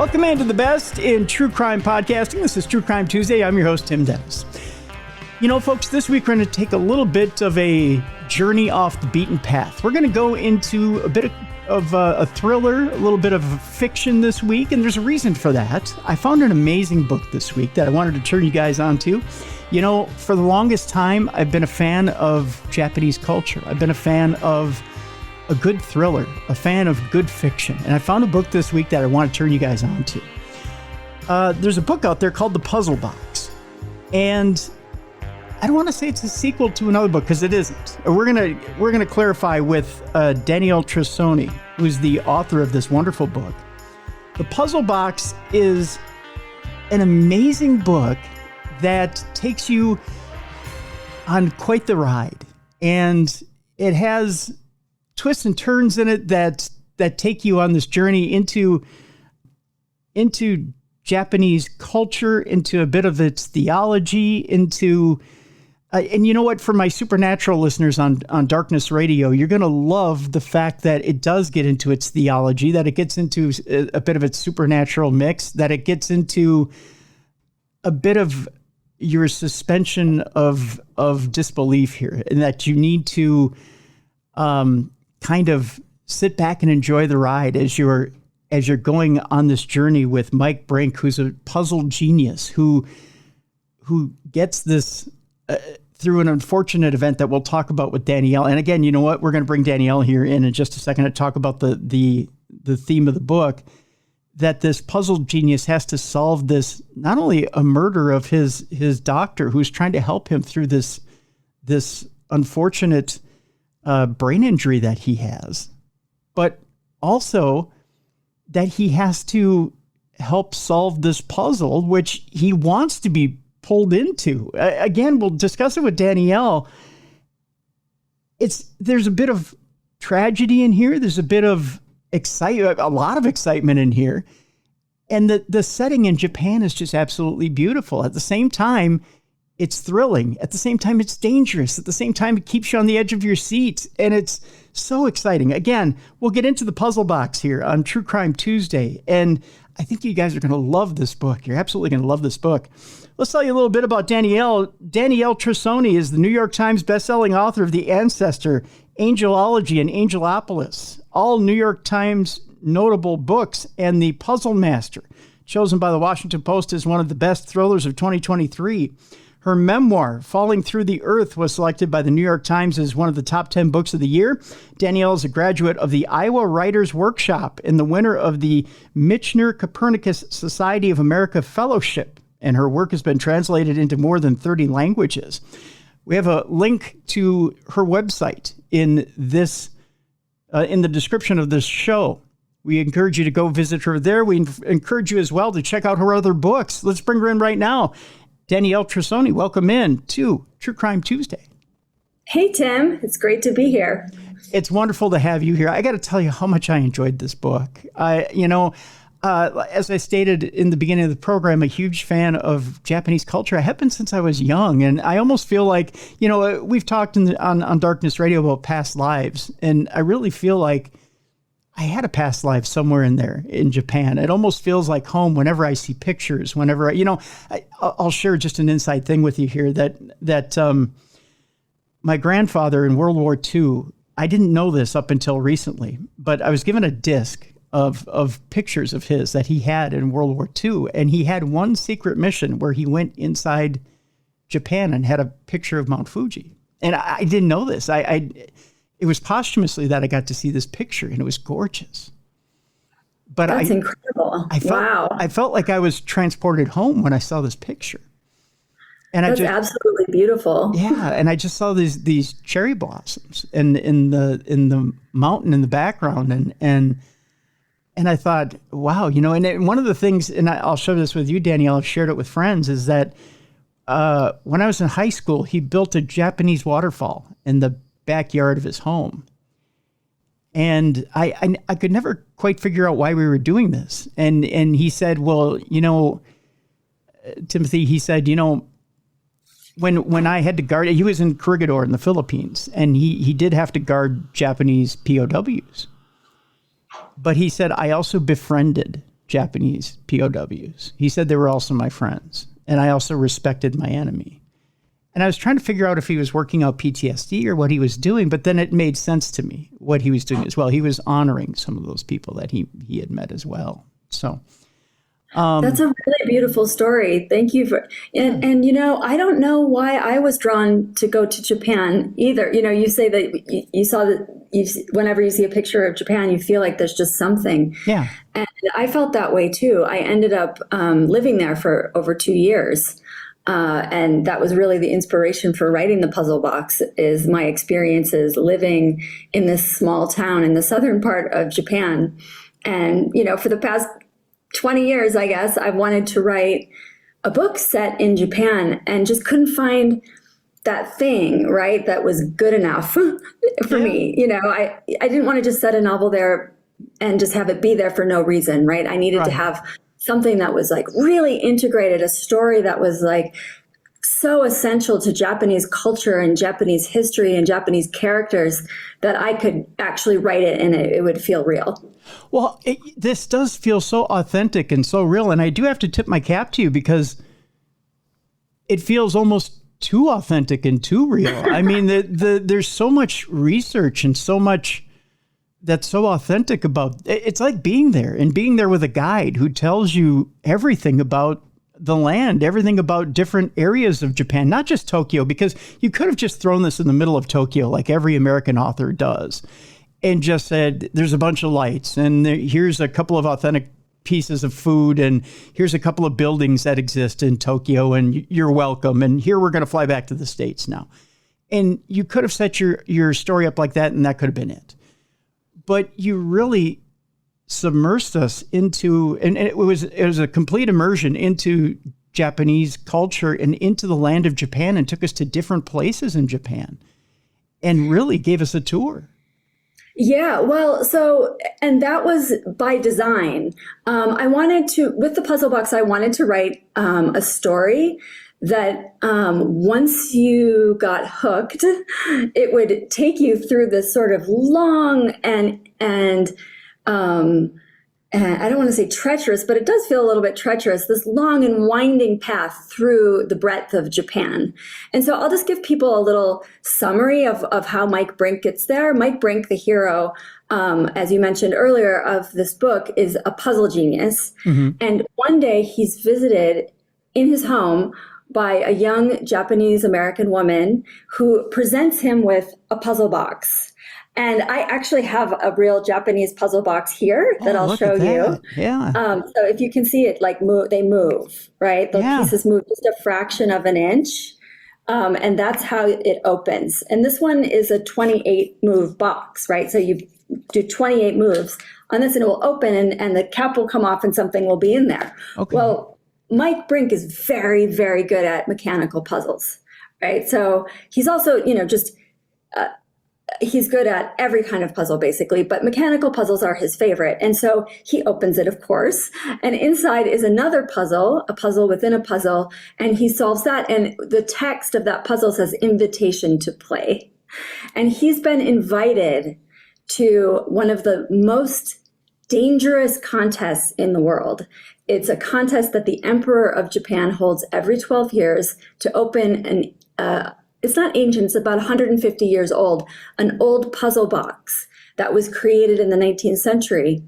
Welcome into the best in true crime podcasting. This is True Crime Tuesday. I'm your host, Tim Dennis. You know, folks, this week we're going to take a little bit of a journey off the beaten path. We're going to go into a bit of a thriller, a little bit of fiction this week, and there's a reason for that. I found an amazing book this week that I wanted to turn you guys on to. You know, for the longest time, I've been a fan of Japanese culture. I've been a fan of a good thriller, a fan of good fiction. And I found a book this week that I want to turn you guys on to. There's a book out there called The Puzzle Box. And I don't want to say it's a sequel to another book because it isn't. We're gonna clarify with Danielle Trussoni, who's the author of this wonderful book. The Puzzle Box is an amazing book that takes you on quite the ride. And it has twists and turns in it that take you on this journey into Japanese culture, into a bit of its theology, into and you know what, for my supernatural listeners on Darkness Radio, you're going to love the fact that it does get into its theology, that it gets into a bit of its supernatural mix, that it gets into a bit of your suspension of disbelief here, and that you need to kind of sit back and enjoy the ride as you're going on this journey with Mike Brink, who's a puzzle genius who gets this through an unfortunate event that we'll talk about with Danielle. And again, you know what? We're going to bring Danielle here in just a second to talk about the theme of the book, that this puzzle genius has to solve this, not only a murder of his doctor who's trying to help him through this unfortunate brain injury that he has, but also that he has to help solve this puzzle, which he wants to be pulled into. Again, we'll discuss it with Danielle. There's a bit of tragedy in here. There's a bit of a lot of excitement in here. And the setting in Japan is just absolutely beautiful. At the same time, it's thrilling. At the same time, it's dangerous. At the same time, it keeps you on the edge of your seat. And it's so exciting. Again, we'll get into the Puzzle Box here on True Crime Tuesday. And I think you guys are going to love this book. You're absolutely going to love this book. Let's tell you a little bit about Danielle. Danielle Trussoni is the New York Times bestselling author of The Ancestor, Angelology, and Angelopolis, all New York Times notable books, and The Puzzle Master, chosen by the Washington Post as one of the best thrillers of 2023. Her memoir, Falling Through the Earth, was selected by the New York Times as one of the top 10 books of the year. Danielle is a graduate of the Iowa Writers Workshop and the winner of the Michener Copernicus Society of America Fellowship, and her work has been translated into more than 30 languages. We have a link to her website in the description of this show. We encourage you to go visit her there. We encourage you as well to check out her other books. Let's bring her in right now. Danielle Trussoni, welcome in to True Crime Tuesday. Hey, Tim. It's great to be here. It's wonderful to have you here. I got to tell you how much I enjoyed this book. As I stated in the beginning of the program, a huge fan of Japanese culture. I have been since I was young, and I almost feel like, we've talked on Darkness Radio about past lives, and I really feel like I had a past life somewhere in there in Japan. It almost feels like home whenever I see pictures, I'll share just an inside thing with you here that my grandfather in World War II, I didn't know this up until recently, but I was given a disc of pictures of his that he had in World War II. And he had one secret mission where he went inside Japan and had a picture of Mount Fuji. And I didn't know this. It was posthumously that I got to see this picture, and it was gorgeous. But that's incredible. Wow. I felt like I was transported home when I saw this picture. And that's absolutely beautiful. Yeah, and I just saw these cherry blossoms in the mountain in the background, and I thought, wow, and one of the things, and I'll share this with you, Danielle, I've shared it with friends, is that when I was in high school, he built a Japanese waterfall in the backyard of his home. And I could never quite figure out why we were doing this. And he said, well, Timothy, he said, when I had to guard, he was in Corregidor in the Philippines, and he did have to guard Japanese POWs. But he said, I also befriended Japanese POWs. He said they were also my friends, and I also respected my enemy. And I was trying to figure out if he was working out PTSD or what he was doing, but then it made sense to me what he was doing as well. He was honoring some of those people that he had met as well. So that's a really beautiful story. Thank you for, and I don't know why I was drawn to go to Japan either. You say that you saw that whenever you see a picture of Japan, you feel like there's just something. Yeah. And I felt that way too. I ended up living there for over 2 years. And that was really the inspiration for writing the puzzle box, is my experiences living in this small town in the southern part of Japan. And, for the past 20 years, I guess, I've wanted to write a book set in Japan and just couldn't find that thing, right, that was good enough for me. I didn't want to just set a novel there and just have it be there for no reason, right? I needed to have something that was like really integrated, a story that was like so essential to Japanese culture and Japanese history and Japanese characters that I could actually write it and it would feel real. Well, this does feel so authentic and so real. And I do have to tip my cap to you because it feels almost too authentic and too real. I mean, there's so much research and so much that's so authentic about it's like being there and being there with a guide who tells you everything about the land, everything about different areas of Japan, not just Tokyo, because you could have just thrown this in the middle of Tokyo like every American author does and just said, there's a bunch of lights and here's a couple of authentic pieces of food and here's a couple of buildings that exist in Tokyo and you're welcome. And here we're going to fly back to the States now. And you could have set your story up like that and that could have been it. But you really submersed us into, and it was a complete immersion into Japanese culture and into the land of Japan and took us to different places in Japan and really gave us a tour. Yeah, well, and that was by design. I wanted to, with the puzzle box, I wanted to write a story that once you got hooked, it would take you through this sort of long and I don't want to say treacherous, but it does feel a little bit treacherous, this long and winding path through the breadth of Japan. And so I'll just give people a little summary of how Mike Brink gets there. Mike Brink, the hero, as you mentioned earlier, of this book, is a puzzle genius. Mm-hmm. And one day he's visited in his home by a young Japanese American woman who presents him with a puzzle box. And I actually have a real Japanese puzzle box here that I'll show you. Yeah. So if you can see it, like they move, right? The pieces move just a fraction of an inch. And that's how it opens. And this one is a 28 move box, right? So you do 28 moves on this and it will open and the cap will come off and something will be in there. Okay. Well, Mike Brink is very, very good at mechanical puzzles, right? So he's also, he's good at every kind of puzzle, basically, but mechanical puzzles are his favorite. And so he opens it, of course, and inside is another puzzle, a puzzle within a puzzle, and he solves that. And the text of that puzzle says invitation to play. And he's been invited to one of the most dangerous contests in the world. It's a contest that the Emperor of Japan holds every 12 years to open it's not ancient, it's about 150 years old, an old puzzle box that was created in the 19th century.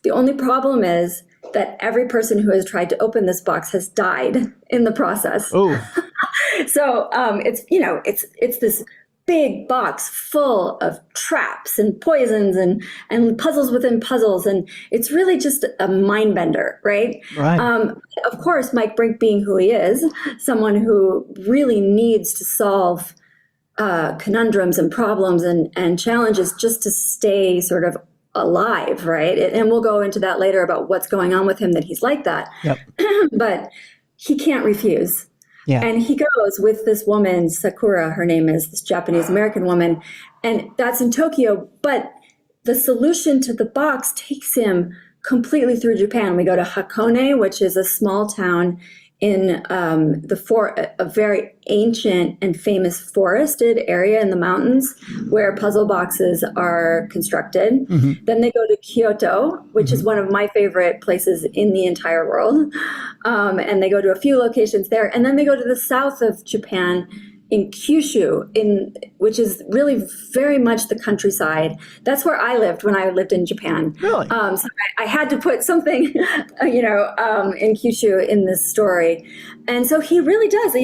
The only problem is that every person who has tried to open this box has died in the process. Oh. So it's this big box full of traps and poisons and puzzles within puzzles. And it's really just a mind bender, right? Right. Of course, Mike Brink, being who he is, someone who really needs to solve conundrums and problems and challenges just to stay sort of alive, right? And we'll go into that later about what's going on with him that he's like that. Yep. But he can't refuse. Yeah. And he goes with this woman, Sakura, her name is, this Japanese American woman, and that's in Tokyo. But the solution to the box takes him completely through Japan. We go to Hakone, which is a small town in a very ancient and famous forested area in the mountains where puzzle boxes are constructed. Mm-hmm. Then they go to Kyoto, which is one of my favorite places in the entire world. And they go to a few locations there. And then they go to the south of Japan in Kyushu, which is really very much the countryside. That's where I lived when I lived in Japan. Really? So I had to put something, in Kyushu in this story. And so he really does,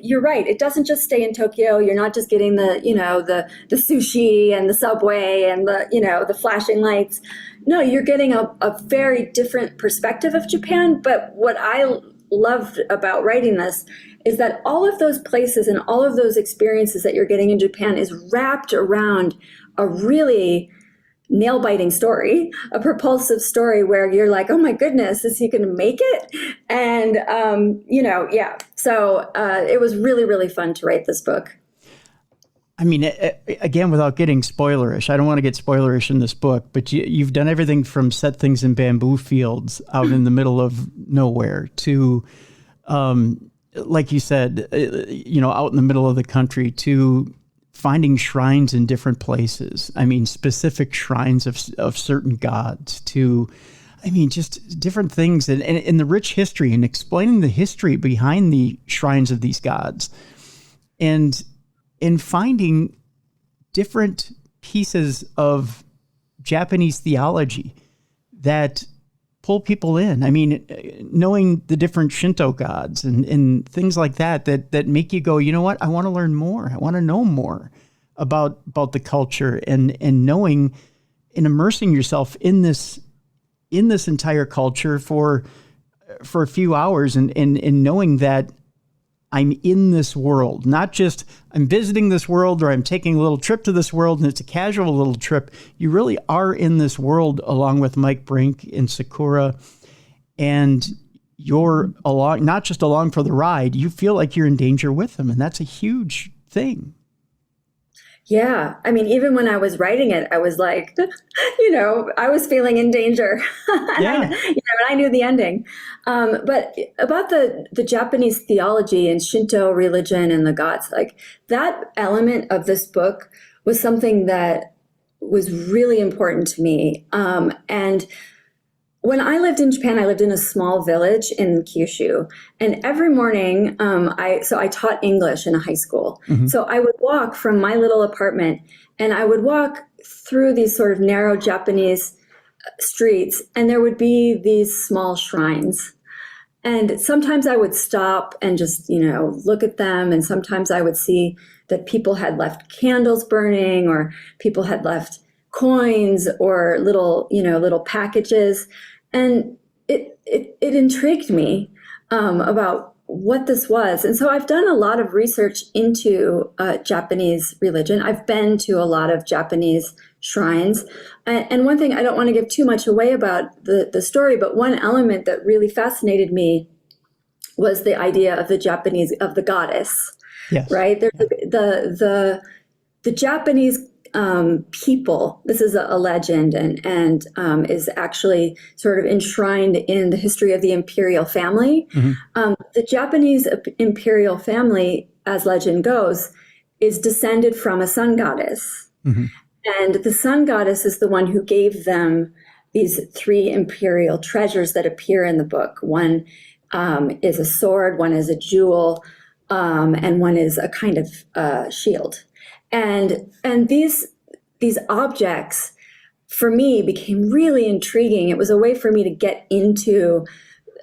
you're right. It doesn't just stay in Tokyo. You're not just getting the sushi and the subway and the flashing lights. No, you're getting a very different perspective of Japan. But what I loved about writing this is that all of those places and all of those experiences that you're getting in Japan is wrapped around a really nail-biting story, a propulsive story where you're like, oh my goodness, is he going to make it? And, So it was really, really fun to write this book. I mean, again, without getting spoilerish, I don't want to get spoilerish in this book, but you've done everything from set things in bamboo fields out in the middle of nowhere to, like you said, out in the middle of the country, to finding shrines in different places. I mean, specific shrines of certain gods to, just different things and the rich history and explaining the history behind the shrines of these gods. And in finding different pieces of Japanese theology that pull people in. I mean, knowing the different Shinto gods and things like that make you go, you know what? I want to learn more. I want to know more about the culture and knowing and immersing yourself in this entire culture for a few hours and knowing that I'm in this world, not just I'm visiting this world or I'm taking a little trip to this world and it's a casual little trip. You really are in this world along with Mike Brink and Sakura, and you're along, not just along for the ride, you feel like you're in danger with them. And that's a huge thing. Yeah. I mean, even when I was writing it, I was like, I was feeling in danger. Yeah. And I knew the ending. But about the Japanese theology and Shinto religion and the gods, like that element of this book was something that was really important to me. And when I lived in Japan, I lived in a small village in Kyushu, and every morning, I taught English in a high school. Mm-hmm. So I would walk from my little apartment, and I would walk through these sort of narrow Japanese streets, and there would be these small shrines. And sometimes I would stop and just, look at them, and sometimes I would see that people had left candles burning, or people had left coins or little packages. And it intrigued me about what this was. And so I've done a lot of research into Japanese religion. I've been to a lot of Japanese shrines. And one thing, I don't want to give too much away about the story, but one element that really fascinated me was the idea of the goddess. Yes. Right? There's the Japanese people. This is a legend and is actually sort of enshrined in the history of the imperial family. Mm-hmm. The Japanese imperial family, as legend goes, is descended from a sun goddess. Mm-hmm. And the sun goddess is the one who gave them these 3 imperial treasures that appear in the book. One is a sword, one is a jewel, and one is a kind of shield. And these objects, for me, became really intriguing. It was a way for me to get into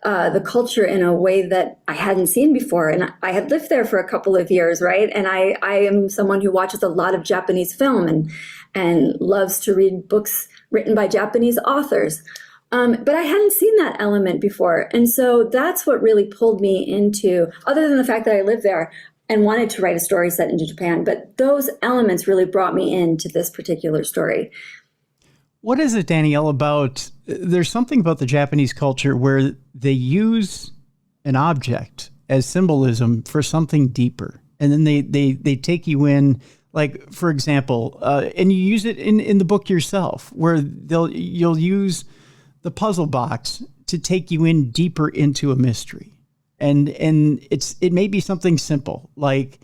the culture in a way that I hadn't seen before. And I had lived there for a couple of years, right? And I am someone who watches a lot of Japanese film and loves to read books written by Japanese authors. But I hadn't seen that element before. And so that's what really pulled me into, other than the fact that I lived there and wanted to write a story set into Japan, but those elements really brought me into this particular story. What is it, Danielle, about, there's something about the Japanese culture where they use an object as symbolism for something deeper. And then they take you in, like, for example, and you use it in the book yourself, where you'll use the puzzle box to take you in deeper into a mystery. and it may be something simple like,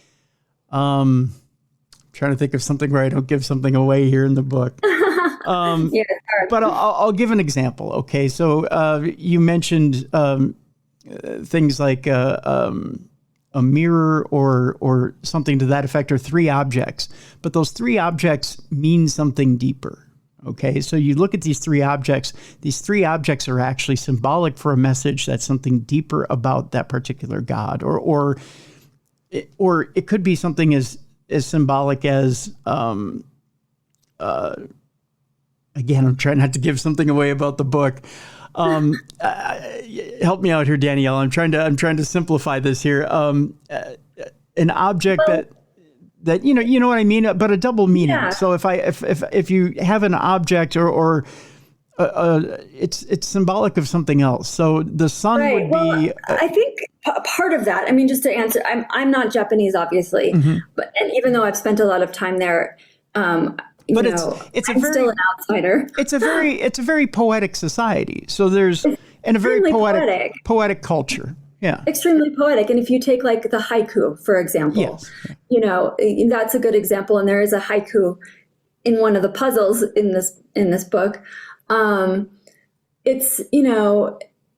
trying to think of something where I don't give something away here in the book. Yeah, but I'll give an example. Okay, so you mentioned things like a mirror or something to that effect, or three objects. But those three objects mean something deeper. Okay, so you look at these three objects. These three objects are actually symbolic for a message that's something deeper about that particular god, or it could be something as symbolic as again, I'm trying not to give something away about the book. Help me out here, Danielle. I'm trying to simplify this here. An object that you know what I mean, but a double meaning. Yeah. So if you have an object or it's symbolic of something else. So the sun would be. I think part of that. I mean, just to answer, I'm not Japanese, obviously, but and even though I've spent a lot of time there. But I'm still an outsider. It's a very poetic society. So there's and a very poetic culture. Yeah, extremely poetic. And if you take like the haiku, for example, yes. That's a good example. And there is a haiku in one of the puzzles in this book. It's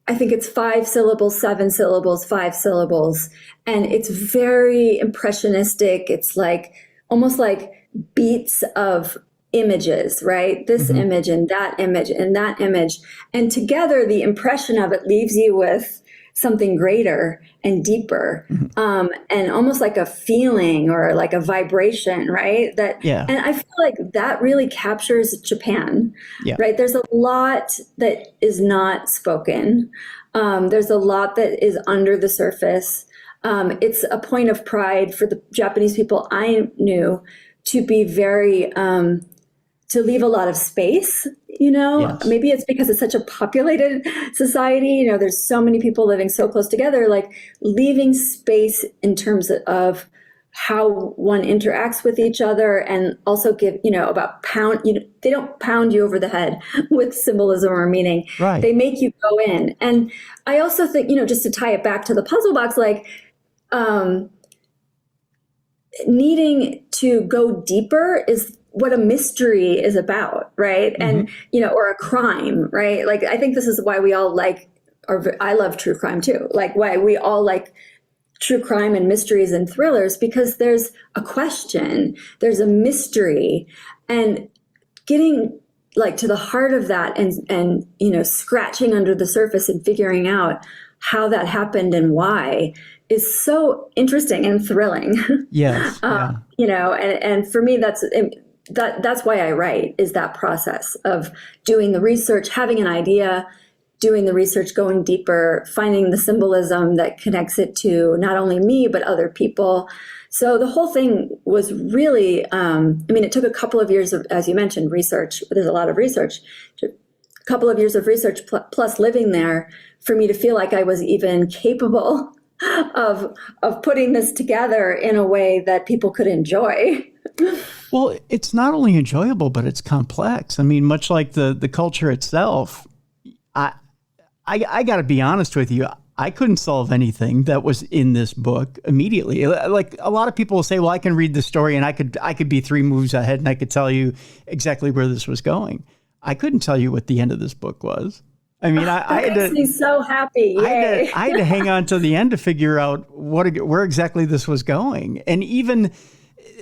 I think it's 5 syllables, 7 syllables, 5 syllables, and it's very impressionistic. It's like almost like beats of images, right? This image and that image and that image. And together the impression of it leaves you with something greater and deeper, and almost like a feeling or like a vibration, right? And I feel like that really captures Japan, right? There's a lot that is not spoken. There's a lot that is under the surface. It's a point of pride for the Japanese people I knew to be very, to leave a lot of space, yes. Maybe it's because it's such a populated society, there's so many people living so close together, like leaving space in terms of how one interacts with each other, and also give, about they don't pound you over the head with symbolism or meaning. Right. They make you go in. And I also think, just to tie it back to the puzzle box, like, needing to go deeper is what a mystery is about, right? And, or a crime, right? Like, I think this is why we all I love true crime too. Like why we all like true crime and mysteries and thrillers, because there's a question, there's a mystery, and getting like to the heart of that and scratching under the surface and figuring out how that happened and why is so interesting and thrilling. Yes. And for me, that's why I write, is that process of doing the research, having an idea, doing the research, going deeper, finding the symbolism that connects it to not only me, but other people. So the whole thing was really, it took a couple of years of, as you mentioned, research. There's a lot of research, a couple of years of research plus living there for me to feel like I was even capable of putting this together in a way that people could enjoy. Well, it's not only enjoyable, but it's complex. I mean, much like the culture itself, I got to be honest with you. I couldn't solve anything that was in this book immediately. Like a lot of people will say, well, I can read the story and I could be 3 moves ahead and I could tell you exactly where this was going. I couldn't tell you what the end of this book was. I mean, I had to. He's so happy. Yay. I had to hang on to the end to figure out where exactly this was going. And even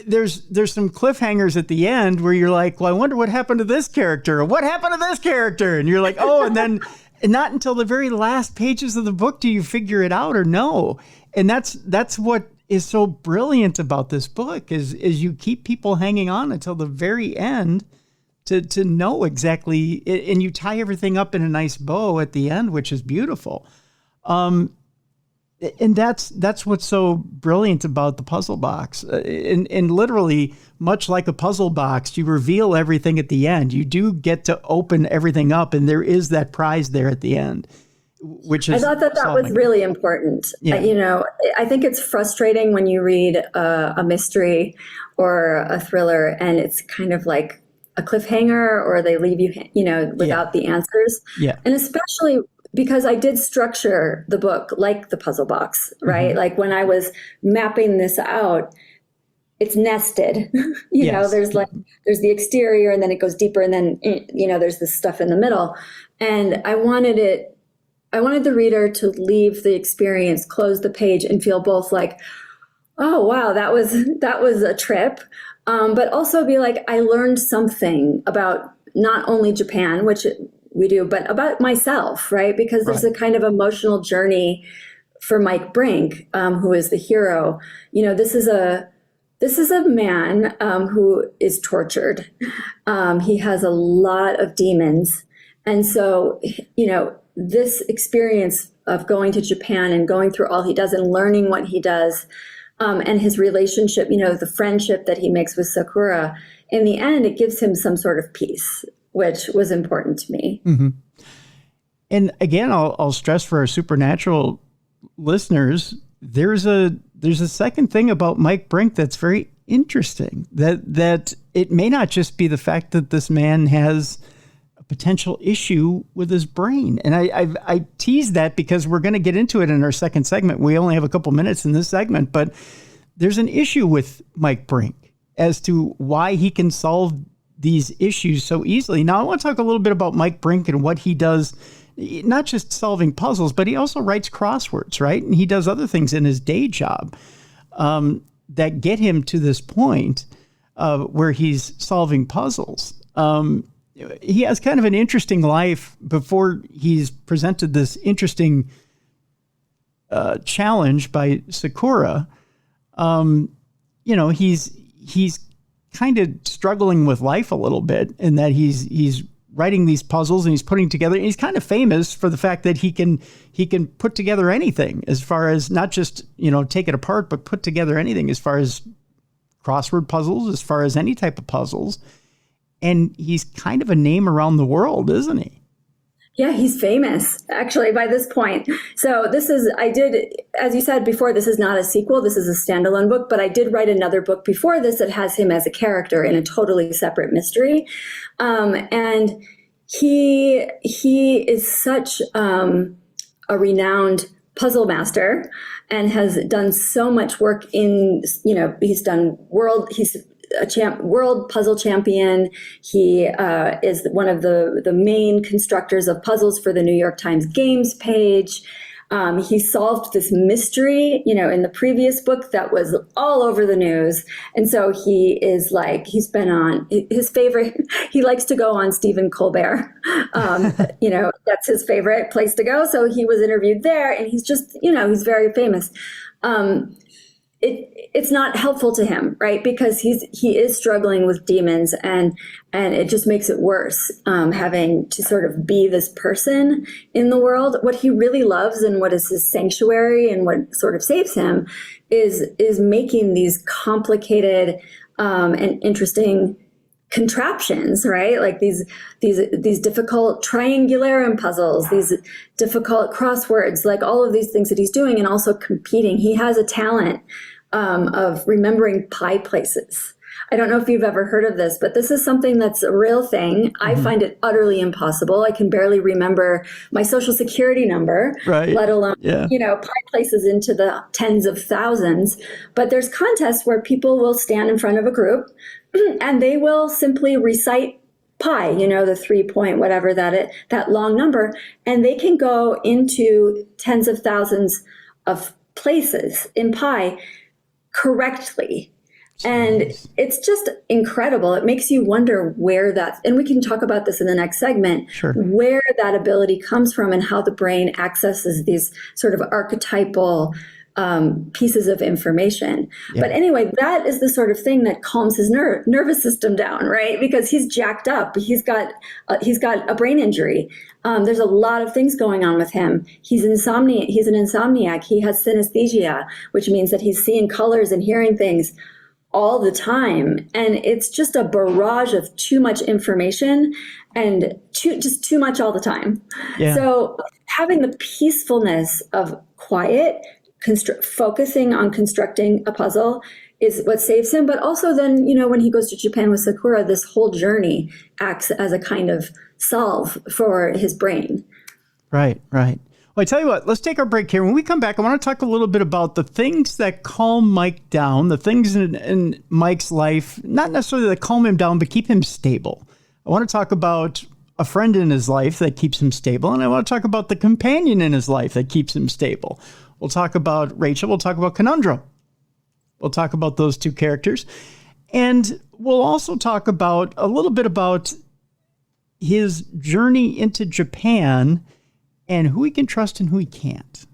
there's some cliffhangers at the end where you're like, well, I wonder what happened to this character, or what happened to this character, and you're like, oh, and then not until the very last pages of the book do you figure it out or know. And that's what is so brilliant about this book is you keep people hanging on until the very end. To know exactly, and you tie everything up in a nice bow at the end, which is beautiful. And that's what's so brilliant about the puzzle box. And literally, much like a puzzle box, you reveal everything at the end. You do get to open everything up, and there is that prize there at the end, which is. I thought that was really important. Yeah. I think it's frustrating when you read a mystery or a thriller, and it's kind of like a cliffhanger, or they leave you, without the answers. Yeah. And especially because I did structure the book like the puzzle box, right? Like when I was mapping this out, it's nested. You know, there's the exterior, and then it goes deeper, and then, you know, there's this stuff in the middle. And I wanted the reader to leave the experience, close the page, and feel both like, oh wow, that was a trip, but also be like, I learned something about not only Japan, which we do, but about myself, right? Because there's a kind of emotional journey for Mike Brink, who is the hero. You know, this is a man who is tortured. He has a lot of demons. And so, you know, this experience of going to Japan and going through all he does and learning what he does, and his relationship, you know, the friendship that he makes with Sakura, in the end, it gives him some sort of peace, which was important to me. Mm-hmm. And again, I'll stress for our supernatural listeners, there's a second thing about Mike Brink that's very interesting, that it may not just be the fact that this man has a potential issue with his brain. And I tease that because we're going to get into it in our second segment. We only have a couple minutes in this segment, but there's an issue with Mike Brink as to why he can solve these issues so easily. Now, I want to talk a little bit about Mike Brink and what he does, not just solving puzzles, but he also writes crosswords, right? And he does other things in his day job that get him to this point where he's solving puzzles. He has kind of an interesting life before he's presented this interesting challenge by Sakura. You know, he's kind of struggling with life a little bit in that he's writing these puzzles and he's putting together, and he's kind of famous for the fact that he can put together anything, as far as not just, you know, take it apart, but put together anything as far as crossword puzzles, as far as any type of puzzles. And he's kind of a name around the world, isn't he? Yeah, he's famous, actually, by this point. So as you said before, this is not a sequel. This is a standalone book, but I did write another book before this that has him as a character in a totally separate mystery. And he is such a renowned puzzle master and has done so much work in, you know, he's a world puzzle champion. He is one of the main constructors of puzzles for the New York Times Games page. He solved this mystery, you know, in the previous book that was all over the news. And so he's been on his favorite. He likes to go on Stephen Colbert. You know, that's his favorite place to go. So he was interviewed there, and he's just, you know, he's very famous. It's not helpful to him, right? Because he is struggling with demons, and it just makes it worse, having to sort of be this person in the world. What he really loves and what is his sanctuary and what sort of saves him is making these complicated and interesting contraptions, right? Like these difficult triangularium puzzles, these difficult crosswords, like all of these things that he's doing, and also competing. He has a talent of remembering pie places. I don't know if you've ever heard of this, but this is something that's a real thing. I find it utterly impossible. I can barely remember my social security number, let alone, you know, pie places into the tens of thousands. But there's contests where people will stand in front of a group and they will simply recite pi, you know, the 3 point, whatever that long number, and they can go into tens of thousands of places in pi correctly. And it's just incredible. It makes you wonder where and we can talk about this in the next segment, where that ability comes from and how the brain accesses these sort of archetypal pieces of information. Yeah. But anyway, that is the sort of thing that calms his nervous system down, right? Because he's jacked up. He's got a brain injury. There's a lot of things going on with him. He's an insomniac. He has synesthesia, which means that he's seeing colors and hearing things all the time. And it's just a barrage of too much information and too much all the time. Yeah. So having the peacefulness of quiet, focusing on constructing a puzzle is what saves him. But also then, you know, when he goes to Japan with Sakura, this whole journey acts as a kind of salve for his brain. Right, right. Well, I tell you what, let's take our break here. When we come back, I want to talk a little bit about the things that calm Mike down, the things in Mike's life, not necessarily that calm him down, but keep him stable. I want to talk about a friend in his life that keeps him stable, and I want to talk about the companion in his life that keeps him stable. We'll talk about Rachel. We'll talk about Conundrum. We'll talk about those two characters. And we'll also talk about a little bit about his journey into Japan and who he can trust and who he can't.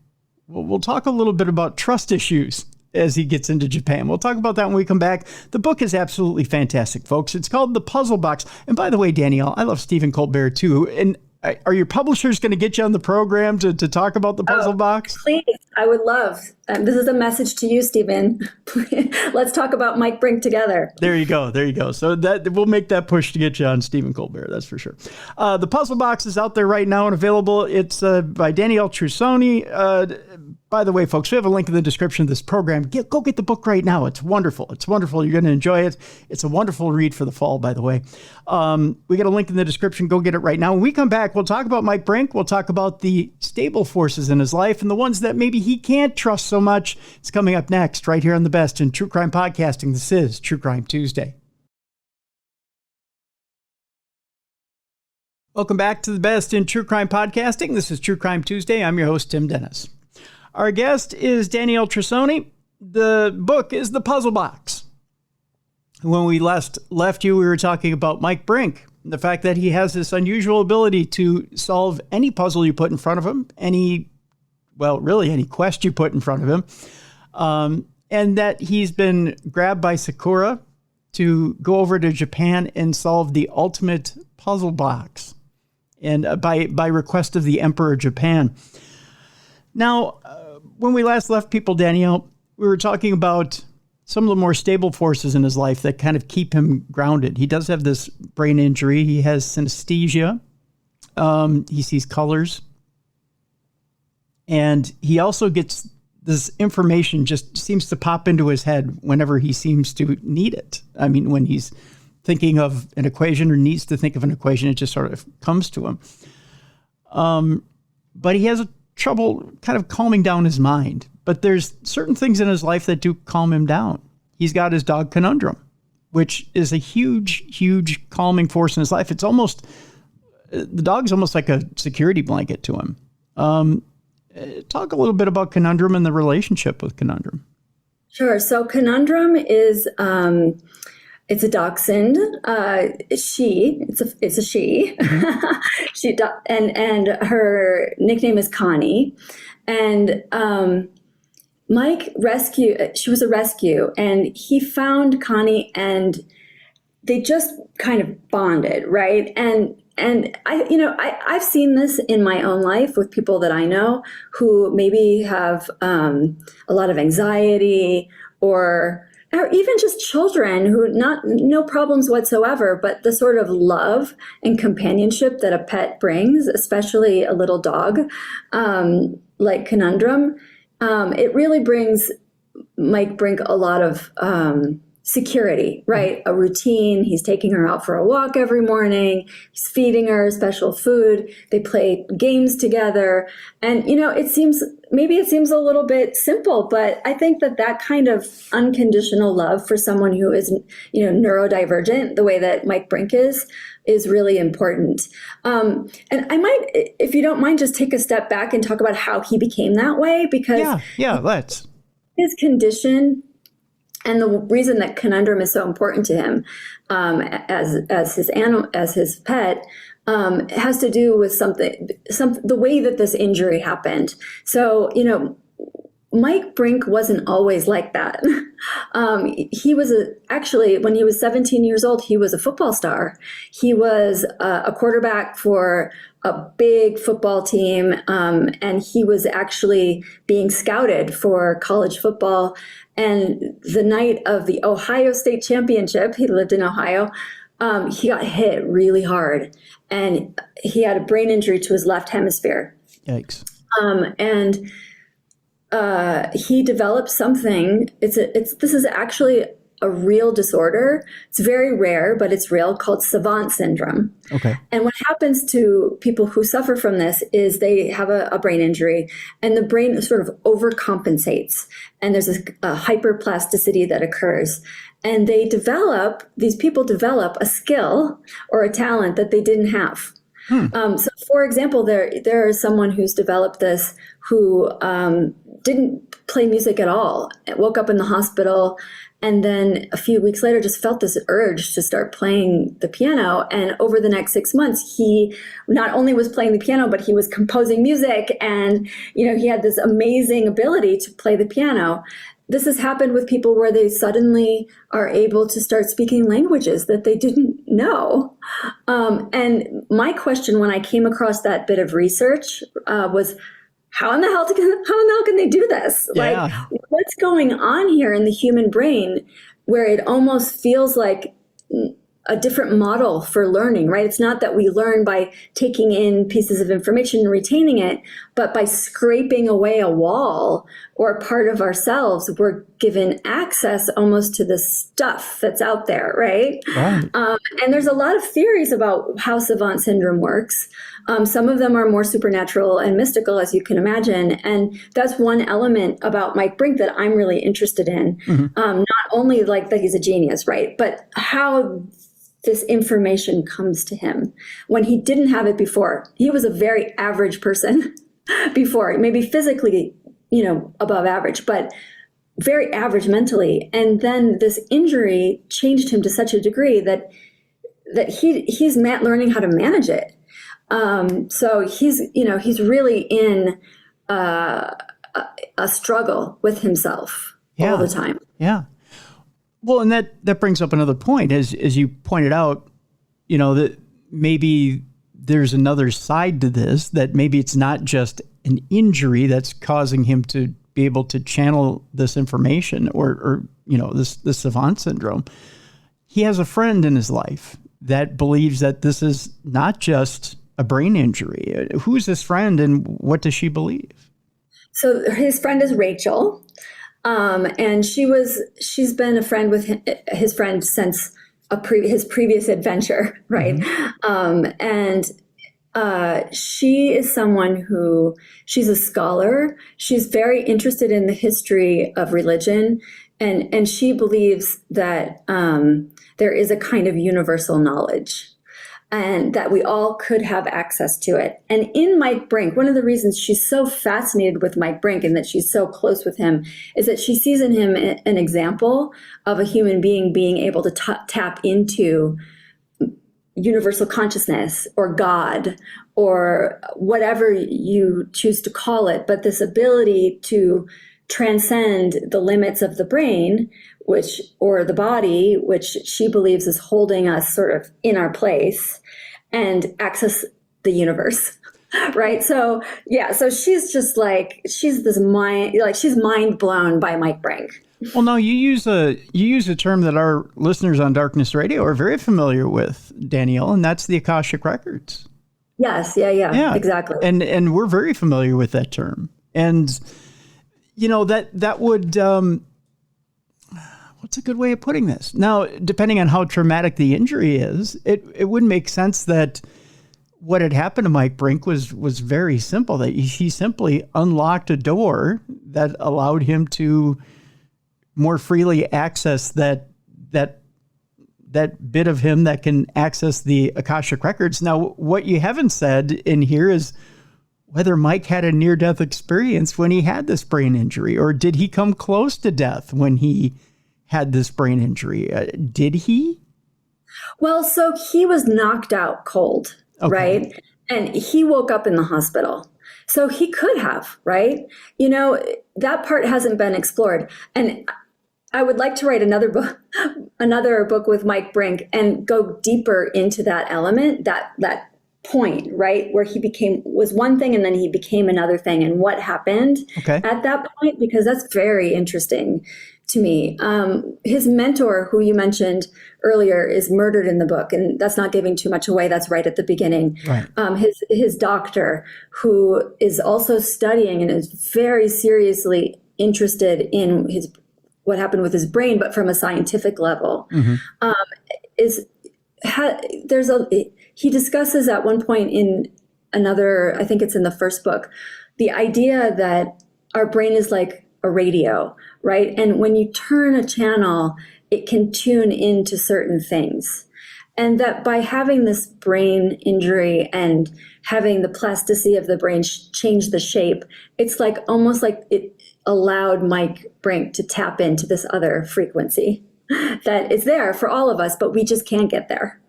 We'll talk a little bit about trust issues as he gets into Japan. We'll talk about that when we come back. The book is absolutely fantastic, folks. It's called The Puzzle Box. And by the way, Danielle, I love Stephen Colbert too. And are your publishers going to get you on the program to talk about The Puzzle Box? Please, I would love. This is a message to you, Stephen. Let's talk about Mike Brink together. There you go. There you go. So that we'll make that push to get you on Stephen Colbert. That's for sure. The Puzzle Box is out there right now and available. It's by Danielle Trussoni. By the way, folks, we have a link in the description of this program. Go get the book right now. It's wonderful. It's wonderful. You're going to enjoy it. It's a wonderful read for the fall, by the way. We got a link in the description. Go get it right now. When we come back, we'll talk about Mike Brink. We'll talk about the stable forces in his life and the ones that maybe he can't trust so much. It's coming up next right here on The Best in True Crime Podcasting. This is True Crime Tuesday. Welcome back to The Best in True Crime Podcasting. This is True Crime Tuesday. I'm your host, Tim Dennis. Our guest is Danielle Trussoni. The book is The Puzzle Box. When we last left you, we were talking about Mike Brink, the fact that he has this unusual ability to solve any puzzle you put in front of him, any quest you put in front of him, and that he's been grabbed by Sakura to go over to Japan and solve the ultimate puzzle box, and by request of the Emperor of Japan. Now, when we last left people, Danielle, we were talking about some of the more stable forces in his life that kind of keep him grounded. He does have this brain injury. He has synesthesia. He sees colors. And he also gets this information just seems to pop into his head whenever he seems to need it. I mean, when he's thinking of an equation or needs to think of an equation, it just sort of comes to him. But he has trouble kind of calming down his mind. But there's certain things in his life that do calm him down. He's got his dog Conundrum, which is a huge, huge calming force in his life. It's almost, the dog's almost like a security blanket to him. Talk a little bit about Conundrum and the relationship with Conundrum. Sure. So Conundrum is, it's a dachshund. It's a she. And her nickname is Connie. And Mike she was a rescue, and he found Connie, and they just kind of bonded, right? And I've seen this in my own life with people that I know who maybe have a lot of anxiety or even just children who no problems whatsoever, but the sort of love and companionship that a pet brings, especially a little dog like Conundrum, it really brings Mike Brink a lot of security, right? A routine. He's taking her out for a walk every morning. He's feeding her special food. They play games together. And, it seems a little bit simple, but I think that kind of unconditional love for someone who is, neurodivergent, the way that Mike Brink is really important. And I might, if you don't mind, just take a step back and talk about how he became that way, because let's. His condition and the reason that Conundrum is so important to him as his animal, as his pet, has to do with the way that this injury happened. So, Mike Brink wasn't always like that. He was actually, when he was 17 years old, he was a football star. He was a quarterback for a big football team, and he was actually being scouted for college football. And the night of the Ohio State Championship, he lived in Ohio, he got hit really hard, and he had a brain injury to his left hemisphere. Yikes. He developed something. This is actually a real disorder. It's very rare, but it's real, called savant syndrome. Okay. And what happens to people who suffer from this is they have a brain injury, and the brain sort of overcompensates, and there's a hyperplasticity that occurs. And these people develop a skill or a talent that they didn't have. So, for example, there is someone who's developed this who didn't play music at all, woke up in the hospital, and then a few weeks later just felt this urge to start playing the piano. And over the next 6 months, he not only was playing the piano, but he was composing music. And, he had this amazing ability to play the piano. This has happened with people where they suddenly are able to start speaking languages that they didn't know. And my question when I came across that bit of research was, how in the hell can they do this? Yeah. Like, what's going on here in the human brain where it almost feels like a different model for learning, right? It's not that we learn by taking in pieces of information and retaining it, but by scraping away a wall or a part of ourselves, we're given access almost to the stuff that's out there, right? Right. And there's a lot of theories about how savant syndrome works. Some of them are more supernatural and mystical, as you can imagine. And that's one element about Mike Brink that I'm really interested in. Not only like that he's a genius, right? But how this information comes to him when he didn't have it before. He was a very average person before, maybe physically, above average, but very average mentally. And then this injury changed him to such a degree that he's learning how to manage it. So he's really in a struggle with himself all the time. Yeah. Well, and that brings up another point, as you pointed out, that maybe there's another side to this, that maybe it's not just an injury that's causing him to be able to channel this information or this savant syndrome. He has a friend in his life that believes that this is not just a brain injury. Who's this friend and what does she believe? So his friend is Rachel. And she's been a friend with his friend since his previous adventure, right? She is someone who, she's a scholar. She's very interested in the history of religion, and she believes that there is a kind of universal knowledge, and that we all could have access to it. And in Mike Brink, one of the reasons she's so fascinated with Mike Brink and that she's so close with him is that she sees in him an example of a human being being able to tap into universal consciousness or God or whatever you choose to call it, but this ability to transcend the limits of the brain, or the body, which she believes is holding us sort of in our place, and access the universe. Right. So, so she's just she's mind blown by Mike Brink. Well, no, you use a term that our listeners on Darkness Radio are very familiar with, Danielle, and that's the Akashic Records. Yes. Yeah, exactly. And we're very familiar with that term. And, that would, what's a good way of putting this? Now, depending on how traumatic the injury is, it would make sense that what had happened to Mike Brink was very simple, that he simply unlocked a door that allowed him to more freely access that bit of him that can access the Akashic Records. Now, what you haven't said in here is whether Mike had a near-death experience when he had this brain injury, or did he come close to death when he had this brain injury? Did he? Well, so he was knocked out cold, right? And he woke up in the hospital. So he could have, right? That part hasn't been explored. And I would like to write another book with Mike Brink and go deeper into that element, that point, right? Where he was one thing and then he became another thing, and what happened at that point, because that's very interesting to me. His mentor, who you mentioned earlier, is murdered in the book, and that's not giving too much away. That's right at the beginning. Right. His doctor, who is also studying and is very seriously interested in his what happened with his brain, but from a scientific level, is he discusses at one point in another, I think it's in the first book, the idea that our brain is like a radio, right? And when you turn a channel, it can tune into certain things. And that by having this brain injury and having the plasticity of the brain change the shape, it's like almost like it allowed Mike Brink to tap into this other frequency that is there for all of us, but we just can't get there.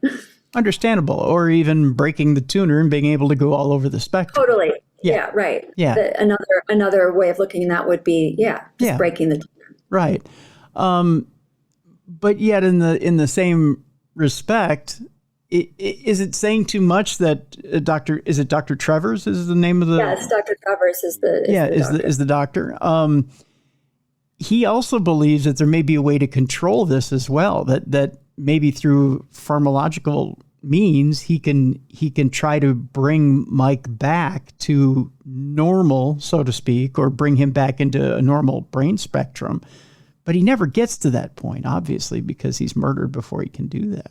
Understandable. Or even breaking the tuner and being able to go all over the spectrum. Totally. Yeah, right. Yeah. Another way of looking at that would be, breaking the tuner. Right. But yet in the same respect, is it saying too much that Dr. Travers is the name of the? Yes, Dr. Travers is the doctor. He also believes that there may be a way to control this as well. That maybe through pharmacological means he can try to bring Mike back to normal, so to speak, or bring him back into a normal brain spectrum. But he never gets to that point, obviously, because he's murdered before he can do that.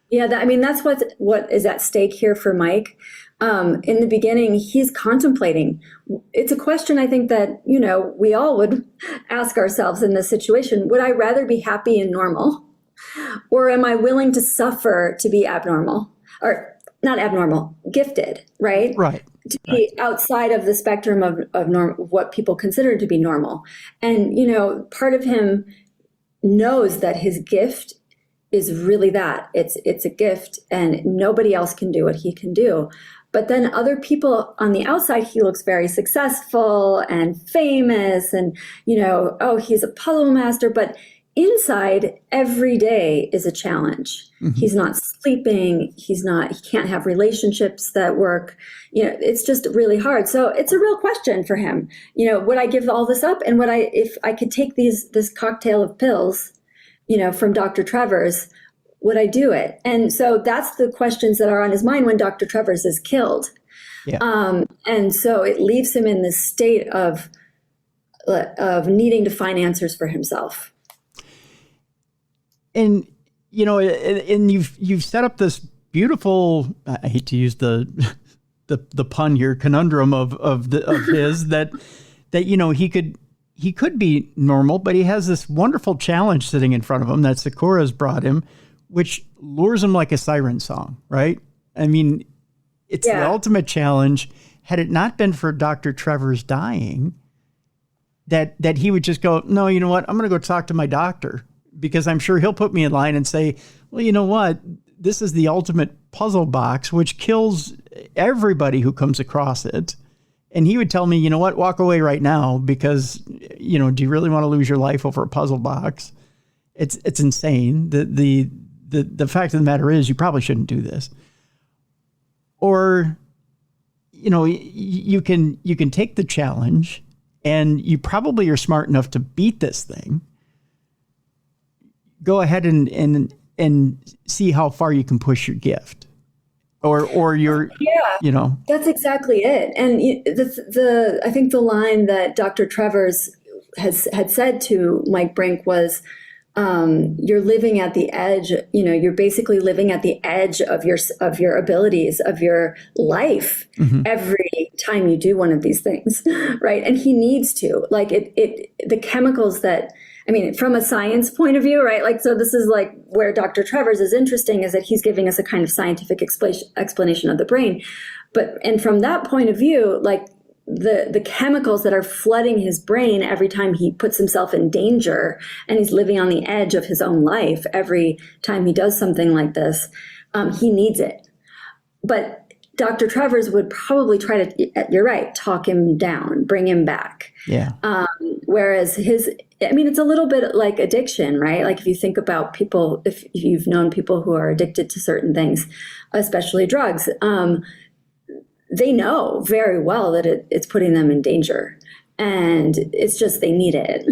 Yeah, that's what is at stake here for Mike. In the beginning, he's contemplating. It's a question I think that, we all would ask ourselves in this situation. Would I rather be happy and normal? Or am I willing to suffer to be abnormal? Or not abnormal, gifted, right? Right. To be outside of the spectrum of what people consider to be normal. And, part of him knows that his gift is really that. It's a gift and nobody else can do what he can do. But then other people on the outside, he looks very successful and famous and, he's a puzzle master. But inside, every day is a challenge. Mm-hmm. He's not sleeping. He can't have relationships that work. It's just really hard. So it's a real question for him. Would I give all this up? And if I could take this cocktail of pills, from Dr. Travers, would I do it? And so that's the questions that are on his mind when Dr. Travers is killed. Yeah. And so it leaves him in this state of needing to find answers for himself. And and you've set up this beautiful, I hate to use the pun here, conundrum of his that he could be normal, but he has this wonderful challenge sitting in front of him that Sakura's brought him, which lures him like a siren song, right? I mean, it's the ultimate challenge. Had it not been for Dr. Travers dying, that he would just go, no, you know what? I'm going to go talk to my doctor, because I'm sure he'll put me in line and say, well, you know what? This is the ultimate puzzle box, which kills everybody who comes across it. And he would tell me, you know what, walk away right now, because, do you really want to lose your life over a puzzle box? It's insane. The fact of the matter is you probably shouldn't do this. Or, you can take the challenge, and you probably are smart enough to beat this thing. Go ahead and see how far you can push your gift. Or you're, That's exactly it. And I think the line that Dr. Travers had said to Mike Brink was, you're living at the edge, you're basically living at the edge of your abilities, of your life, every time you do one of these things, right? And he needs to, like the chemicals that, from a science point of view, right? So this is like where Dr. Travers is interesting, is that he's giving us a kind of scientific explanation of the brain. And from that point of view, like the chemicals that are flooding his brain every time he puts himself in danger and he's living on the edge of his own life, every time he does something like this, he needs it. But Dr. Travers would probably try to, you're right, talk him down, bring him back. Yeah. Whereas it's a little bit like addiction, right? Like if you think about people, if you've known people who are addicted to certain things, especially drugs, they know very well that it's putting them in danger, and it's just they need it.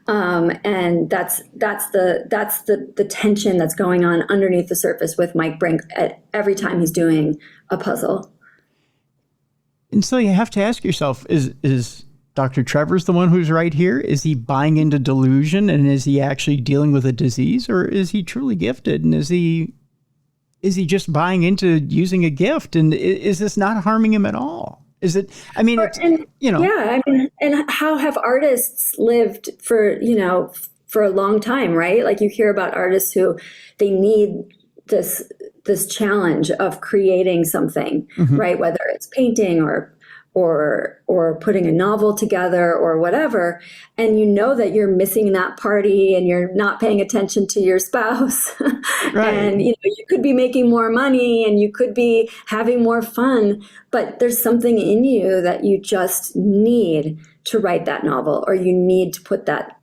And that's the tension that's going on underneath the surface with Mike Brink at every time he's doing a puzzle. And so you have to ask yourself, is Dr. Trevor's the one who's right here? Is he buying into delusion, and is he actually dealing with a disease, or is he truly gifted, and is he just buying into using a gift, and is this not harming him at all? Is it? I mean, Yeah, I mean, and how have artists lived for a long time, right? Like you hear about artists who they need this challenge of creating something, right? Whether it's painting or putting a novel together or whatever, and you know that you're missing that party and you're not paying attention to your spouse, right. And you could be making more money and you could be having more fun, but there's something in you that you just need to write that novel, or you need to put that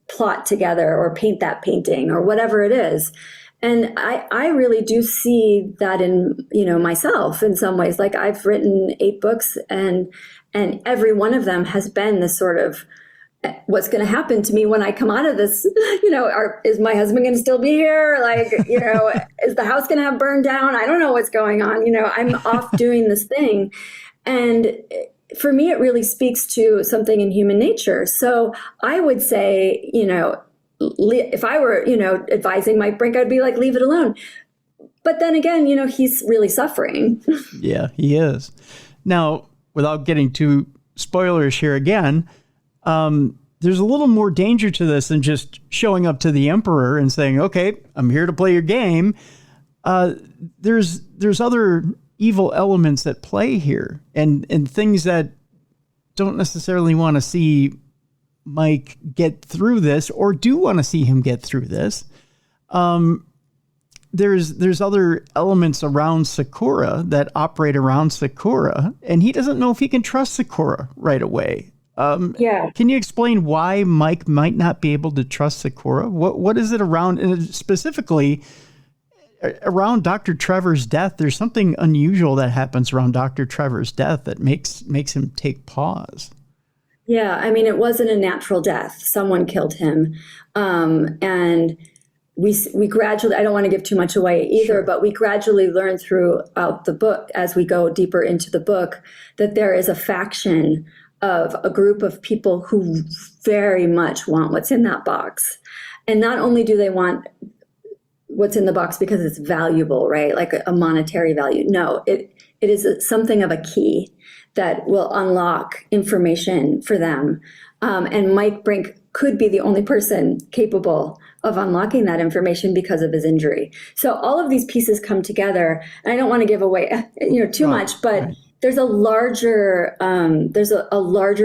plot together or paint that painting or whatever it is. And I really do see that in, myself in some ways. Like I've written 8 books and every one of them has been this sort of, what's going to happen to me when I come out of this, is my husband going to still be here? Like, is the house going to have burned down? I don't know what's going on. I'm off doing this thing. And for me, it really speaks to something in human nature. So I would say, if I were, advising Mike Brink, I'd be like, leave it alone. But then again, he's really suffering. Yeah, he is. Now, without getting too spoilerish here again, there's a little more danger to this than just showing up to the emperor and saying, okay, I'm here to play your game. There's other evil elements at play here, and things that don't necessarily want to see Mike get through this, or do want to see him get through this. There's other elements around Sakura that operate around Sakura, and he doesn't know if he can trust Sakura right away. Can you explain why Mike might not be able to trust Sakura? What is it around, and specifically around Dr. Trevor's death? There's something unusual that happens around Dr. Trevor's death that makes him take pause. Yeah, I mean, it wasn't a natural death. Someone killed him. And we gradually, I don't want to give too much away either, sure, but we gradually learn throughout the book, as we go deeper into the book, that there is a faction of a group of people who very much want what's in that box. And not only do they want what's in the box because it's valuable, right? Like a monetary value. No, it is something of a key that will unlock information for them. And Mike Brink could be the only person capable of unlocking that information because of his injury. So all of these pieces come together, and I don't want to give away, too much, but there's a larger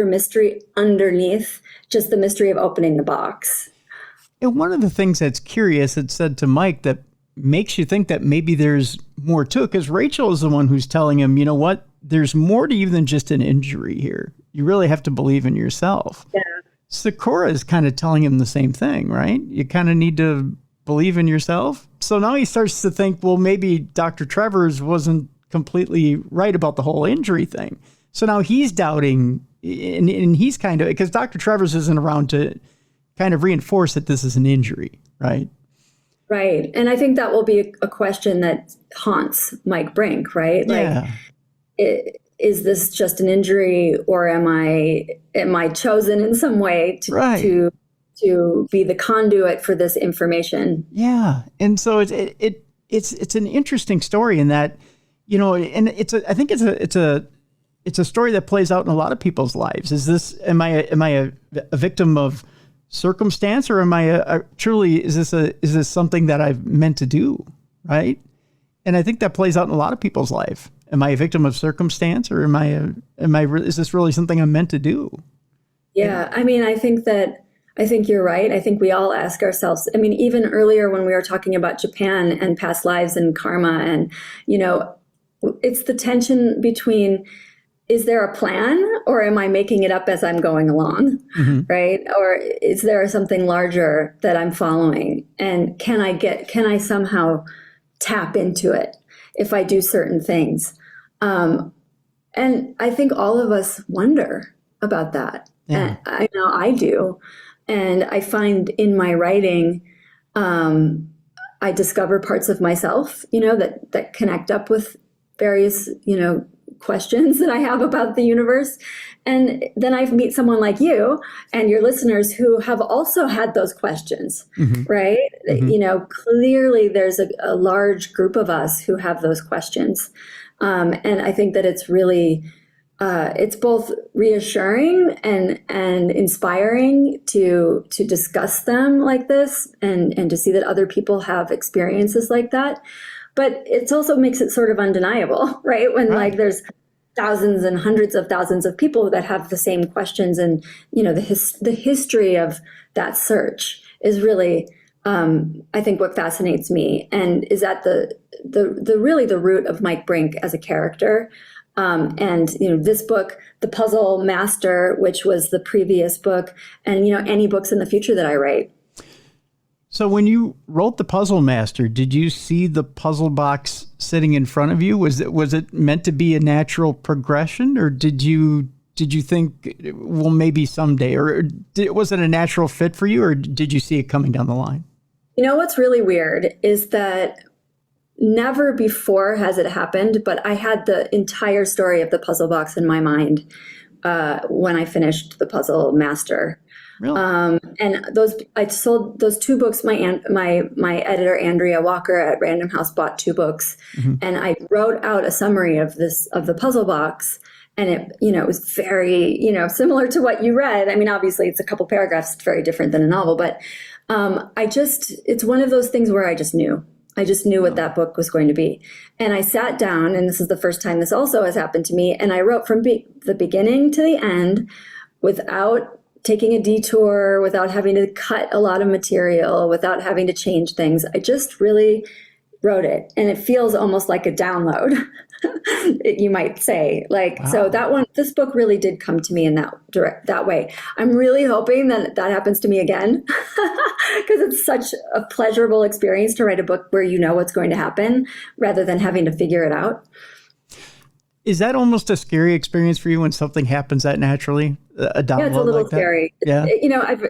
mystery underneath just the mystery of opening the box. And one of the things that's curious, it said to Mike, that makes you think that maybe there's more to it, because Rachel is the one who's telling him, you know what, there's more to you than just an injury here. You really have to believe in yourself. Yeah. Sakura is kind of telling him the same thing, right? You kind of need to believe in yourself. So now he starts to think, well, maybe Dr. Trevor's wasn't completely right about the whole injury thing. So now he's doubting, and he's kind of, because Dr. Trevor's isn't around to kind of reinforce that this is an injury, right? Right. And I think that will be a question that haunts Mike Brink, right? Yeah. Is this just an injury, or am I chosen in some way to be the conduit for this information? Yeah. And so it's an interesting story in that, and I think it's a story that plays out in a lot of people's lives. Am I a victim of circumstance, or am I truly, is this something that I've meant to do? Right. And I think that plays out in a lot of people's life. Am I a victim of circumstance, or is this really something I'm meant to do? Yeah. I mean, I think you're right. I think we all ask ourselves, I mean, even earlier when we were talking about Japan and past lives and karma, and, it's the tension between, is there a plan, or am I making it up as I'm going along? Mm-hmm. Right? Or is there something larger that I'm following? And can I somehow tap into it if I do certain things? And I think all of us wonder about that. Yeah. And I know I do. And I find in my writing, I discover parts of myself, that connect up with various, questions that I have about the universe. And then I meet someone like you and your listeners who have also had those questions, right? Clearly there's a large group of us who have those questions. And I think that it's really, it's both reassuring and inspiring to discuss them like this and to see that other people have experiences like that. But it also makes it sort of undeniable, right? When like there's thousands and hundreds of thousands of people that have the same questions, and the history of that search is really, I think, what fascinates me, and is at the really the root of Mike Brink as a character. And this book, The Puzzle Master, which was the previous book, and any books in the future that I write. So when you wrote The Puzzle Master, did you see the puzzle box sitting in front of you? Was it meant to be a natural progression, or did you think, well, maybe someday, or was it a natural fit for you, or did you see it coming down the line? What's really weird is that never before has it happened, but I had the entire story of the puzzle box in my mind when I finished The Puzzle Master. Really? And I sold those two books. My editor, Andrea Walker at Random House, bought two books, and I wrote out a summary of the puzzle box. And it was very, similar to what you read. I mean, obviously it's a couple paragraphs. It's very different than a novel, but it's one of those things where I just knew what that book was going to be. And I sat down, and this is the first time this also has happened to me. And I wrote from the beginning to the end without taking a detour, without having to cut a lot of material, without having to change things. I just really wrote it. And it feels almost like a download, you might say. Wow. So this book really did come to me in that way. I'm really hoping that happens to me again, because it's such a pleasurable experience to write a book where you know what's going to happen rather than having to figure it out. Is that almost a scary experience for you when something happens that naturally? A download, it's a little like scary. Yeah.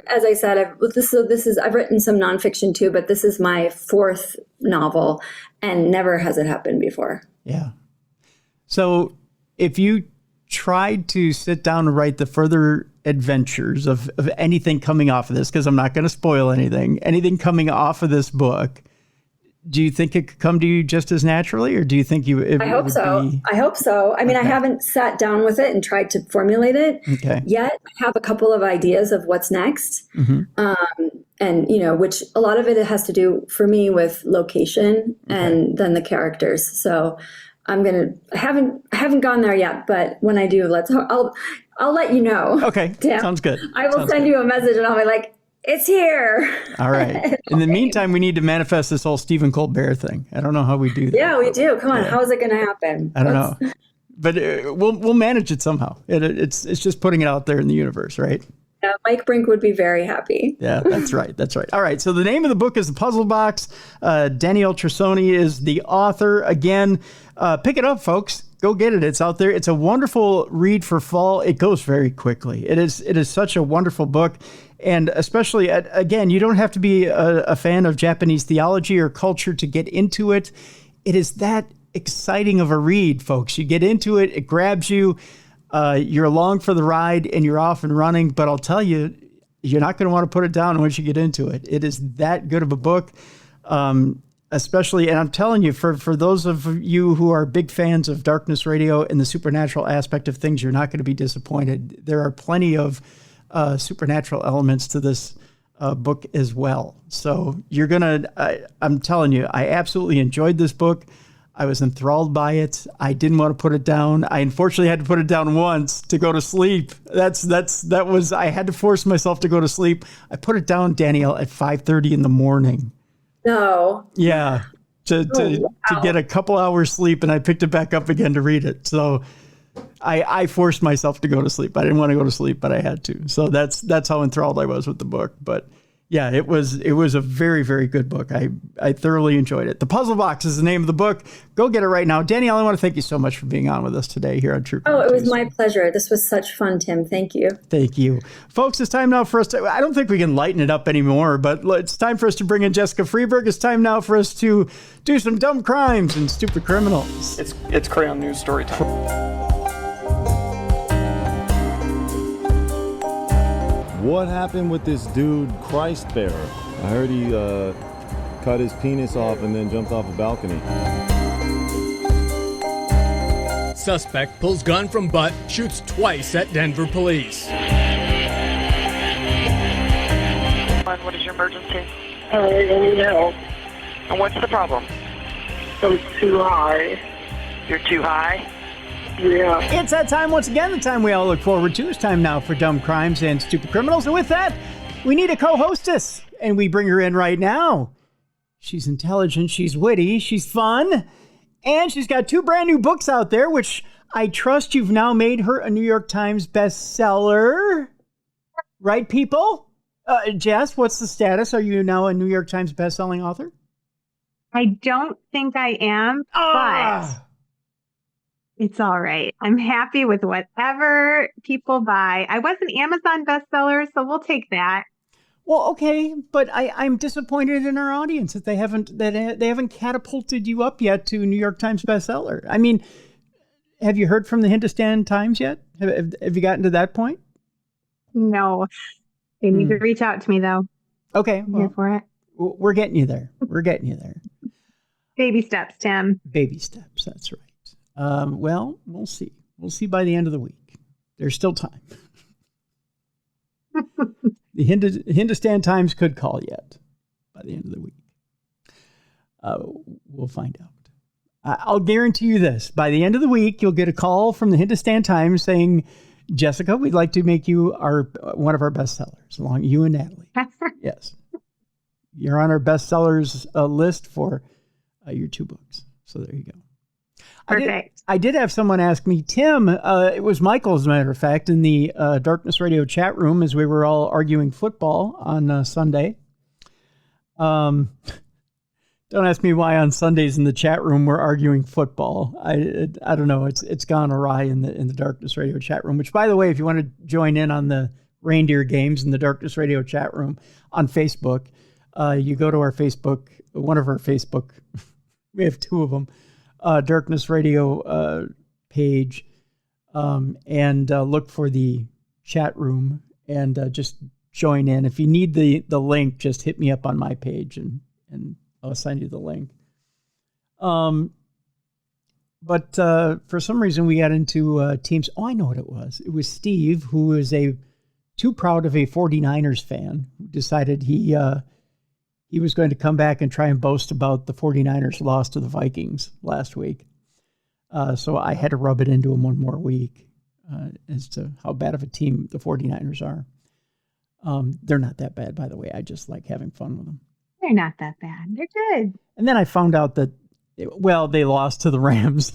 As I said, I've written some nonfiction too, but this is my fourth novel, and never has it happened before. Yeah. So if you tried to sit down and write the further adventures of anything coming off of this, because I'm not going to spoil anything coming off of this book, do you think it could come to you just as naturally, or do you think I hope so. I hope so. I mean, I haven't sat down with it and tried to formulate it yet. I have a couple of ideas of what's next. And, which a lot of it has to do for me with location and then the characters. So I haven't gone there yet, but when I do, I'll let you know. Okay. Tim. Sounds good. I will send you a message, and I'll be like, it's here. All right. In the meantime, we need to manifest this whole Stephen Colbert thing. I don't know how we do that. Yeah, we do. Come on. How is it going to happen? I don't know. But we'll manage it somehow. It's just putting it out there in the universe, right? Yeah, Mike Brink would be very happy. Yeah, that's right. That's right. All right. So the name of the book is The Puzzle Box. Danielle Trussoni is the author. Again, pick it up, folks. Go get it. It's out there. It's a wonderful read for fall. It goes very quickly. It is such a wonderful book. And especially, again, you don't have to be a fan of Japanese theology or culture to get into it. It is that exciting of a read, folks. You get into it, it grabs you, you're along for the ride, and you're off and running. But I'll tell you, you're not going to want to put it down once you get into it. It is that good of a book, especially, and I'm telling you, for those of you who are big fans of Darkness Radio and the supernatural aspect of things, you're not going to be disappointed. There are plenty of supernatural elements to this book as well. So I'm telling you, I absolutely enjoyed this book. I was enthralled by it. I didn't want to put it down. I unfortunately had to put it down once to go to sleep. I had to force myself to go to sleep. I put it down, Danielle, at 5:30 in the morning. No. Yeah. To get a couple hours sleep, and I picked it back up again to read it. So I forced myself to go to sleep. I didn't want to go to sleep, but I had to. So that's how enthralled I was with the book. But Yeah, it was a very, very good book. I thoroughly enjoyed it. The Puzzle Box is the name of the book. Go get it right now. Danielle, I want to thank you so much for being on with us today here on True Crime It was Tuesday. my pleasure. This was such fun, Tim. Thank you. Thank you. Folks, it's time now for us to, I don't think we can lighten it up anymore, but it's time for us to bring in Jessica Freeberg. It's time now for us to do some dumb crimes and stupid criminals. It's Crayon News story time. What happened with this dude, Christ Bearer? I heard he cut his penis off and then jumped off a balcony. Suspect pulls gun from butt, shoots twice at Denver police. What is your emergency? I need help. And what's the problem? I'm too high. You're too high? Yeah. It's that time once again, the time we all look forward to. It's time now for dumb crimes and stupid criminals. And with that, we need a co-hostess, and we bring her in right now. She's intelligent, she's witty, she's fun, and she's got 2 brand new books out there, which I trust you've now made her a New York Times bestseller. Right, people? Jess, what's the status? Are you now a New York Times bestselling author? I don't think I am, but it's all right. I'm happy with whatever people buy. I was an Amazon bestseller, so we'll take that. Well, okay, but I'm disappointed in our audience that they haven't catapulted you up yet to New York Times bestseller. I mean, have you heard from the Hindustan Times yet? Have you gotten to that point? No. They need to reach out to me, though. Okay. I'm here for it. We're getting you there. We're getting you there. Baby steps, Tim. Baby steps. That's right. Well, we'll see. We'll see by the end of the week. There's still time. The Hindustan Times could call yet by the end of the week. We'll find out. I'll guarantee you this. By the end of the week, you'll get a call from the Hindustan Times saying, Jessica, we'd like to make you one of our bestsellers, along you and Natalie. Yes. You're on our bestsellers list for your 2 books. So there you go. Perfect. I did have someone ask me, Tim, it was Michael, as a matter of fact, in the Darkness Radio chat room as we were all arguing football on Sunday. Don't ask me why on Sundays in the chat room we're arguing football. I don't know. It's gone awry in the Darkness Radio chat room, which, by the way, if you want to join in on the reindeer games in the Darkness Radio chat room on Facebook, you go to our Facebook, one of our Facebook, we have 2 of them, Darkness Radio page, and look for the chat room and just join in. If you need the link, just hit me up on my page and I'll send you the link. But for some reason we got into teams. Oh, I know what it was. It was Steve, who is too proud of a 49ers fan, who decided he was going to come back and try and boast about the 49ers loss to the Vikings last week. So I had to rub it into him one more week as to how bad of a team the 49ers are. They're not that bad, by the way. I just like having fun with them. They're not that bad. They're good. And then I found out that, they lost to the Rams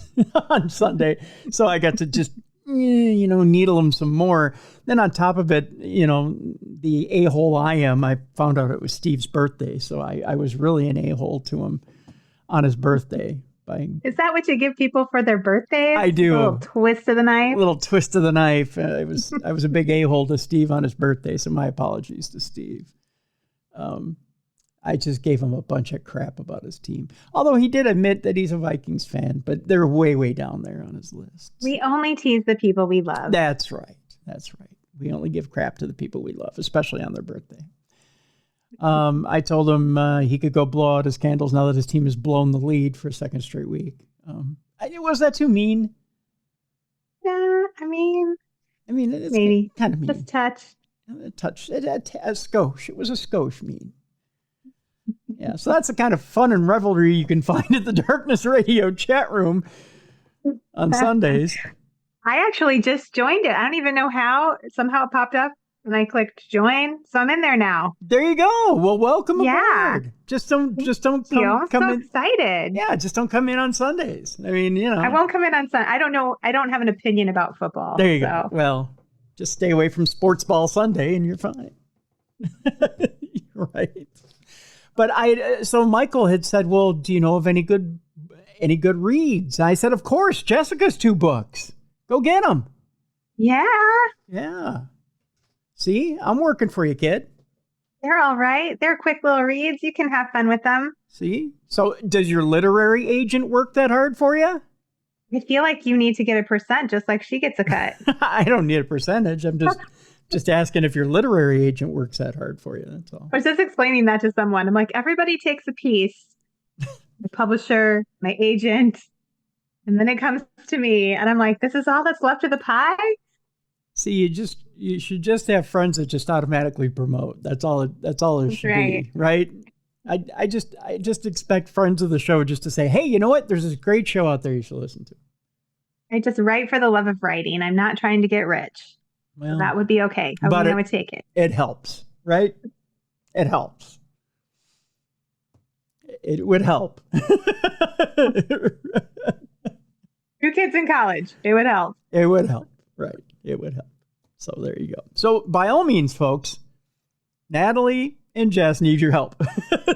on Sunday. So I got to just, needle them some more. Then on top of it, the a-hole I am, I found out it was Steve's birthday. So I was really an a-hole to him on his birthday. Is that what you give people for their birthdays? I do. A little twist of the knife? A little twist of the knife. I was a big a-hole to Steve on his birthday. So my apologies to Steve. I just gave him a bunch of crap about his team. Although he did admit that he's a Vikings fan, but they're way, way down there on his list. We only tease the people we love. That's right. That's right. We only give crap to the people we love, especially on their birthday. I told him he could go blow out his candles now that his team has blown the lead for a second straight week. Was that too mean? Yeah, I mean, it's maybe kind of mean. Just touch. A touch. A skosh. It was a skosh mean. Yeah, so that's the kind of fun and revelry you can find at the Darkness Radio chat room on Sundays. I actually just joined it. I don't even know how. Somehow it popped up and I clicked join. So I'm in there now. There you go. Well, welcome Yeah. aboard. Just don't I'm come so in. excited. Yeah, just don't come in on Sundays. I mean, I won't come in on Sunday. I don't know. I don't have an opinion about football. There you go. Well, just stay away from Sports Ball Sunday and you're fine. Right. But so Michael had said, well, do you know of any good reads? I said, of course, Jessica's 2 books. Go get them. Yeah. Yeah. See, I'm working for you, kid. They're all right. They're quick little reads. You can have fun with them. See? So does your literary agent work that hard for you? I feel like you need to get a percent just like she gets a cut. I don't need a percentage. I'm just asking if your literary agent works that hard for you. That's all. I was just explaining that to someone. I'm like, everybody takes a piece. The publisher, my agent, and then it comes to me. And I'm like, this is all that's left of the pie? See, you should just have friends that just automatically promote. That's all it should be, right? I just expect friends of the show just to say, hey, you know what? There's this great show out there you should listen to. I just write for the love of writing. I'm not trying to get rich. Well, so that would be okay. I would take it. It helps, right? It helps. It would help. 2 kids in college. It would help. It would help. Right. It would help. So there you go. So by all means, folks, Natalie and Jess need your help.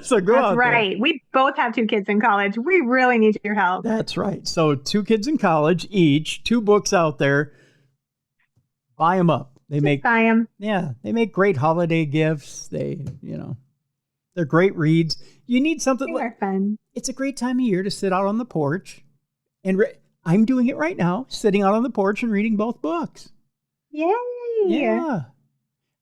So go out there. That's right. We both have 2 kids in college. We really need your help. That's right. So 2 kids in college each, 2 books out there. Buy them up. Buy them. Yeah. They make great holiday gifts. They're great reads. You need something like fun. It's a great time of year to sit out on the porch. And I'm doing it right now, sitting out on the porch and reading both books. Yay. Yeah.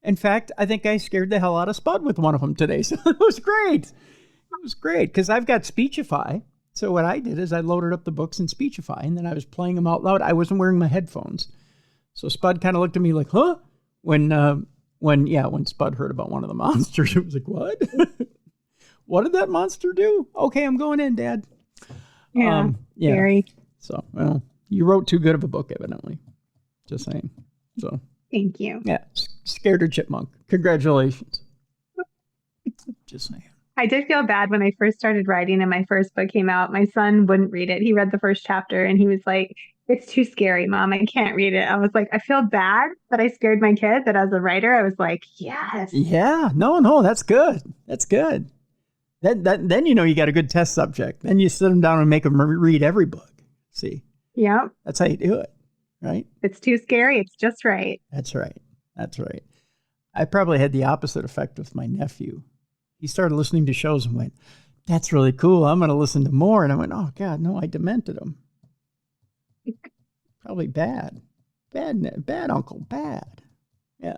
In fact, I think I scared the hell out of Spud with one of them today. So it was great. It was great because I've got Speechify. So what I did is I loaded up the books in Speechify and then I was playing them out loud. I wasn't wearing my headphones. So Spud kind of looked at me like, huh? When Spud heard about one of the monsters, it was like, what? What did that monster do? Okay, I'm going in, Dad. Yeah. Scary. So, well, you wrote too good of a book, evidently. Just saying. So. Thank you. Yeah. Scared of Chipmunk. Congratulations. Just saying. I did feel bad when I first started writing and my first book came out. My son wouldn't read it. He read the first chapter and he was like, it's too scary, Mom. I can't read it. I was like, I feel bad that I scared my kid, but as a writer, I was like, yes. Yeah. No, that's good. That's good. Then you got a good test subject. Then you sit them down and make them read every book. See? Yeah. That's how you do it, right? It's too scary. It's just right. That's right. That's right. I probably had the opposite effect with my nephew. He started listening to shows and went, that's really cool. I'm going to listen to more. And I went, oh, God, no, I demented him. Probably bad. Bad, Uncle. Bad. Yeah.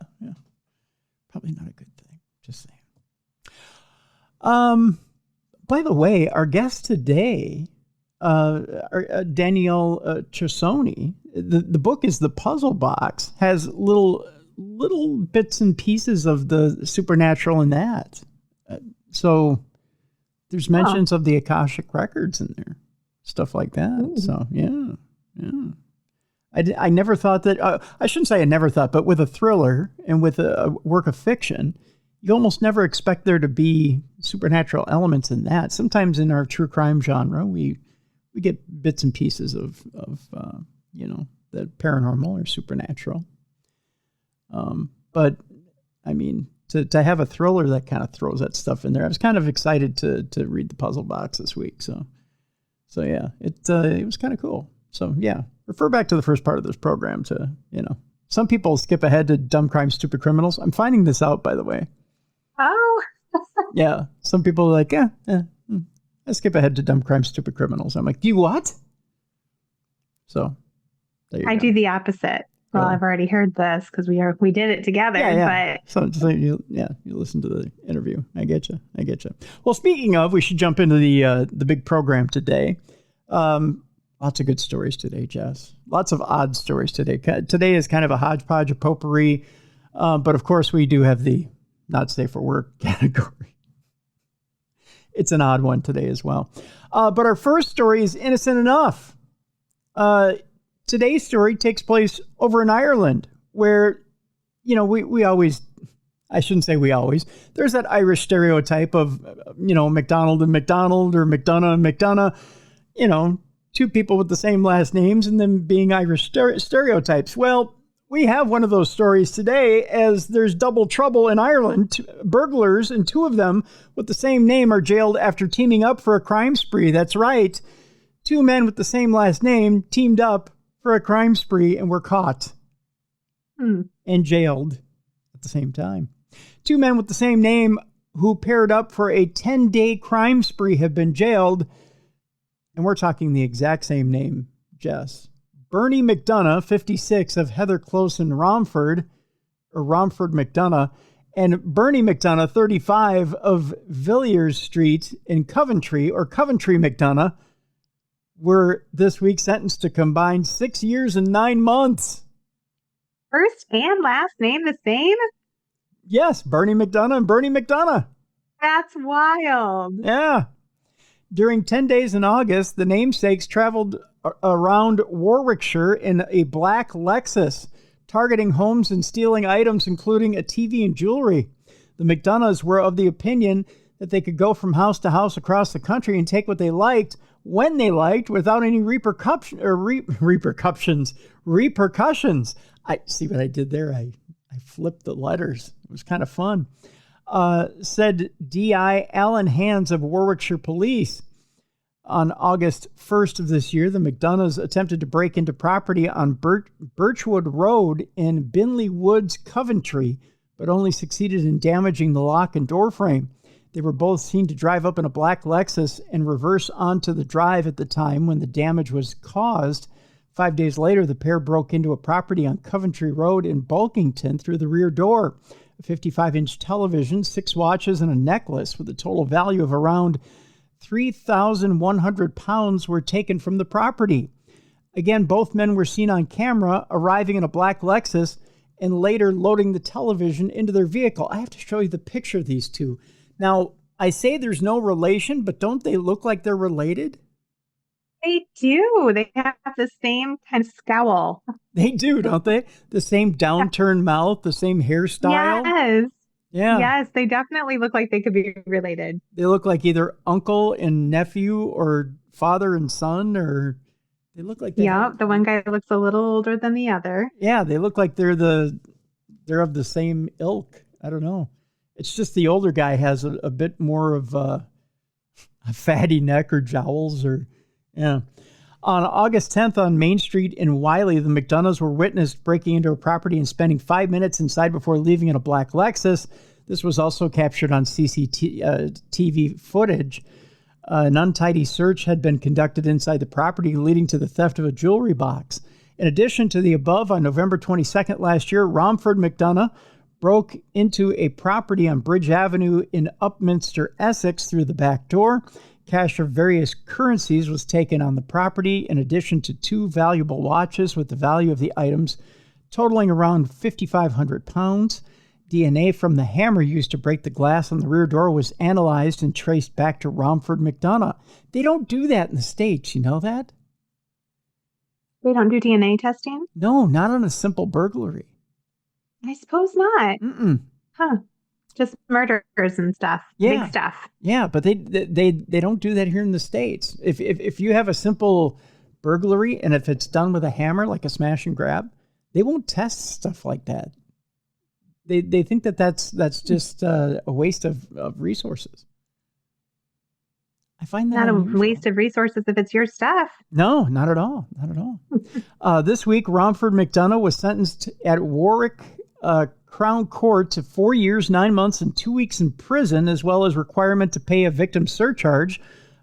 Probably not a good thing. Just saying. By the way, our guest today, Danielle Trussoni, the book is The Puzzle Box, has little bits and pieces of the supernatural in that. So there's mentions of the Akashic records in there, stuff like that. Ooh. So yeah. I never thought that, I shouldn't say I never thought, but with a thriller and with a work of fiction, you almost never expect there to be supernatural elements in that. Sometimes in our true crime genre, we get bits and pieces of the paranormal or supernatural. But I mean, to have a thriller that kind of throws that stuff in there, I was kind of excited to read The Puzzle Box this week. So yeah, it was kind of cool. So yeah, refer back to the first part of this program to, some people skip ahead to Dumb Crime, Stupid Criminals. I'm finding this out, by the way. Oh. Yeah. Some people are like, I skip ahead to Dumb Crime, Stupid Criminals. I'm like, do you what? So there you go. I do the opposite. Well, I've already heard this because we did it together. Yeah. But so you listen to the interview. I get you. Well, speaking of, we should jump into the big program today. Lots of good stories today, Jess. Lots of odd stories today. Today is kind of a hodgepodge of potpourri, but of course we do have the not safe for work category. It's an odd one today as well. But our first story is innocent enough. Today's story takes place over in Ireland, where, we always, I shouldn't say we always, there's that Irish stereotype of, McDonald and McDonald or McDonough and McDonough, two people with the same last names and them being Irish stereotypes. Well, We have one of those stories today, as there's double trouble in Ireland. Burglars, and 2 of them with the same name, are jailed after teaming up for a crime spree. That's right. 2 men with the same last name teamed up for a crime spree and were caught and jailed at the same time. 2 men with the same name who paired up for a 10-day crime spree have been jailed. And we're talking the exact same name, Jess. Bernie McDonough, 56, of Heather Close in Romford McDonough, and Bernie McDonough, 35, of Villiers Street in Coventry McDonough, were this week sentenced to combined 6 years and 9 months. First and last name the same? Yes, Bernie McDonough and Bernie McDonough. That's wild. Yeah. During 10 days in August, the namesakes traveled around Warwickshire in a black Lexus, targeting homes and stealing items, including a TV and jewelry. The McDonoughs were of the opinion that they could go from house to house across the country and take what they liked when they liked without any repercussions. I see what I did there. I flipped the letters. It was kind of fun. Said D.I. Alan Hands of Warwickshire Police. On August 1st of this year, the McDonoughs attempted to break into property on Birchwood Road in Binley Woods, Coventry, but only succeeded in damaging the lock and door frame. They were both seen to drive up in a black Lexus and reverse onto the drive at the time when the damage was caused. 5 days later, the pair broke into a property on Coventry Road in Bulkington through the rear door. A 55-inch television, 6 watches, and a necklace with a total value of around 3,100 pounds were taken from the property. Again, both men were seen on camera arriving in a black Lexus and later loading the television into their vehicle. I have to show you the picture of these 2. Now, I say there's no relation, but don't they look like they're related? They do. They have the same kind of scowl. They do, don't they? The same downturned mouth, the same hairstyle. Yes. Yeah. Yes, they definitely look like they could be related. They look like either uncle and nephew or father and son, or they look like the one guy looks a little older than the other. Yeah, they look like they're of the same ilk. I don't know. It's just the older guy has a bit more of a fatty neck or jowls yeah. On August 10th on Main Street in Wiley, the McDonoughs were witnessed breaking into a property and spending 5 minutes inside before leaving in a black Lexus. This was also captured on CCTV footage. An untidy search had been conducted inside the property, leading to the theft of a jewelry box. In addition to the above, on November 22nd last year, Romford McDonough broke into a property on Bridge Avenue in Upminster, Essex, through the back door. Cash of various currencies was taken on the property, in addition to 2 valuable watches with the value of the items totaling around 5,500 pounds. DNA from the hammer used to break the glass on the rear door was analyzed and traced back to Romford McDonough. They don't do that in the States, you know that? They don't do DNA testing? No, not on a simple burglary. I suppose not. Mm-mm. Huh. Just murders and stuff. Yeah. Big stuff. Yeah, but they don't do that here in the States. If you have a simple burglary and if it's done with a hammer, like a smash and grab, they won't test stuff like that. They think that's just a waste of resources. I find that not unusual. A waste of resources if it's your stuff. No, not at all. Not at all. This week, Romford McDonough was sentenced at Warwick Crown Court to 4 years, 9 months, and 2 weeks in prison, as well as requirement to pay a victim surcharge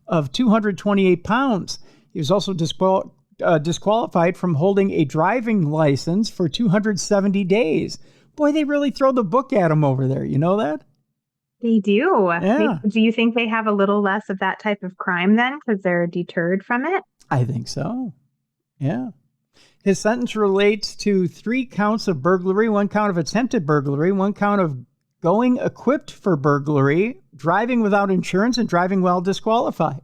of £228. He was also disqualified from holding a driving license for 270 days. Boy, they really throw the book at him over there. You know that? They do. Yeah. Do you think they have a little less of that type of crime then because they're deterred from it? I think so. Yeah. His sentence relates to 3 counts of burglary, 1 count of attempted burglary, 1 count of going equipped for burglary, driving without insurance, and driving while disqualified.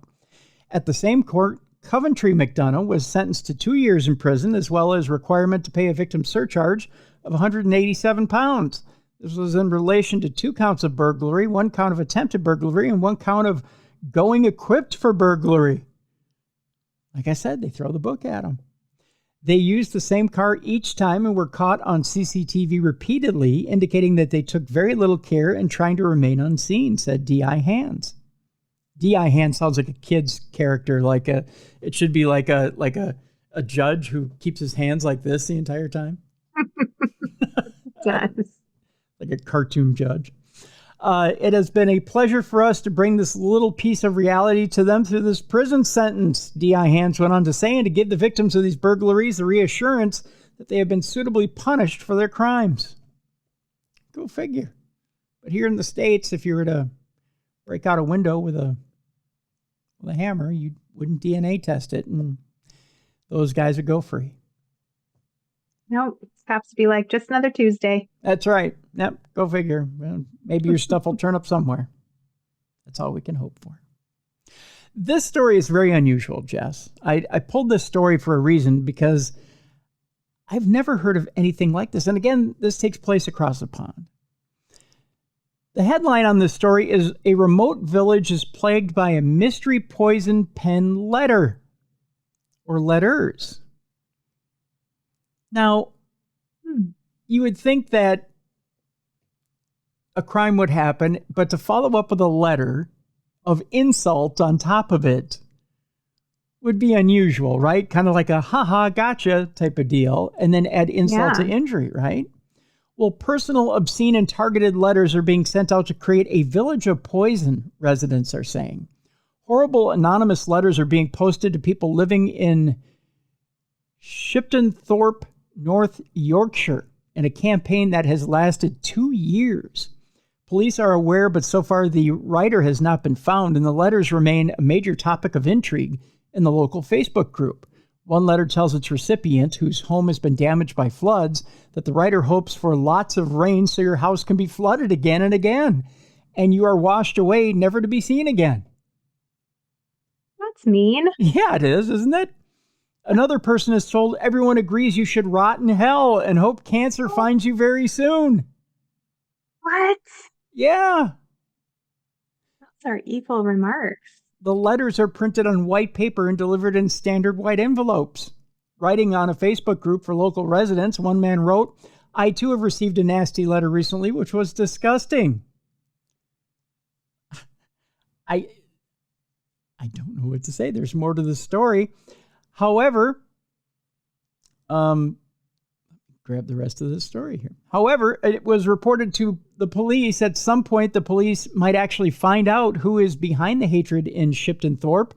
At the same court, Coventry McDonough was sentenced to 2 years in prison, as well as requirement to pay a victim surcharge of £187. This was in relation to 2 counts of burglary, 1 count of attempted burglary, and 1 count of going equipped for burglary. Like I said, they throw the book at him. They used the same car each time and were caught on CCTV repeatedly, indicating that they took very little care in trying to remain unseen, said D.I. Hands. D.I. Hands sounds like a kid's character, it should be like a judge who keeps his hands like this the entire time. Does. Like a cartoon judge. It has been a pleasure for us to bring this little piece of reality to them through this prison sentence, D.I. Hands went on to say, and to give the victims of these burglaries the reassurance that they have been suitably punished for their crimes. Go figure. But here in the States, if you were to break out a window with a hammer, you wouldn't DNA test it, and those guys would go free. No, cops would be like, just another Tuesday. That's right. Yep, go figure. Well, maybe your stuff will turn up somewhere. That's all we can hope for. This story is very unusual, Jess. I pulled this story for a reason because I've never heard of anything like this. And again, this takes place across the pond. The headline on this story is, a remote village is plagued by a mystery poison pen letter or letters. Now, you would think that a crime would happen, but to follow up with a letter of insult on top of it would be unusual, right? Kind of like a haha, gotcha type of deal, and then add insult to injury, right? Well, personal, obscene, and targeted letters are being sent out to create a village of poison, residents are saying. Horrible anonymous letters are being posted to people living in Shipton Thorpe, North Yorkshire, in a campaign that has lasted 2 years. Police are aware, but so far the writer has not been found, and the letters remain a major topic of intrigue in the local Facebook group. One letter tells its recipient, whose home has been damaged by floods, that the writer hopes for lots of rain so your house can be flooded again and again, and you are washed away, never to be seen again. That's mean. Yeah, it is, isn't it? Another person is told, everyone agrees you should rot in hell and hope cancer finds you very soon. What? Yeah. Those are evil remarks. The letters are printed on white paper and delivered in standard white envelopes. Writing on a Facebook group for local residents, one man wrote, I too have received a nasty letter recently, which was disgusting. I don't know what to say. There's more to the story. However, grab the rest of the story here. However, it was reported to the police at some point the police might actually find out who is behind the hatred in Shipton Thorpe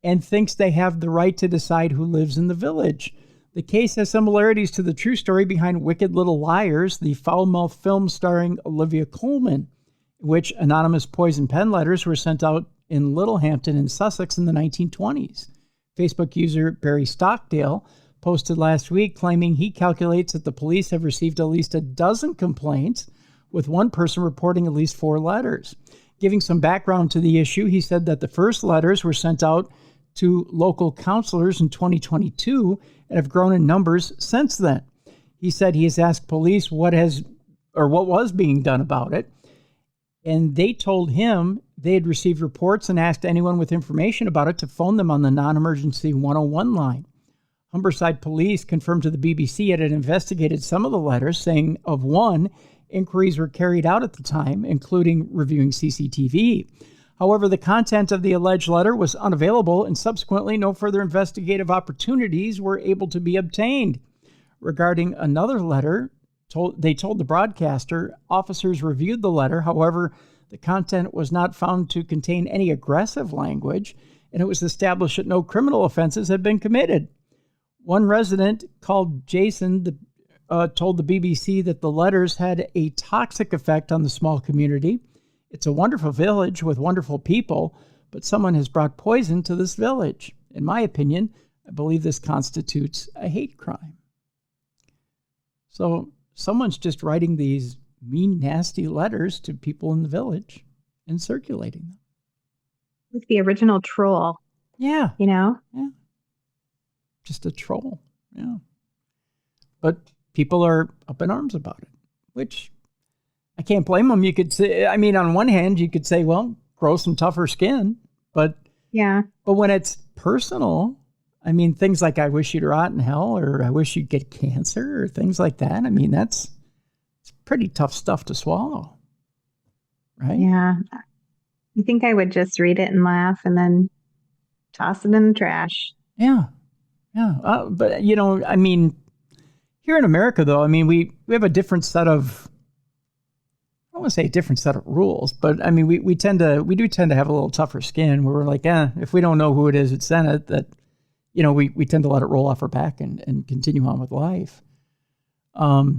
and thinks they have the right to decide who lives in the village. The case has similarities to the true story behind Wicked Little Liars, the foul-mouthed film starring Olivia Colman, in which anonymous poison pen letters were sent out in Littlehampton in Sussex in the 1920s. Facebook user Barry Stockdale posted last week claiming he calculates that the police have received at least a dozen complaints, with one person reporting at least 4 letters. Giving some background to the issue, he said that the first letters were sent out to local counselors in 2022 and have grown in numbers since then. He said he has asked police what was being done about it, and they told him they had received reports and asked anyone with information about it to phone them on the non-emergency 101 line. Humberside Police confirmed to the BBC it had investigated some of the letters, saying of one, inquiries were carried out at the time, including reviewing CCTV. However, the content of the alleged letter was unavailable, and subsequently no further investigative opportunities were able to be obtained. Regarding another letter, they told the broadcaster officers reviewed the letter. However, the content was not found to contain any aggressive language, and it was established that no criminal offenses had been committed. One resident called Jason told the BBC that the letters had a toxic effect on the small community. It's a wonderful village with wonderful people, but someone has brought poison to this village. In my opinion, I believe this constitutes a hate crime. So someone's just writing these mean, nasty letters to people in the village and circulating them. Like the original troll. Yeah. You know? Yeah. Just a troll. Yeah. But people are up in arms about it, which I can't blame them. You could say, I mean, on one hand, you could say, well, grow some tougher skin. But yeah. But when it's personal, I mean, things like "I wish you'd rot in hell" or "I wish you'd get cancer" or things like that. I mean, it's pretty tough stuff to swallow, right? Yeah. I think I would just read it and laugh and then toss it in the trash. Yeah. But, you know, I mean, here in America, though, I mean, we have a different set of, I don't want to say a different set of rules, but I mean, we do tend to have a little tougher skin where we're like, if we don't know who it is at Senate, that, you know, we tend to let it roll off our back and continue on with life. But,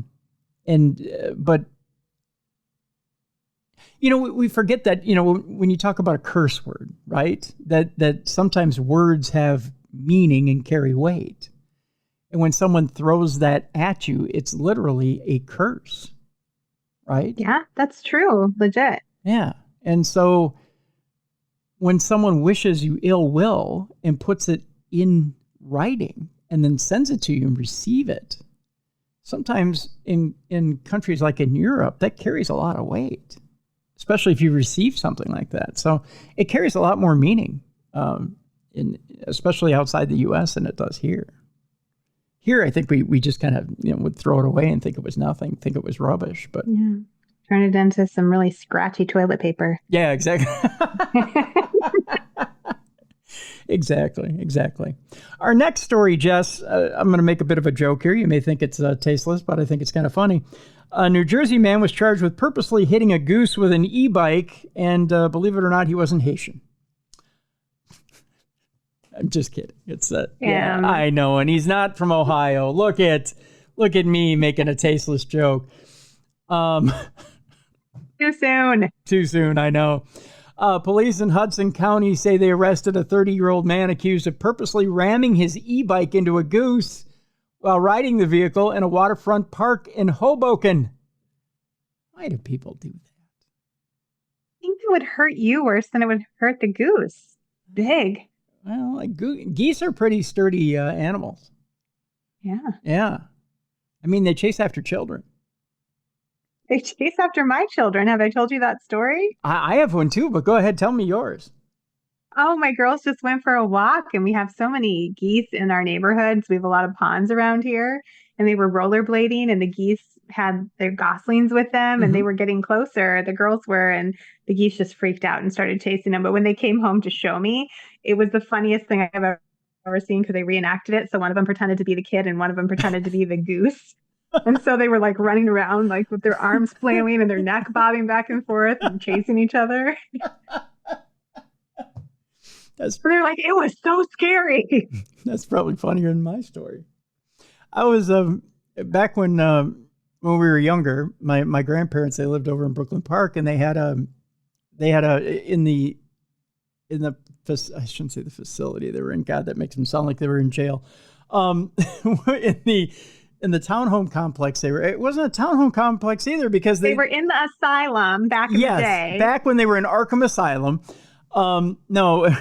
you know, we forget that, you know, when you talk about a curse word, right, that sometimes words have meaning and carry weight. And when someone throws that at you, it's literally a curse, right? Yeah, that's true. Legit. Yeah. And so when someone wishes you ill will and puts it in writing and then sends it to you and receive it, sometimes in countries like in Europe, that carries a lot of weight, especially if you receive something like that. So it carries a lot more meaning, especially outside the U.S. than it does here. Here, I think we just kind of, you know, would throw it away and think it was nothing, think it was rubbish. But yeah, turn it into some really scratchy toilet paper. Yeah, exactly. Exactly. Our next story, Jess, I'm going to make a bit of a joke here. You may think it's tasteless, but I think it's kind of funny. A New Jersey man was charged with purposely hitting a goose with an e-bike, and believe it or not, he wasn't Haitian. I'm just kidding. It's yeah, I know, and he's not from Ohio. Look at me making a tasteless joke. Too soon. I know. Police in Hudson County say they arrested a 30-year-old man accused of purposely ramming his e-bike into a goose while riding the vehicle in a waterfront park in Hoboken. Why do people do that? I think it would hurt you worse than it would hurt the goose. Big. Well, like geese are pretty sturdy animals. Yeah. I mean, they chase after children. They chase after my children. Have I told you that story? I have one too, but go ahead, tell me yours. Oh, my girls just went for a walk, and we have so many geese in our neighborhoods. We have a lot of ponds around here, and they were rollerblading, and the geese had their goslings with them, and they were getting closer. The girls were, and the geese just freaked out and started chasing them. But when they came home to show me, it was the funniest thing I've ever seen because they reenacted it. So one of them pretended to be the kid, and one of them pretended to be the goose. And so they were like running around like with their arms flailing and their neck bobbing back and forth and chasing each other. They're like, it was so scary. That's probably funnier than my story. I was back when we were younger. My grandparents, they lived over in Brooklyn Park, and they had a in the I shouldn't say the facility they were in. God, that makes them sound like they were in jail. In the townhome complex, it wasn't a townhome complex either because they were in the asylum back in the day. Back when they were in Arkham Asylum. No,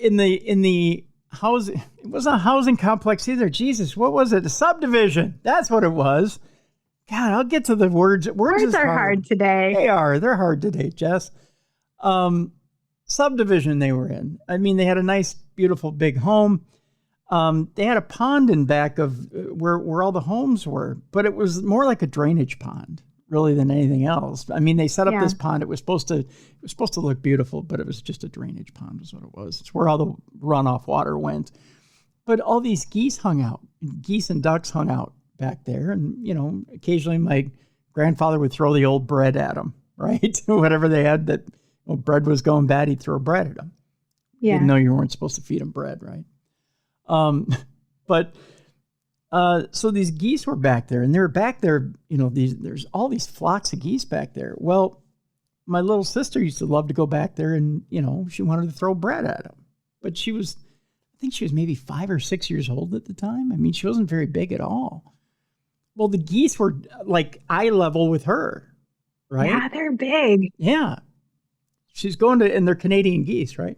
in the housing, it wasn't a housing complex either. Jesus, what was it? A subdivision. That's what it was. God, I'll get to the words. Words are hard today. They're hard today, Jess. Subdivision they were in. I mean, they had a nice, beautiful, big home. They had a pond in back of where all the homes were, but it was more like a drainage pond, really, than anything else. I mean, they set up this pond. It was supposed to look beautiful, but it was just a drainage pond, is what it was. It's where all the runoff water went. But all these geese hung out. Geese and ducks hung out back there, and you know, occasionally my grandfather would throw the old bread at them, right? Whatever they had that bread was going bad, he'd throw bread at them. Yeah, even though you weren't supposed to feed them bread, right? So these geese were back there, and they were back there, you know, there's all these flocks of geese back there. Well, my little sister used to love to go back there, and, you know, she wanted to throw bread at them, but I think she was maybe 5 or 6 years old at the time. I mean, she wasn't very big at all. Well, the geese were like eye level with her, right? Yeah, they're big. Yeah. She's going to, and they're Canadian geese, right?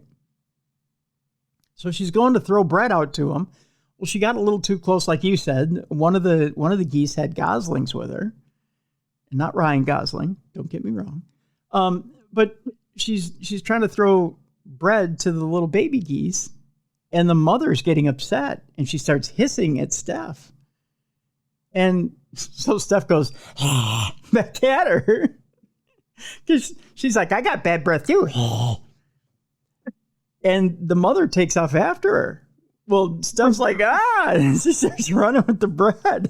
So she's going to throw bread out to them. Well, she got a little too close, like you said. One of the geese had goslings with her, and not Ryan Gosling. Don't get me wrong. But she's trying to throw bread to the little baby geese, And the mother's getting upset, and she starts hissing at Steph. And so Steph goes back at her. Because she's like, I got bad breath too. And the mother takes off after her. Well, Steph's like, and she starts running with the bread.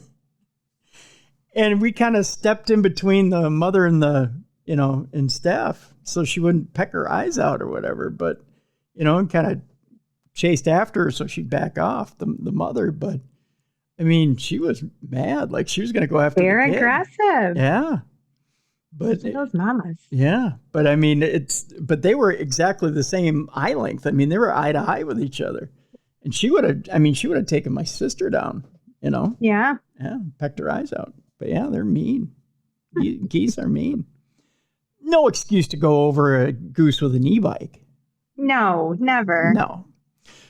And we kind of stepped in between the mother and and Steph, so she wouldn't peck her eyes out or whatever. But, and kind of chased after her so she'd back off, the mother. But, I mean, she was mad. Like, she was going to go after They're the kid. aggressive. Yeah. But those mamas. Yeah. But, I mean, but they were exactly the same eye length. I mean, they were eye to eye with each other. And she would have taken my sister down, Yeah. Yeah, pecked her eyes out. But yeah, they're mean. Geese are mean. No excuse to go over a goose with an e-bike. No, never. No.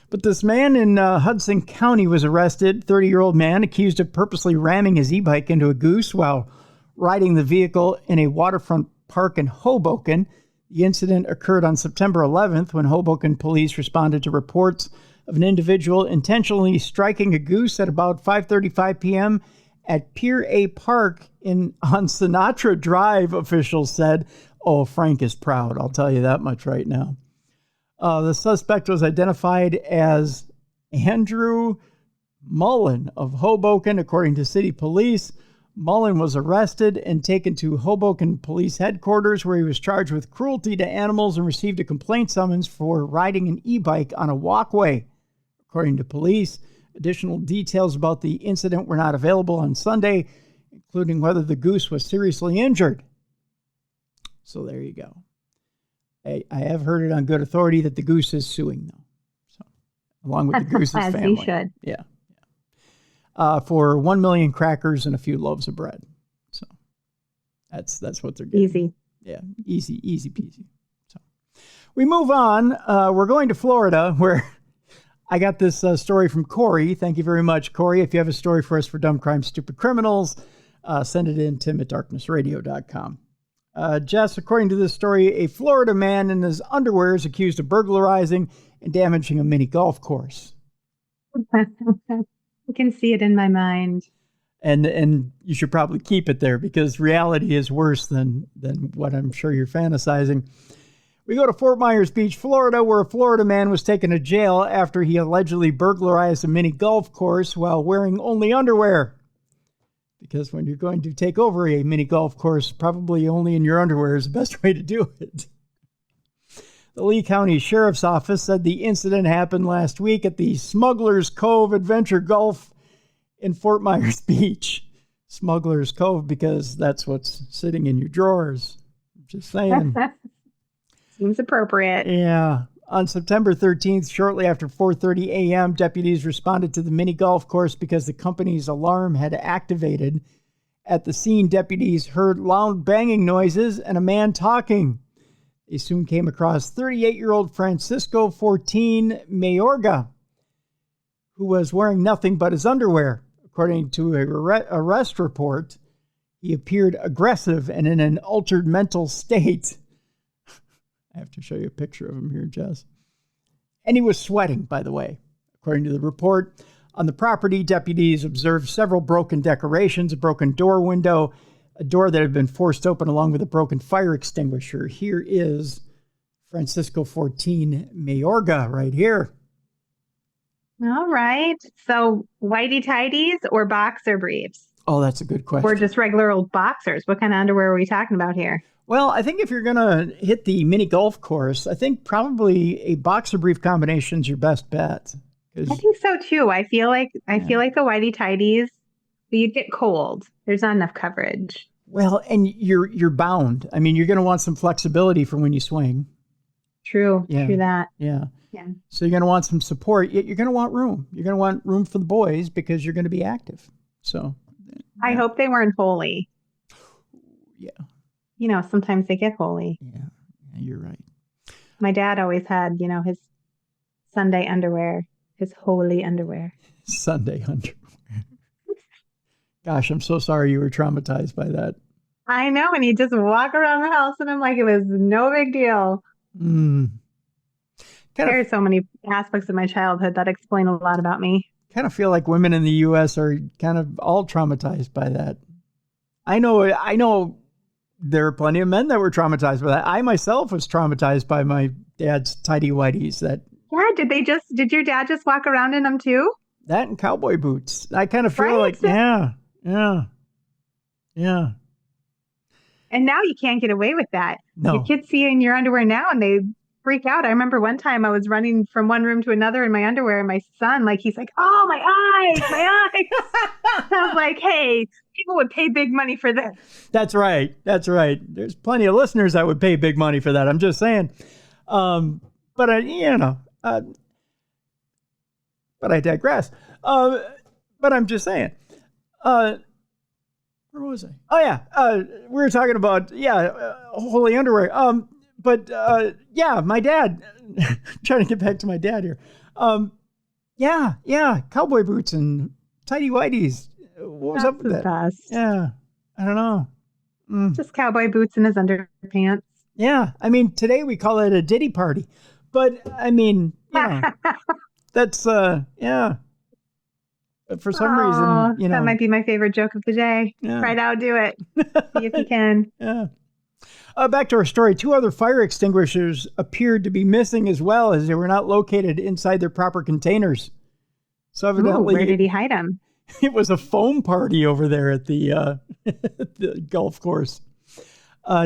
But this man in Hudson County was arrested, 30-year-old man accused of purposely ramming his e-bike into a goose while riding the vehicle in a waterfront park in Hoboken. The incident occurred on September 11th when Hoboken police responded to reports of an individual intentionally striking a goose at about 5:35 p.m. at Pier A Park on Sinatra Drive, officials said. Oh, Frank is proud. I'll tell you that much right now. The suspect was identified as Andrew Mullen of Hoboken, according to city police. Mullen was arrested and taken to Hoboken Police Headquarters, where he was charged with cruelty to animals and received a complaint summons for riding an e-bike on a walkway. According to police, additional details about the incident were not available on Sunday, including whether the goose was seriously injured. So there you go. I have heard it on good authority that the goose is suing, though. So, along with the goose's As family. he should. Yeah. For 1 million crackers and a few loaves of bread. So that's what they're getting. Easy. Yeah, easy peasy. So we move on. We're going to Florida, where I got this story from Corey. Thank you very much, Corey. If you have a story for us for Dumb Crimes, Stupid Criminals, send it in, tim@darknessradio.com. Jess, according to this story, a Florida man in his underwear is accused of burglarizing and damaging a mini golf course. I can see it in my mind. And you should probably keep it there because reality is worse than what I'm sure you're fantasizing. We go to Fort Myers Beach, Florida, where a Florida man was taken to jail after he allegedly burglarized a mini golf course while wearing only underwear. Because when you're going to take over a mini golf course, probably only in your underwear is the best way to do it. The Lee County Sheriff's Office said the incident happened last week at the Smuggler's Cove Adventure Golf in Fort Myers Beach. Smuggler's Cove, because that's what's sitting in your drawers. Just saying. Seems appropriate. Yeah. On September 13th, shortly after 4:30 a.m., deputies responded to the mini golf course because the company's alarm had activated. At the scene, deputies heard loud banging noises and a man talking. They soon came across 38-year-old Francisco 14 Mayorga, who was wearing nothing but his underwear. According to a arrest report, he appeared aggressive and in an altered mental state. I have to show you a picture of him here, Jess. And he was sweating, by the way. According to the report, on the property, deputies observed several broken decorations, a broken door window, a door that had been forced open along with a broken fire extinguisher. Here is Francisco 14 Mayorga right here. All right. So whitey tighties or boxer briefs? Oh, that's a good question. Or just regular old boxers? What kind of underwear are we talking about here? Well, I think if you're going to hit the mini golf course, I think probably a boxer brief combination is your best bet. I think so too. I feel like the whitey tighties, you'd get cold. There's not enough coverage. Well, and you're bound. I mean, you're going to want some flexibility for when you swing. True. Yeah. True that. Yeah. Yeah. So you're going to want some support. You're going to want room. You're going to want room for the boys because you're going to be active. So I hope they weren't holy. Yeah. You know, sometimes they get holy. Yeah, you're right. My dad always had, his Sunday underwear, his holy underwear. Sunday underwear. Gosh, I'm so sorry you were traumatized by that. I know, and he'd just walk around the house, and I'm like, it was no big deal. There are so many aspects of my childhood that explain a lot about me. Kind of feel like women in the U.S. are kind of all traumatized by that. I know there are plenty of men that were traumatized by that. I myself was traumatized by my dad's tidy whities. Yeah, did your dad just walk around in them too? That and cowboy boots. I kind of feel Right? like, yeah. And now you can't get away with that. No. Your kids see you in your underwear now and they freak out. I remember one time I was running from one room to another in my underwear and my son, he's like, oh, my eyes. I was like, hey, people would pay big money for this. That's right. There's plenty of listeners that would pay big money for that. I'm just saying. But I digress. But I'm just saying. Where was I? Oh yeah, we were talking about holy underwear. My dad. Trying to get back to my dad here. Cowboy boots and tidy whities. What was up with that? Best. Yeah, I don't know. Just cowboy boots and his underpants. Yeah, I mean today we call it a ditty party, but I mean that's But for some reason, that might be my favorite joke of the day. Yeah. Try to outdo it. See if you can. Yeah. Back to our story. 2 other fire extinguishers appeared to be missing as well, as they were not located inside their proper containers. So evidently, where did he hide them? It was a foam party over there at the the golf course.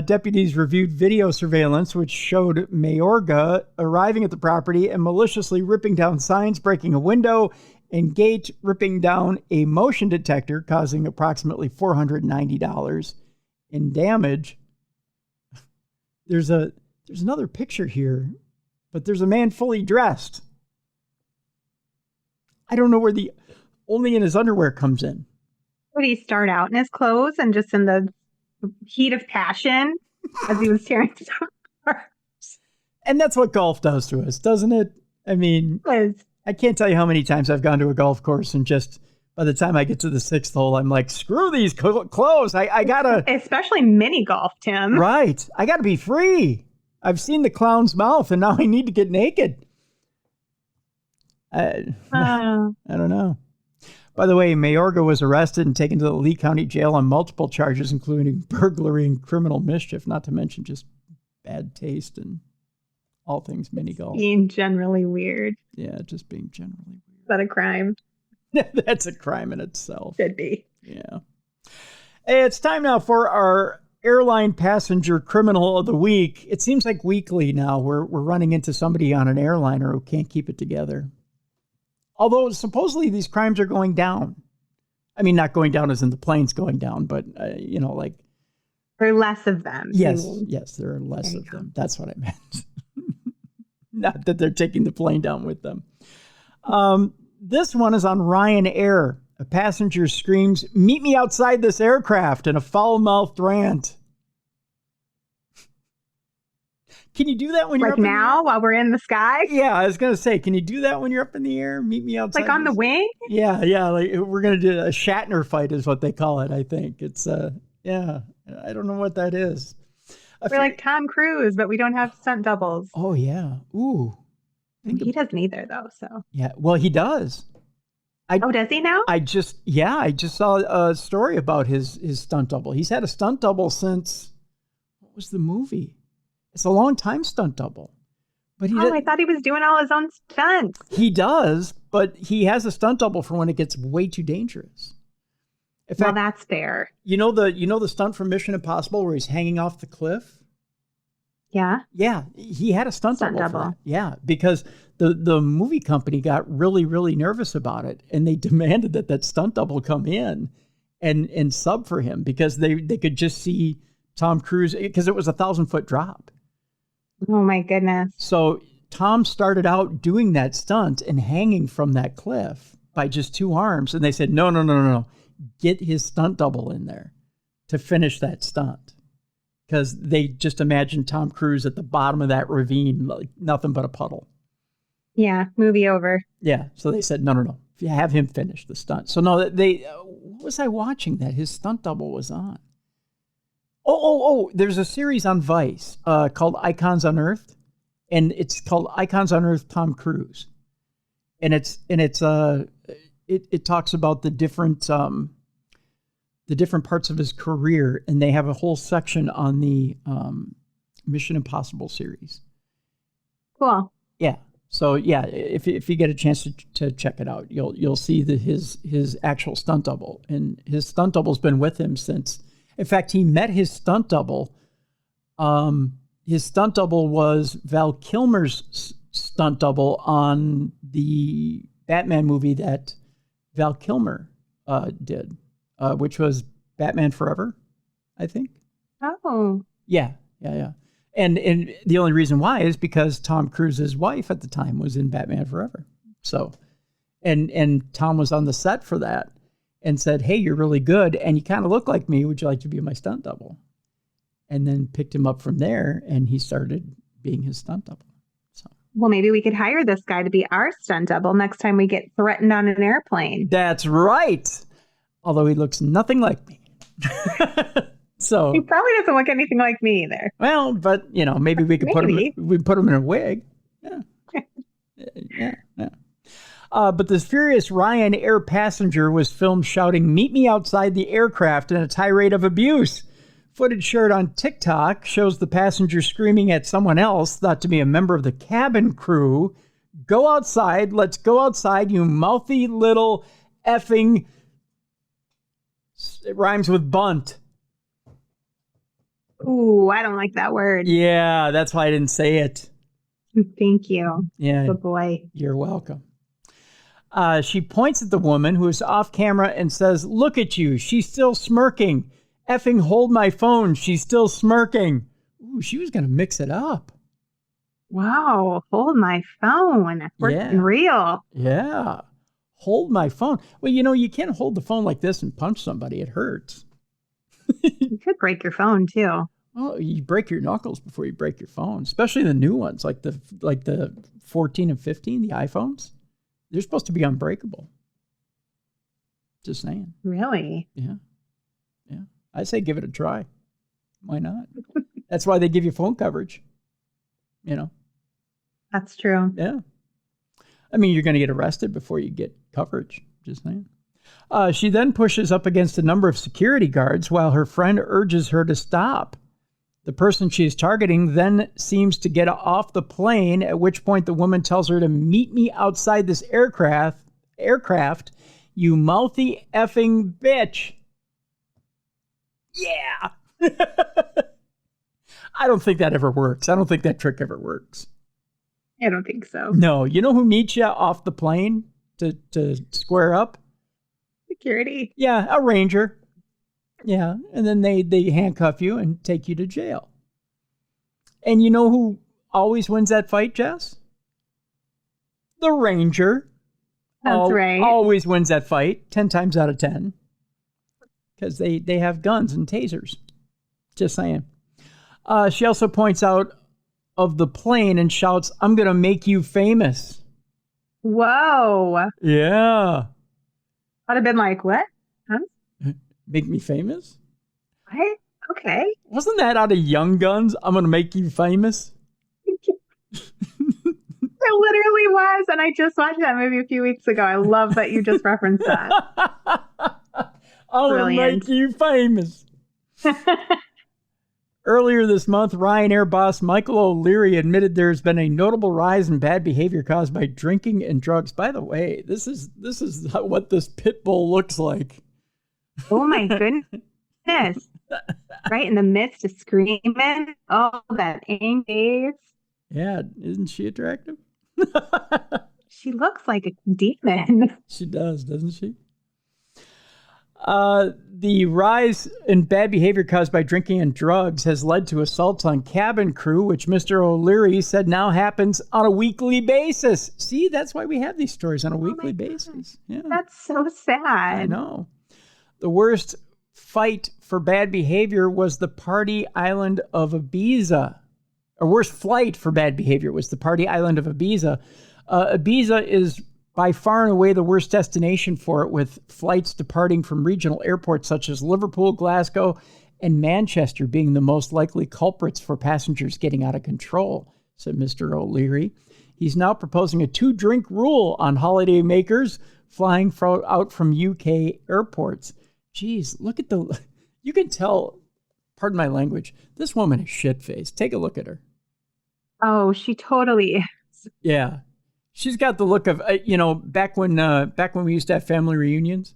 Deputies reviewed video surveillance, which showed Mayorga arriving at the property and maliciously ripping down signs, breaking a window, and Gate ripping down a motion detector, causing approximately $490 in damage. There's another picture here, but there's a man fully dressed. I don't know where the only in his underwear comes in. Would he start out in his clothes and just in the heat of passion as he was tearing stuff apart? And that's what golf does to us, doesn't it? I mean, I can't tell you how many times I've gone to a golf course and just by the time I get to the 6th hole, I'm like, screw these clothes. I gotta. Especially mini golf, Tim. Right. I gotta be free. I've seen the clown's mouth and now I need to get naked. I don't know. By the way, Mayorga was arrested and taken to the Lee County Jail on multiple charges, including burglary and criminal mischief, not to mention just bad taste and all things mini golf. Being generally weird. Yeah, just being generally weird. Is that a crime? That's a crime in itself. Should be. Yeah. Hey, it's time now for our airline passenger criminal of the week. It seems like weekly now we're running into somebody on an airliner who can't keep it together. Although supposedly these crimes are going down. I mean, not going down as in the planes going down, but, there are less of them. Yes, there are less of them. That's what I meant. Not that they're taking the plane down with them. This one is on Ryanair. A passenger screams, "Meet me outside this aircraft," in a foul-mouthed rant. Can you do that when you're up now while we're in the sky? Yeah, I was going to say, can you do that when you're up in the air? Meet me outside. On the wing? Yeah. Like we're going to do a Shatner fight is what they call it, I think. It's, I don't know what that is. We're like Tom Cruise, but we don't have stunt doubles. Oh, yeah. Ooh. He doesn't either, though, so. Yeah, well, he does. Does he now? I just saw a story about his stunt double. He's had a stunt double since, what was the movie? It's a long time stunt double. But I thought he was doing all his own stunts. He does, but he has a stunt double for when it gets way too dangerous. In fact, that's fair. You know the stunt from Mission Impossible where he's hanging off the cliff? Yeah. Yeah, he had a stunt double. For that. Yeah, because the movie company got really, really nervous about it, and they demanded that stunt double come in and sub for him because they could just see Tom Cruise because it was a 1,000-foot drop. Oh my goodness. So Tom started out doing that stunt and hanging from that cliff by just 2 arms, and they said, no. Get his stunt double in there to finish that stunt. Because they just imagined Tom Cruise at the bottom of that ravine, like nothing but a puddle. Yeah, movie over. Yeah, so they said, no. You have him finish the stunt. So no, what was I watching that his stunt double was on? Oh, there's a series on Vice called Icons Unearthed. and it's called Icons on Earth, Tom Cruise. And it talks about the different parts of his career, and they have a whole section on the Mission Impossible series. Cool. Yeah. So yeah, if you get a chance to check it out, you'll see his actual stunt double, and his stunt double's been with him since. In fact, he met his stunt double. His stunt double was Val Kilmer's stunt double on the Batman movie that Val Kilmer did, which was Batman Forever, I think. Oh. Yeah. And the only reason why is because Tom Cruise's wife at the time was in Batman Forever. So, and Tom was on the set for that and said, "Hey, you're really good, and you kind of look like me. Would you like to be my stunt double?" And then picked him up from there, and he started being his stunt double. So, well, maybe we could hire this guy to be our stunt double next time we get threatened on an airplane. That's right. Although he looks nothing like me. So he probably doesn't look anything like me either. Well, but maybe we could put him in a wig. Yeah. But this furious Ryanair passenger was filmed shouting, "Meet me outside the aircraft," in a tirade of abuse. Footage shared on TikTok shows the passenger screaming at someone else, thought to be a member of the cabin crew, "Go outside, let's go outside, you mouthy little effing..." It rhymes with bunt. Ooh, I don't like that word. Yeah, that's why I didn't say it. Thank you. Yeah. Good boy. You're welcome. She points at the woman who is off camera and says, "Look at you. She's still smirking. Effing hold my phone. She's still smirking." Ooh, she was going to mix it up. Wow. Hold my phone. We're getting real. Yeah. Hold my phone. Well, you can't hold the phone like this and punch somebody. It hurts. You could break your phone too. Well, you break your knuckles before you break your phone, especially the new ones, like the 14 and 15, the iPhones. They're supposed to be unbreakable. Just saying. Really? Yeah. I say give it a try. Why not? That's why they give you phone coverage. That's true. Yeah. I mean, you're going to get arrested before you get coverage. Just saying. She then pushes up against a number of security guards while her friend urges her to stop. The person she is targeting then seems to get off the plane, at which point the woman tells her to meet me outside this aircraft, you mouthy effing bitch. Yeah. I don't think that ever works. I don't think that trick ever works. I don't think so. No. You know who meets you off the plane to square up? Security. Yeah, a ranger. Yeah, and then they handcuff you and take you to jail. And you know who always wins that fight, Jess? The ranger. That's right. Always wins that fight, 10 times out of 10. Because they have guns and tasers. Just saying. She also points out of the plane and shouts, "I'm going to make you famous." Whoa. Yeah. I'd have been like, what? Huh? Make me famous? What? Okay. Wasn't that out of Young Guns? I'm going to make you famous? It literally was. And I just watched that movie a few weeks ago. I love that you just referenced that. I'm going to make you famous. Earlier this month, Ryanair boss Michael O'Leary admitted there's been a notable rise in bad behavior caused by drinking and drugs. By the way, this is what this pit bull looks like. Oh my goodness. Right in the midst of screaming. Oh, that angry. Yeah, isn't she attractive? She looks like a demon. She does, doesn't she? The rise in bad behavior caused by drinking and drugs has led to assaults on cabin crew, which Mr. O'Leary said now happens on a weekly basis. See, that's why we have these stories on a weekly basis. Yeah. That's so sad. I know. The worst fight for bad behavior was the party island of Ibiza. Or worst flight for bad behavior was the party island of Ibiza. Ibiza is by far and away the worst destination for it, with flights departing from regional airports such as Liverpool, Glasgow, and Manchester being the most likely culprits for passengers getting out of control. said Mr. O'Leary. He's now proposing a 2-drink rule on holiday makers flying out from UK airports. Geez, look at you can tell, pardon my language, this woman is shit-faced. Take a look at her. Oh, she totally is. Yeah. She's got the look of, back when we used to have family reunions,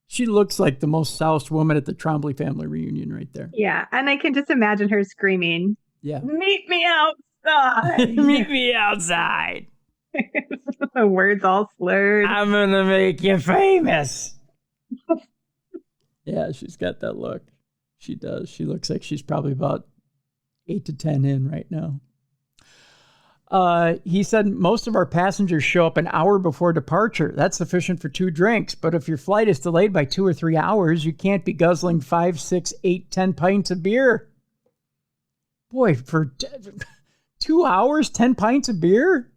she looks like the most soused woman at the Trombley family reunion right there. Yeah, and I can just imagine her screaming, yeah, "Meet me outside! Meet me outside!" The words all slurred. I'm going to make you famous. Yeah, she's got that look. She does. She looks like she's probably about 8 to 10 in right now. He said most of our passengers show up an hour before departure. That's sufficient for 2 drinks. But if your flight is delayed by 2 or 3 hours, you can't be guzzling 5, 6, 8, 10 pints of beer. Boy, for 2 hours, 10 pints of beer?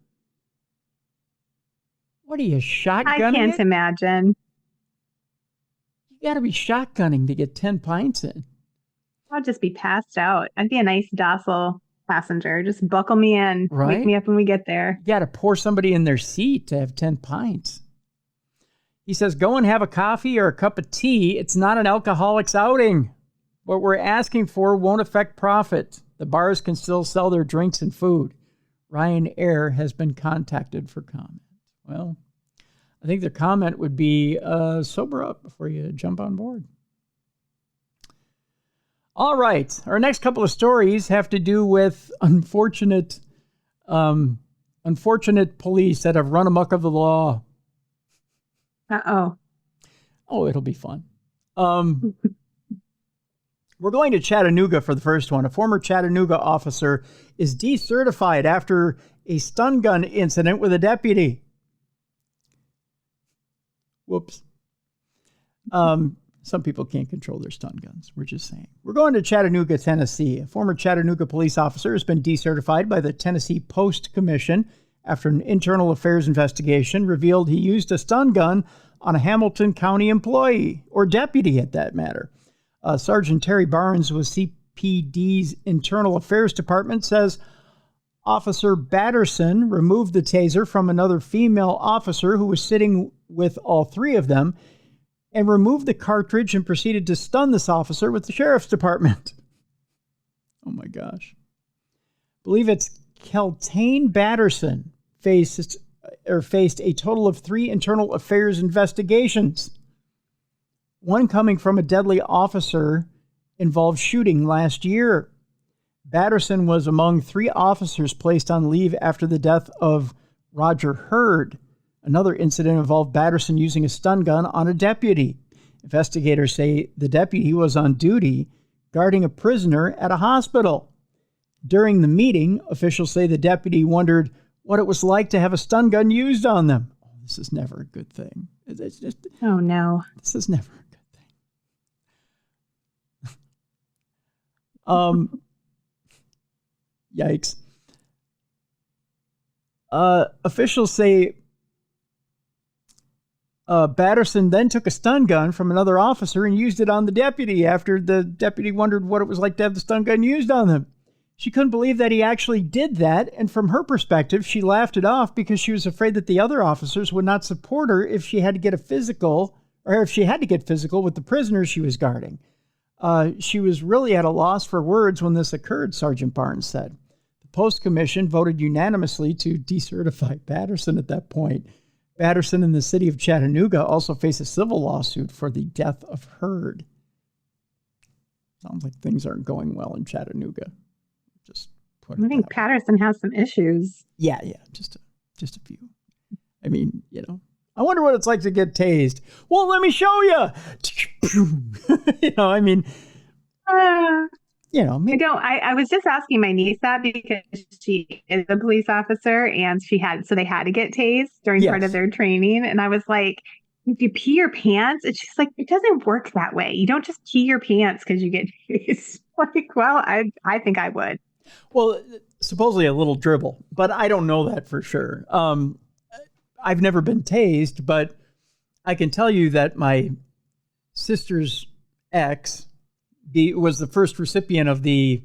What are you, shotgunning? I can't imagine. You got to be shotgunning to get 10 pints in. I'll just be passed out. I'd be a nice, docile passenger. Just buckle me in. Right? Wake me up when we get there. You got to pour somebody in their seat to have 10 pints. He says, go and have a coffee or a cup of tea. It's not an alcoholic's outing. What we're asking for won't affect profit. The bars can still sell their drinks and food. Ryanair has been contacted for comment. Well, I think their comment would be sober up before you jump on board. All right. Our next couple of stories have to do with unfortunate police that have run amok of the law. Uh-oh. Oh, it'll be fun. We're going to Chattanooga for the first one. A former Chattanooga officer is decertified after a stun gun incident with a deputy. Whoops. Some people can't control their stun guns. We're just saying. We're going to Chattanooga, Tennessee. A former Chattanooga police officer has been decertified by the Tennessee Post Commission after an internal affairs investigation revealed he used a stun gun on a Hamilton County employee, or deputy at that matter. Sergeant Terry Barnes with CPD's Internal Affairs Department says Officer Batterson removed the taser from another female officer who was sitting with all 3 of them and removed the cartridge and proceeded to stun this officer with the sheriff's department. Oh my gosh. I believe it's Keltane Batterson faced a total of 3 internal affairs investigations. One coming from a deadly officer involved shooting last year. Batterson was among 3 officers placed on leave after the death of Roger Hurd. Another incident involved Batterson using a stun gun on a deputy. Investigators say the deputy was on duty guarding a prisoner at a hospital. During the meeting, officials say the deputy wondered what it was like to have a stun gun used on them. Oh, this is never a good thing. It's just, oh, no. This is never a good thing. Yikes. Officials say Batterson then took a stun gun from another officer and used it on the deputy after the deputy wondered what it was like to have the stun gun used on them. She couldn't believe that he actually did that, and from her perspective, she laughed it off because she was afraid that the other officers would not support her if she had to get physical with the prisoners she was guarding. She was really at a loss for words when this occurred, Sergeant Barnes said. The Post Commission voted unanimously to decertify Batterson at that point. Batterson and the city of Chattanooga also face a civil lawsuit for the death of Hurd. Sounds like things aren't going well in Chattanooga. I think Patterson has some issues. Yeah, just a few. I mean, I wonder what it's like to get tased. Well, let me show you. Maybe. I was just asking my niece that because she is a police officer and they had to get tased during part of their training. And I was like, if you pee your pants, it's just like, it doesn't work that way. You don't just pee your pants because you get tased. Like, well, I think I would. Well, supposedly a little dribble, but I don't know that for sure. I've never been tased, but I can tell you that my sister's ex was the first recipient of the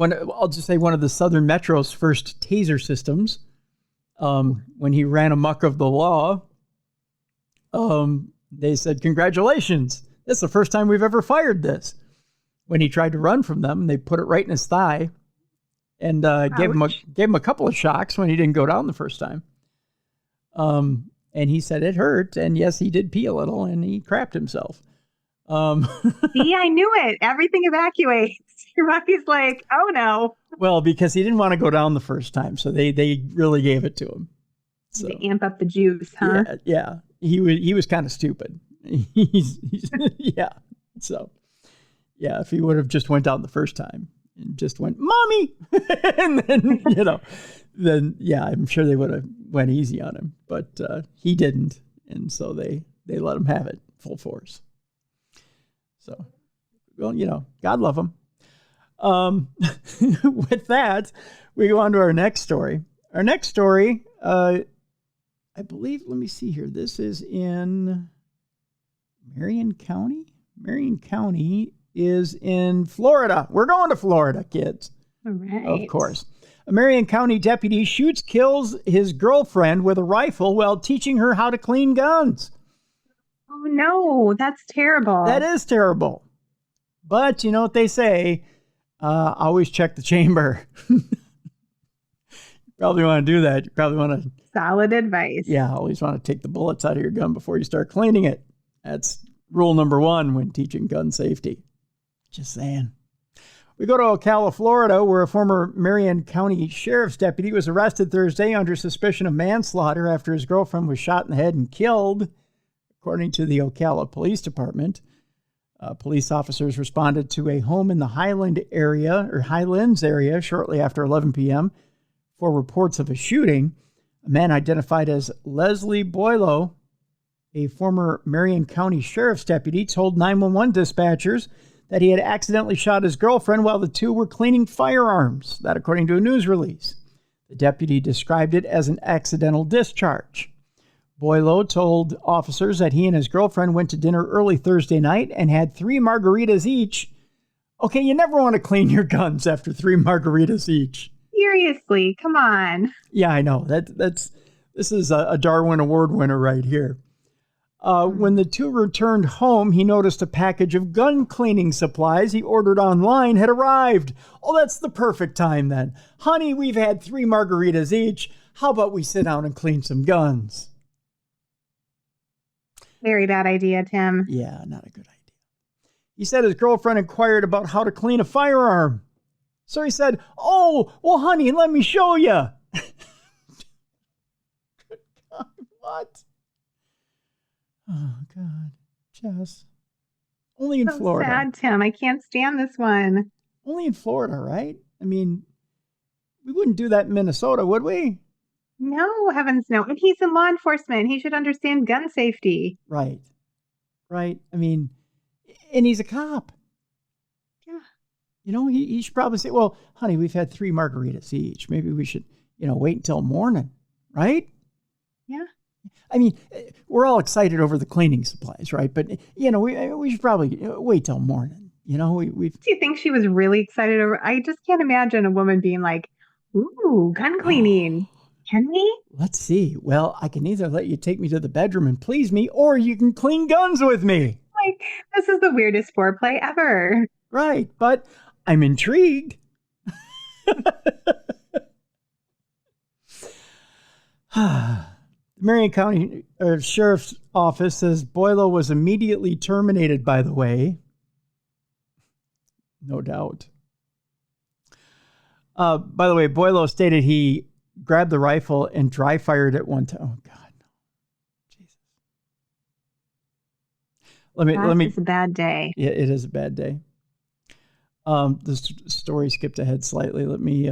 I'll just say one of the Southern Metro's first taser systems, when he ran amok of the law, they said, "Congratulations, this is the first time we've ever fired this." When he tried to run from them, they put it right in his thigh and gave him a couple of shocks when he didn't go down the first time. And he said it hurt, and yes, he did pee a little, and he crapped himself. See, I knew it. Everything evacuates. Your monkey's like, oh no. Well, because he didn't want to go down the first time, so they really gave it to him. So, to amp up the juice, huh? Yeah. He was kind of stupid. he's yeah. So yeah, if he would have just went down the first time and just went, "Mommy," and then then yeah, I'm sure they would have went easy on him, but he didn't, and so they let him have it full force. So, well, God love him. With that, we go on to our next story. Our next story, I believe, let me see here. This is in Marion County. Marion County is in Florida. We're going to Florida, kids. All right. Of course. A Marion County deputy kills his girlfriend with a rifle while teaching her how to clean guns. Oh, no, that's terrible. That is terrible. But you know what they say, always check the chamber. You probably want to do that. You probably want to... Solid advice. Yeah, always want to take the bullets out of your gun before you start cleaning it. That's rule number 1 when teaching gun safety. Just saying. We go to Ocala, Florida, where a former Marion County Sheriff's deputy was arrested Thursday under suspicion of manslaughter after his girlfriend was shot in the head and killed, according to the Ocala Police Department. Police officers responded to a home in the Highlands area shortly after 11 p.m. for reports of a shooting. A man identified as Leslie Boileau, a former Marion County Sheriff's deputy, told 911 dispatchers that he had accidentally shot his girlfriend while the two were cleaning firearms. That, according to a news release. The deputy described it as an accidental discharge. Boileau told officers that he and his girlfriend went to dinner early Thursday night and had 3 margaritas each. Okay, you never want to clean your guns after 3 margaritas each. Seriously, come on. Yeah, I know. This is a Darwin Award winner right here. When the two returned home, he noticed a package of gun cleaning supplies he ordered online had arrived. Oh, that's the perfect time then. Honey, we've had 3 margaritas each. How about we sit down and clean some guns? Very bad idea, Tim. Yeah, not a good idea. He said his girlfriend inquired about how to clean a firearm. So he said, "Oh, well, honey, let me show you." Good God, what? Oh, God. Jess. Only in Florida. Sad, Tim. I can't stand this one. Only in Florida, right? I mean, we wouldn't do that in Minnesota, would we? No, heavens no. And he's in law enforcement. He should understand gun safety. Right. Right. I mean, and he's a cop. Yeah. He should probably say, "Well, honey, we've had 3 margaritas each. Maybe we should, wait until morning." Right? Yeah. I mean, we're all excited over the cleaning supplies, right? But, we should probably wait till morning. Do you think she was really excited over? I just can't imagine a woman being like, "Ooh, gun cleaning. Can we?" Let's see. Well, I can either let you take me to the bedroom and please me, or you can clean guns with me. Like, this is the weirdest foreplay ever. Right. But I'm intrigued. The Marion County Sheriff's Office says Boileau was immediately terminated, by the way. No doubt. By the way, Boileau stated he grabbed the rifle and dry fired it one time. Oh, God. No. Jesus. Let me. It's a bad day. Yeah, it is a bad day. The story skipped ahead slightly. Let me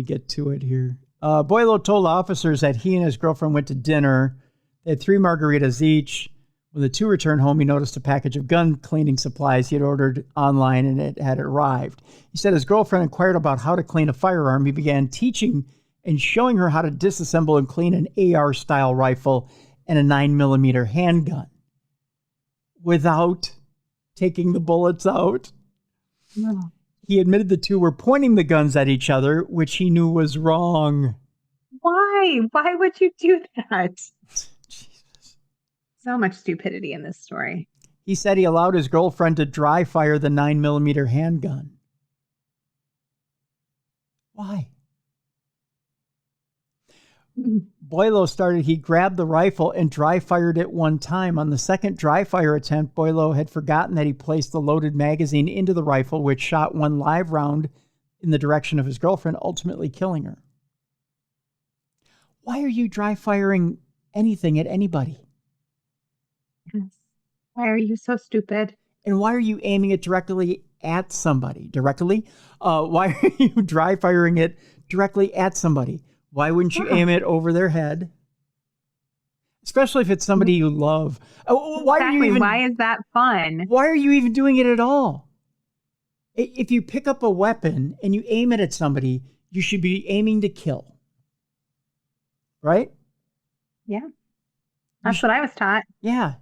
get to it here. Boileau told officers that he and his girlfriend went to dinner. They had 3 margaritas each. When the two returned home, he noticed a package of gun cleaning supplies he had ordered online, and it had arrived. He said his girlfriend inquired about how to clean a firearm. He began teaching and showing her how to disassemble and clean an AR-style rifle and a 9mm handgun without taking the bullets out. Oh. He admitted the two were pointing the guns at each other, which he knew was wrong. Why? Why would you do that? Jesus. So much stupidity in this story. He said he allowed his girlfriend to dry fire the 9mm handgun. Why? Boileau started, he grabbed the rifle and dry fired it one time. On the second dry fire attempt, Boileau had forgotten that he placed the loaded magazine into the rifle, which shot one live round in the direction of his girlfriend, ultimately killing her. Why are you dry firing anything at anybody? Yes. Why are you so stupid? And why are you aiming it directly at somebody? Directly? Why are you dry firing it directly at somebody? Why wouldn't you aim it over their head? Especially if it's somebody you love. Why is that fun? Why are you even doing it at all? If you pick up a weapon and you aim it at somebody, you should be aiming to kill. Right? Yeah. That's what I was taught. Yeah.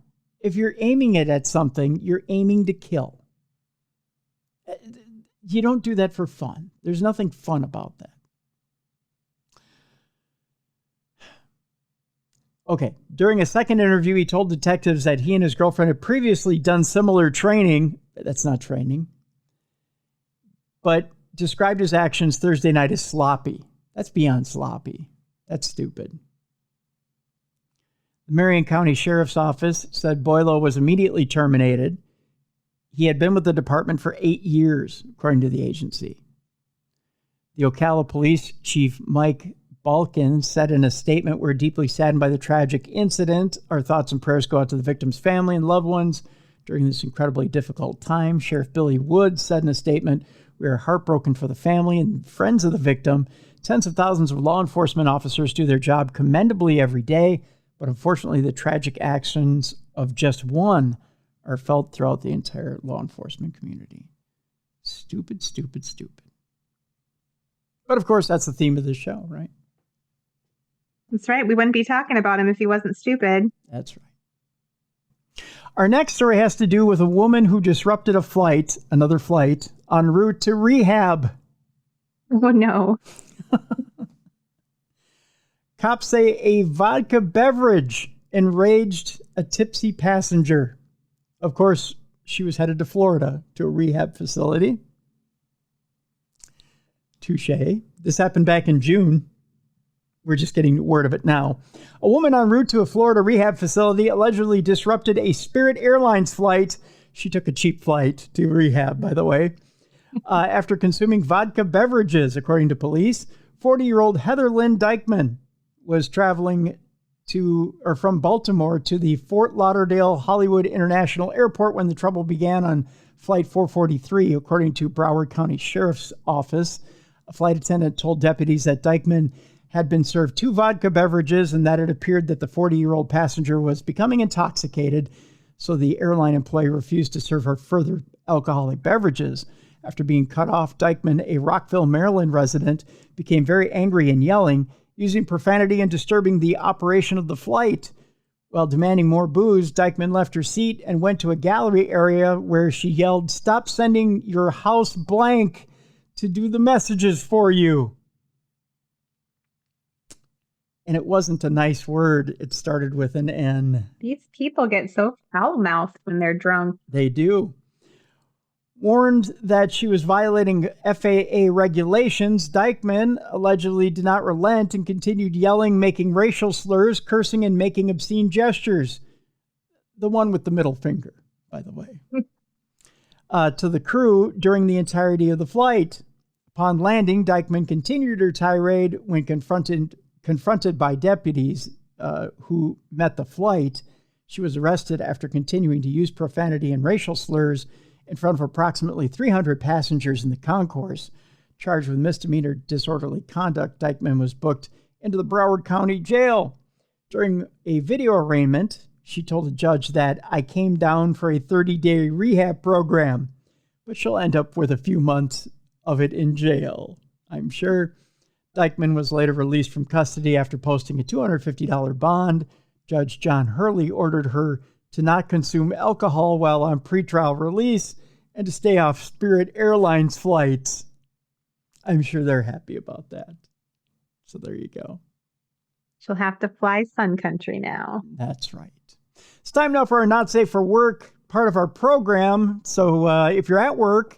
If you're aiming it at something, you're aiming to kill. You don't do that for fun. There's nothing fun about that. Okay. During a second interview, he told detectives that he and his girlfriend had previously done similar training. That's not training. But described his actions Thursday night as sloppy. That's beyond sloppy. That's stupid. The Marion County Sheriff's Office said Boileau was immediately terminated. He had been with the department for 8 years, according to the agency. The Ocala Police Chief Mike Balkin said in a statement, "We're deeply saddened by the tragic incident. Our thoughts and prayers go out to the victim's family and loved ones during this incredibly difficult time." Sheriff Billy Wood said in a statement, "We are heartbroken for the family and friends of the victim. Tens of thousands of law enforcement officers do their job commendably every day, but unfortunately the tragic actions of just one are felt throughout the entire law enforcement community." Stupid, stupid, stupid. But of course, that's the theme of this show, right? That's right. We wouldn't be talking about him if he wasn't stupid. That's right. Our next story has to do with a woman who disrupted another flight, en route to rehab. Oh, no. Cops say a vodka beverage enraged a tipsy passenger. Of course, she was headed to Florida to a rehab facility. Touché. This happened back in June. We're just getting word of it now. A woman en route to a Florida rehab facility allegedly disrupted a Spirit Airlines flight. She took a cheap flight to rehab, by the way, after consuming vodka beverages, according to police. 40-year-old Heather Lynn Dykeman was traveling from Baltimore to the Fort Lauderdale Hollywood International Airport when the trouble began on Flight 443, according to Broward County Sheriff's Office. A flight attendant told deputies that Dykeman had been served 2 vodka beverages and that it appeared that the 40-year-old passenger was becoming intoxicated, so the airline employee refused to serve her further alcoholic beverages. After being cut off, Dykeman, a Rockville, Maryland resident, became very angry and yelling, using profanity and disturbing the operation of the flight. While demanding more booze, Dykeman left her seat and went to a gallery area where she yelled, "Stop sending your house blank to do the messages for you." And it wasn't a nice word. It started with an N. These people get so foul-mouthed when they're drunk. They do. Warned that she was violating FAA regulations, Dykeman allegedly did not relent and continued yelling, making racial slurs, cursing, and making obscene gestures. The one with the middle finger, by the way. To the crew during the entirety of the flight. Upon landing, Dykeman continued her tirade when confronted by deputies who met the flight. She was arrested after continuing to use profanity and racial slurs in front of approximately 300 passengers in the concourse. Charged with misdemeanor disorderly conduct, Dykeman was booked into the Broward County Jail. During a video arraignment, she told the judge that "I came down for a 30-day rehab program, but she'll end up with a few months of it in jail, I'm sure." Dykeman was later released from custody after posting a $250 bond. Judge John Hurley ordered her to not consume alcohol while on pretrial release and to stay off Spirit Airlines flights. I'm sure they're happy about that. So there you go. She'll have to fly Sun Country now. That's right. It's time now for our Not Safe for Work part of our program. So if you're at work,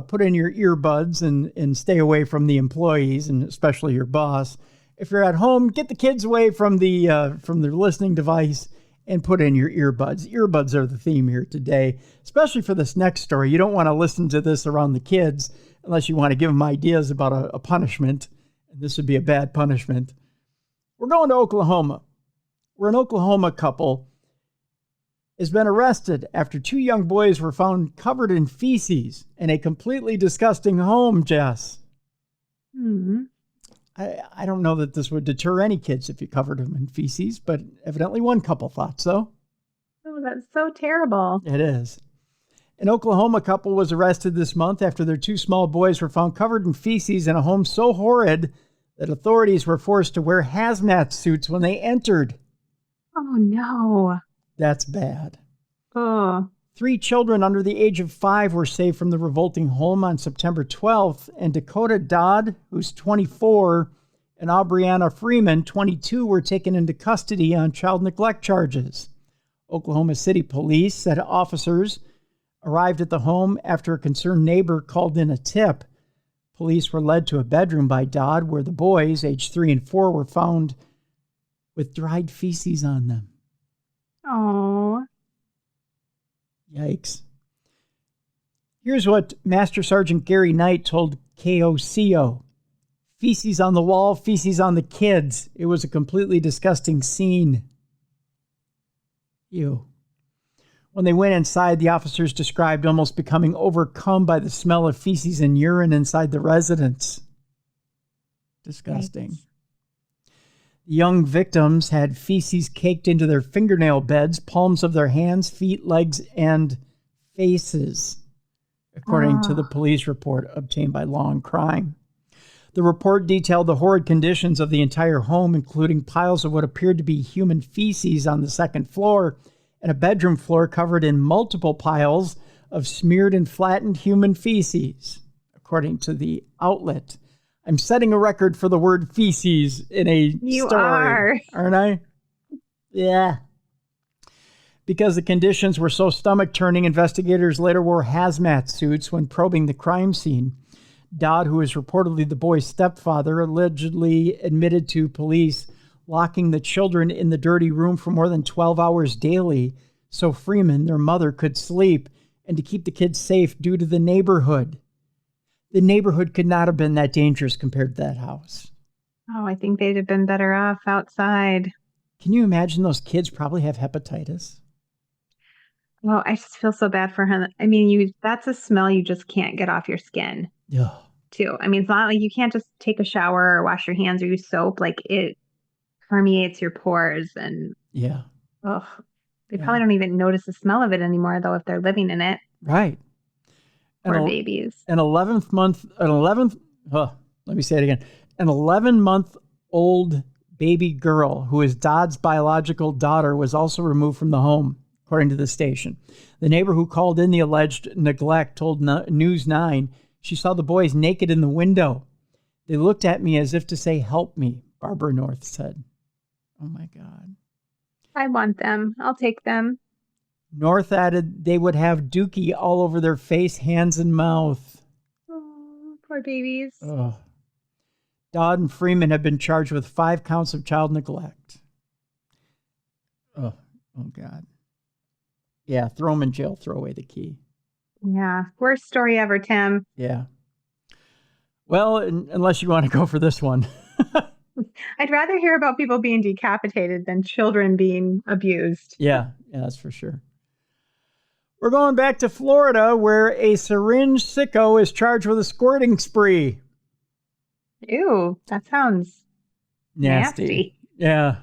put in your earbuds and stay away from the employees and especially your boss. If you're at home, get the kids away from their listening device and put in your earbuds. Earbuds are the theme here today, especially for this next story. You don't want to listen to this around the kids unless you want to give them ideas about a punishment. And this would be a bad punishment. We're going to Oklahoma, where an Oklahoma couple has been arrested after 2 young boys were found covered in feces in a completely disgusting home, Jess. Mm-hmm. I don't know that this would deter any kids if you covered them in feces, but evidently one couple thought so. Oh, that's so terrible. It is. An Oklahoma couple was arrested this month after their 2 small boys were found covered in feces in a home so horrid that authorities were forced to wear hazmat suits when they entered. Oh, no. That's bad. Oh. 3 children under the age of 5 were saved from the revolting home on September 12th, and Dakota Dodd, who's 24, and Aubriana Freeman, 22, were taken into custody on child neglect charges. Oklahoma City police said officers arrived at the home after a concerned neighbor called in a tip. Police were led to a bedroom by Dodd where the boys, aged 3 and 4, were found with dried feces on them. Oh. Yikes. Here's what Master Sergeant Gary Knight told KOCO. Feces on the wall, feces on the kids. It was a completely disgusting scene. Ew. When they went inside, the officers described almost becoming overcome by the smell of feces and urine inside the residence. Disgusting. Thanks. The young victims had feces caked into their fingernail beds, palms of their hands, feet, legs, and faces, according to the police report obtained by Law and Crime. The report detailed the horrid conditions of the entire home, including piles of what appeared to be human feces on the second floor and a bedroom floor covered in multiple piles of smeared and flattened human feces, according to the outlet. I'm setting a record for the word feces in a You story, aren't I? Yeah. Because the conditions were so stomach-turning, investigators later wore hazmat suits when probing the crime scene. Dodd, who is reportedly the boy's stepfather, allegedly admitted to police locking the children in the dirty room for more than 12 hours daily so Freeman, their mother, could sleep and to keep the kids safe due to the neighborhood. The neighborhood could not have been that dangerous compared to that house. Oh, I think they'd have been better off outside. Can you imagine those kids probably have hepatitis? Well, I just feel so bad for him. I mean, that's a smell you just can't get off your skin. Yeah. Too. I mean, it's not like you can't just take a shower or wash your hands or use soap. Like it permeates your pores and yeah. Ugh. They probably don't even notice the smell of it anymore, though, if they're living in it. Right. Poor babies. An 11-month-old baby girl who is Dodd's biological daughter was also removed from the home, according to the station. The neighbor who called in the alleged neglect told News 9 she saw the boys naked in the window. They looked at me as if to say, "Help me," Barbara North said. Oh, my God. I want them. I'll take them. North added they would have dookie all over their face, hands, and mouth. Oh, poor babies. Ugh. Dodd and Freeman have been charged with 5 counts of child neglect. Oh God. Yeah, throw them in jail, throw away the key. Yeah, worst story ever, Tim. Yeah. Well, unless you want to go for this one. I'd rather hear about people being decapitated than children being abused. Yeah, that's for sure. We're going back to Florida, where a syringe sicko is charged with a squirting spree. Ew, that sounds nasty. Yeah.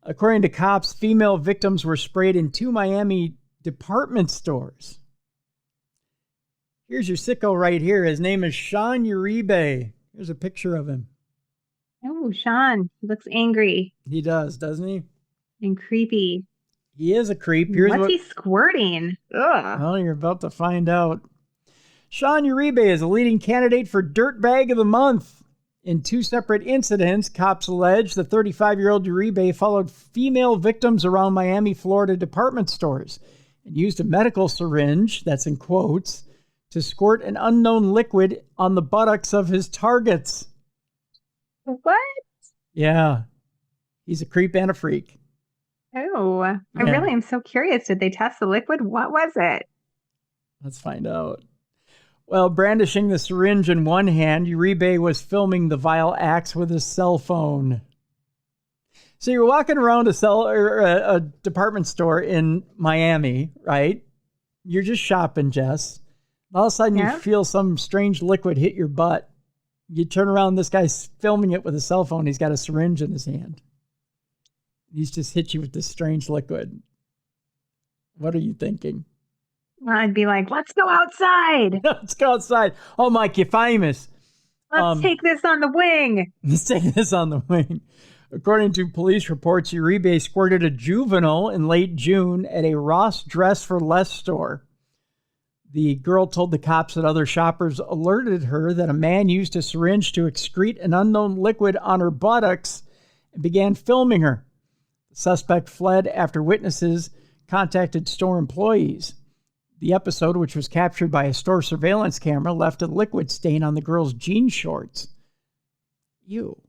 According to cops, female victims were sprayed in 2 Miami department stores. Here's your sicko right here. His name is Sean Uribe. Here's a picture of him. Oh, Sean. He looks angry. He does, doesn't he? And creepy. He is a creep. What's he squirting? Ugh. Well, you're about to find out. Sean Uribe is a leading candidate for Dirtbag of the Month. In 2 separate incidents, cops allege the 35-year-old Uribe followed female victims around Miami, Florida department stores and used a medical syringe, that's in quotes, to squirt an unknown liquid on the buttocks of his targets. What? Yeah. He's a creep and a freak. Oh, I really am so curious. Did they test the liquid? What was it? Let's find out. Well, brandishing the syringe in one hand, Uribe was filming the vile acts with his cell phone. So you're walking around a department store in Miami, right? You're just shopping, Jess. All of a sudden, you feel some strange liquid hit your butt. You turn around, this guy's filming it with a cell phone. He's got a syringe in his hand. He's just hit you with this strange liquid. What are you thinking? I'd be like, let's go outside. Let's go outside. Oh, Mike, you're famous. Let's take this on the wing. Let's take this on the wing. According to police reports, Uribe squirted a juvenile in late June at a Ross Dress for Less store. The girl told the cops that other shoppers alerted her that a man used a syringe to excrete an unknown liquid on her buttocks and began filming her. The suspect fled after witnesses contacted store employees. The episode, which was captured by a store surveillance camera, left a liquid stain on the girl's jean shorts. Ew.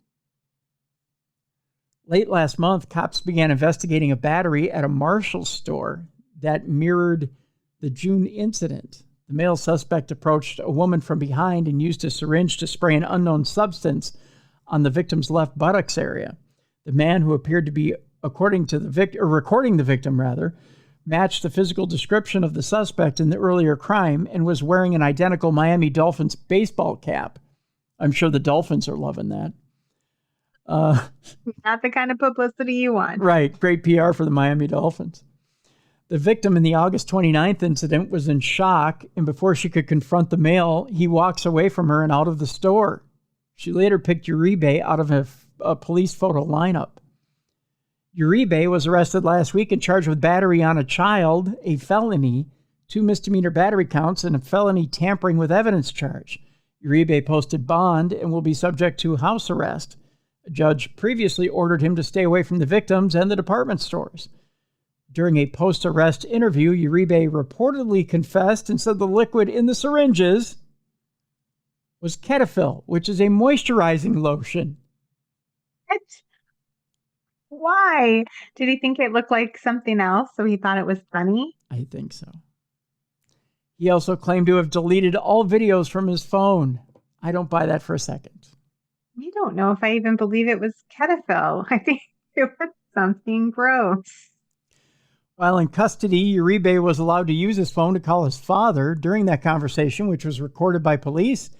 Late last month, cops began investigating a battery at a Marshall store that mirrored the June incident. The male suspect approached a woman from behind and used a syringe to spray an unknown substance on the victim's left buttocks area. The man, who appeared to be recording the victim, matched the physical description of the suspect in the earlier crime and was wearing an identical Miami Dolphins baseball cap. I'm sure the Dolphins are loving that. Not the kind of publicity you want. Right. Great PR for the Miami Dolphins. The victim in the August 29th incident was in shock, and before she could confront the male, he walks away from her and out of the store. She later picked Uribe out of a police photo lineup. Uribe was arrested last week and charged with battery on a child, a felony, 2 misdemeanor battery counts, and a felony tampering with evidence charge. Uribe posted bond and will be subject to house arrest. A judge previously ordered him to stay away from the victims and the department stores. During a post-arrest interview, Uribe reportedly confessed and said the liquid in the syringes was Cetaphil, which is a moisturizing lotion. What? Why? Did he think it looked like something else, so he thought it was funny? I think so. He also claimed to have deleted all videos from his phone. I don't buy that for a second. You don't know if I even believe it was Cetaphil. I think it was something gross. While in custody, Uribe was allowed to use his phone to call his father. During that conversation, which was recorded by police,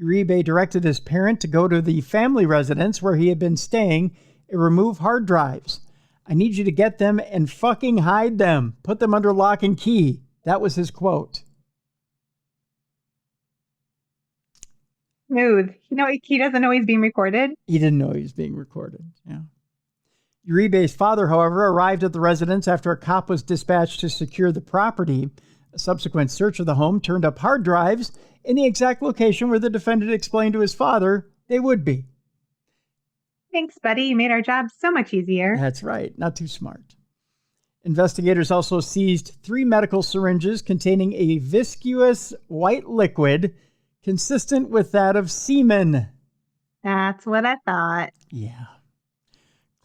Uribe directed his parent to go to the family residence where he had been staying and remove hard drives. I need you to get them and fucking hide them. Put them under lock and key. That was his quote. Smooth. He doesn't know he's being recorded? He didn't know he was being recorded, yeah. Uribe's father, however, arrived at the residence after a cop was dispatched to secure the property. A subsequent search of the home turned up hard drives in the exact location where the defendant explained to his father they would be. Thanks, buddy. You made our job so much easier. That's right. Not too smart. Investigators also seized 3 medical syringes containing a viscous white liquid consistent with that of semen. That's what I thought. Yeah.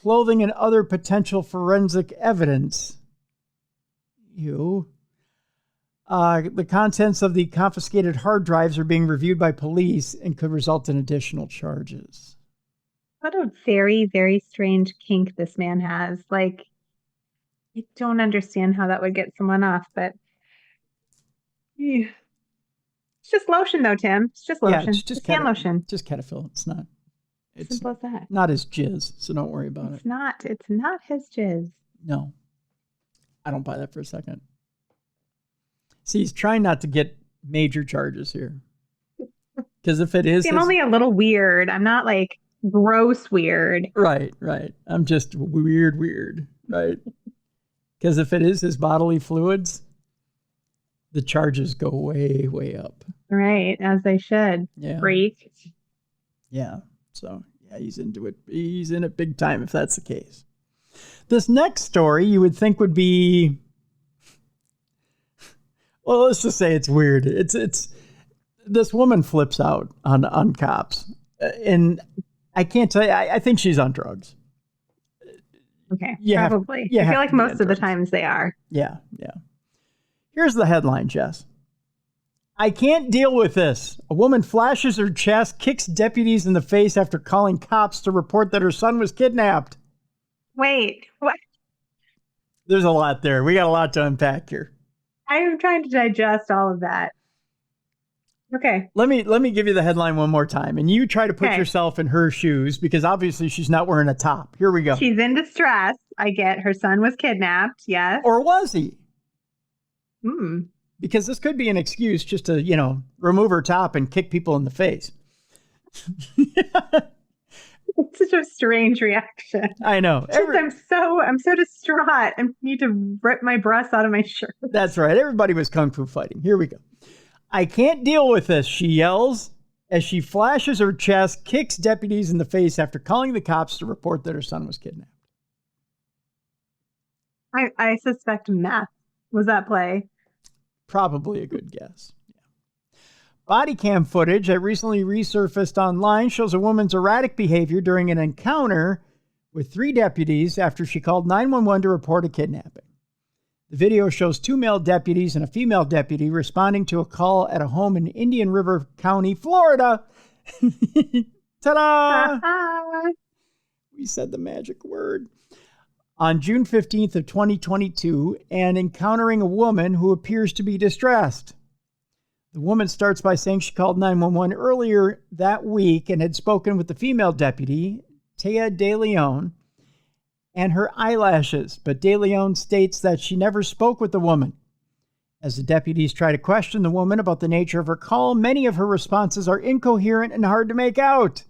Clothing and other potential forensic evidence. The contents of the confiscated hard drives are being reviewed by police and could result in additional charges. What a very, very strange kink this man has. I don't understand how that would get someone off, but it's just lotion though, Tim. It's just lotion. Yeah, it's just hand lotion. Just Cetaphil. It's simple as that. Not his jizz, so don't worry about it. It's not his jizz. No. I don't buy that for a second. See, he's trying not to get major charges here. Because if it is... See, I'm only a little weird. I'm not gross weird. Right. I'm just weird, right? Because if it is his bodily fluids, the charges go way, way up. Right, as they should. Yeah. Freak. Yeah. So, yeah, he's into it. He's in it big time if that's the case. This next story you would think would be, well, let's just say it's weird. It's this woman flips out on cops. And I can't tell you, I think she's on drugs. Okay, Yeah, probably. yeah, I feel like most of the drugs. times they are. Yeah, yeah. Here's the headline, Jess. I can't deal with this. A woman flashes her chest, kicks deputies in the face after calling cops to report that her son was kidnapped. Wait, what? There's a lot there. We got a lot to unpack here. I'm trying to digest all of that. Okay. Let me give you the headline one more time, and you try to put Okay. yourself in her shoes, because obviously she's not wearing a top. Here we go. She's in distress. I get her son was kidnapped. Yes. Or was he? Hmm. Because this could be an excuse just to, remove her top and kick people in the face. It's such a strange reaction. I know. I'm so distraught. I need to rip my breasts out of my shirt. That's right. Everybody was kung fu fighting. Here we go. I can't deal with this, she yells as she flashes her chest, kicks deputies in the face after calling the cops to report that her son was kidnapped. I suspect meth was at play. Probably a good guess. Yeah. Body cam footage that recently resurfaced online shows a woman's erratic behavior during an encounter with 3 deputies after she called 911 to report a kidnapping. The video shows 2 male deputies and a female deputy responding to a call at a home in Indian River County, Florida. Ta-da! We said the magic word. On June 15th of 2022, and encountering a woman who appears to be distressed. The woman starts by saying she called 911 earlier that week and had spoken with the female deputy, Taya De Leon, and her eyelashes, but De Leon states that she never spoke with the woman. As the deputies try to question the woman about the nature of her call, many of her responses are incoherent and hard to make out.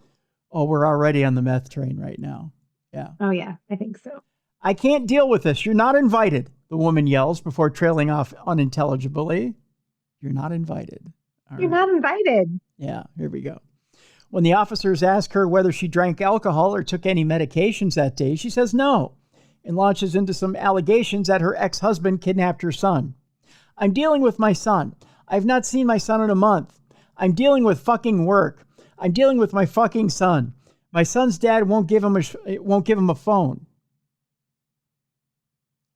Oh, we're already on the meth train right now. Yeah. Oh, yeah, I think so. I can't deal with this. You're not invited, the woman yells before trailing off unintelligibly. You're not invited. All You're right. not invited. Yeah, here we go. When the officers ask her whether she drank alcohol or took any medications that day, she says no and launches into some allegations that her ex-husband kidnapped her son. I'm dealing with my son. I've not seen my son in a month. I'm dealing with fucking work. I'm dealing with my fucking son. My son's dad won't give him a phone.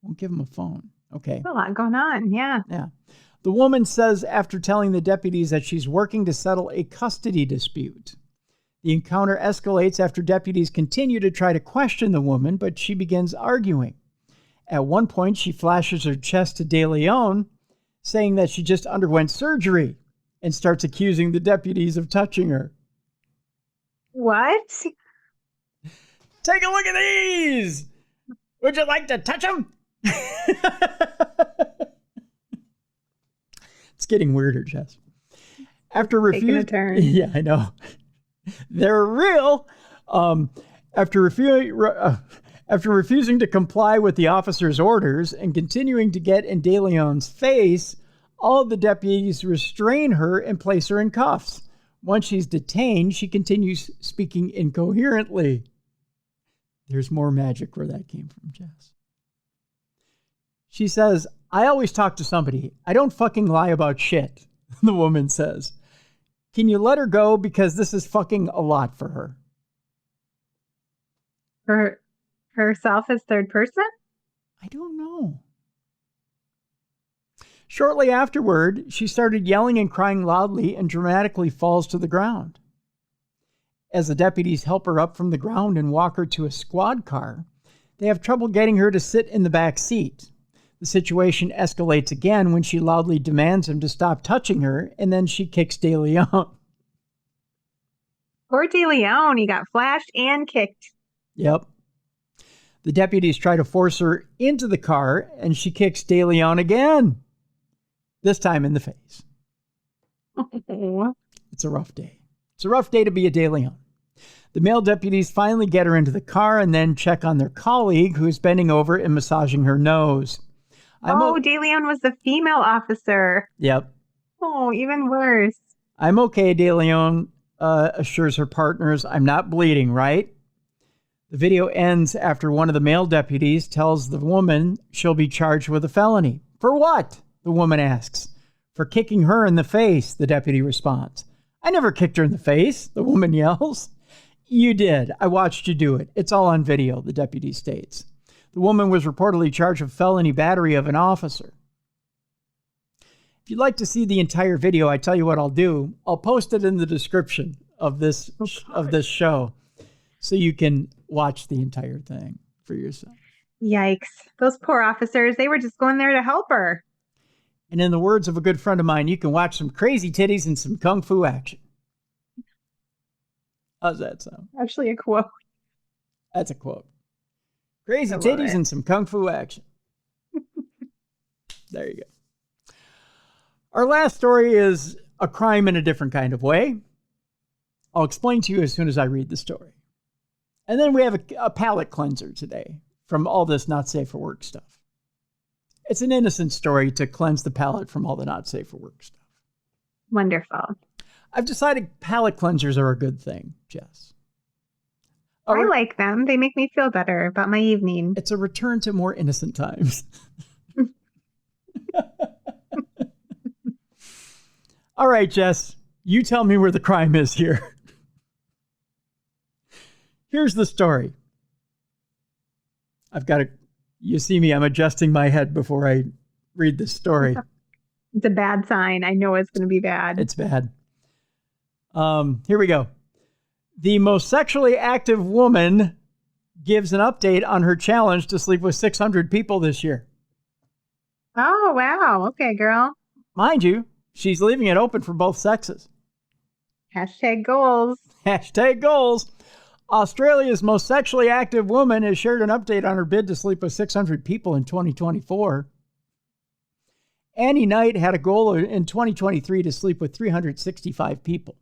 Won't give him a phone. Okay. There's a lot going on. Yeah. Yeah. The woman says after telling the deputies that she's working to settle a custody dispute. The encounter escalates after deputies continue to try to question the woman, but she begins arguing. At one point, she flashes her chest to De Leon, saying that she just underwent surgery, and starts accusing the deputies of touching her. What? Take a look at these! Would you like to touch them? It's getting weirder, Jess. After Taking a turn. Yeah, I know. They're real. After refusing to comply with the officer's orders and continuing to get in De Leon's face, all of the deputies restrain her and place her in cuffs. Once she's detained, she continues speaking incoherently. There's more magic where that came from, Jess. She says, I always talk to somebody. I don't fucking lie about shit, the woman says. Can you let her go because this is fucking a lot for her? For herself as third person? I don't know. Shortly afterward, she started yelling and crying loudly and dramatically falls to the ground. As the deputies help her up from the ground and walk her to a squad car, they have trouble getting her to sit in the back seat. The situation escalates again when she loudly demands him to stop touching her, and then she kicks De Leon. Poor De Leon, he got flashed and kicked. Yep. The deputies try to force her into the car, and she kicks De Leon again. This time in the face. It's a rough day. It's a rough day to be a De Leon. The male deputies finally get her into the car and then check on their colleague who's bending over and massaging her nose. De Leon was the female officer. Yep. Oh, even worse. I'm okay, De Leon assures her partners. I'm not bleeding, right? The video ends after one of the male deputies tells the woman she'll be charged with a felony. For what? The woman asks. For kicking her in the face, the deputy responds. I never kicked her in the face, the woman yells. You did. I watched you do it. It's all on video, the deputy states. The woman was reportedly charged with felony battery of an officer. If you'd like to see the entire video, I tell you what I'll do. I'll post it in the description of this show so you can watch the entire thing for yourself. Yikes. Those poor officers, they were just going there to help her. And in the words of a good friend of mine, you can watch some crazy titties and some kung fu action. How's that sound? Actually, a quote. That's a quote. Crazy titties and some kung fu action. There you go. Our last story is a crime in a different kind of way. I'll explain to you as soon as I read the story. And then we have a palate cleanser today from all this not safe for work stuff. It's an innocent story to cleanse the palate from all the not safe for work stuff. Wonderful. I've decided palate cleansers are a good thing, Jess. I like them. They make me feel better about my evening. It's a return to more innocent times. All right, Jess, you tell me where the crime is here. Here's the story. You see me, I'm adjusting my head before I read this story. It's a bad sign. I know it's going to be bad. It's bad. Here we go. The most sexually active woman gives an update on her challenge to sleep with 600 people this year. Oh, wow. Okay, girl. Mind you, she's leaving it open for both sexes. Hashtag goals. Hashtag goals. Australia's most sexually active woman has shared an update on her bid to sleep with 600 people in 2024. Annie Knight had a goal in 2023 to sleep with 365 people.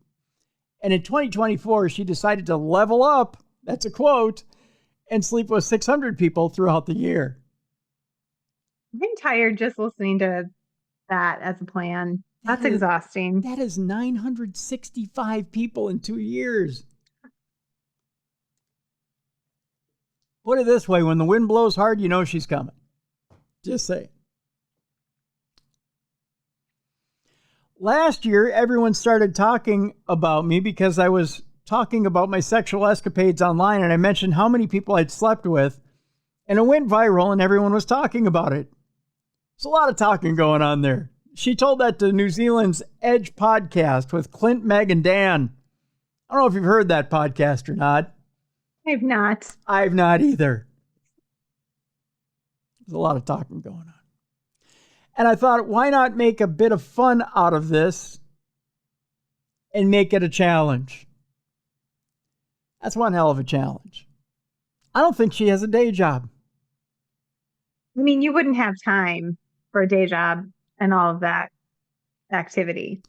And in 2024, she decided to level up, that's a quote, and sleep with 600 people throughout the year. I'm tired just listening to that as a plan. That's exhausting. That is 965 people in 2 years. Put it this way, when the wind blows hard, you know she's coming. Just saying. Last year, everyone started talking about me because I was talking about my sexual escapades online, and I mentioned how many people I'd slept with, and it went viral, and everyone was talking about it. There's a lot of talking going on there. She told that to New Zealand's Edge podcast with Clint, Meg, and Dan. I don't know if you've heard that podcast or not. I've not. I've not either. There's a lot of talking going on. And I thought, why not make a bit of fun out of this and make it a challenge? That's one hell of a challenge. I don't think she has a day job. I mean, you wouldn't have time for a day job and all of that activity.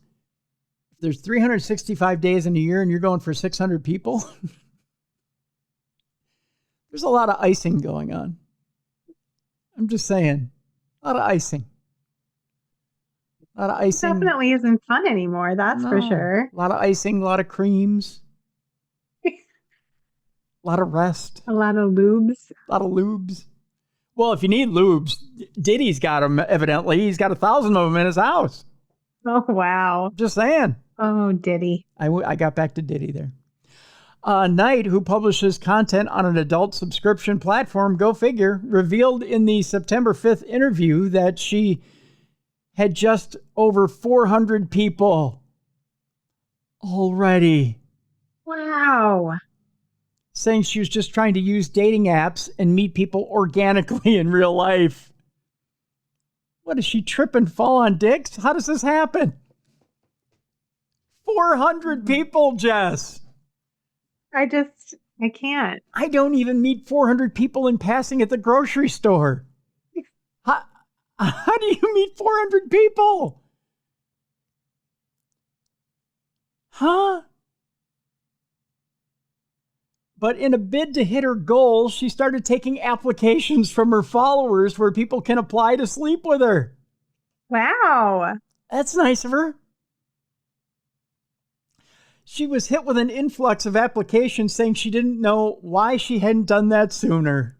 If there's 365 days in a year and you're going for 600 people, there's a lot of icing going on. I'm just saying, a lot of icing. A lot of icing. It definitely isn't fun anymore, that's for sure. A lot of icing, a lot of creams. A lot of rest. A lot of lubes. A lot of lubes. Well, if you need lubes, Diddy's got them, evidently. He's got 1,000 of them in his house. Oh, wow. Just saying. Oh, Diddy. I got back to Diddy there. Knight, who publishes content on an adult subscription platform, go figure, revealed in the September 5th interview that she had just over 400 people already. Wow. Saying she was just trying to use dating apps and meet people organically in real life. What, does she trip and fall on dicks? How does this happen? 400 people, Jess. I can't. I don't even meet 400 people in passing at the grocery store. How do you meet 400 people? Huh? But in a bid to hit her goal, she started taking applications from her followers where people can apply to sleep with her. Wow. That's nice of her. She was hit with an influx of applications saying she didn't know why she hadn't done that sooner.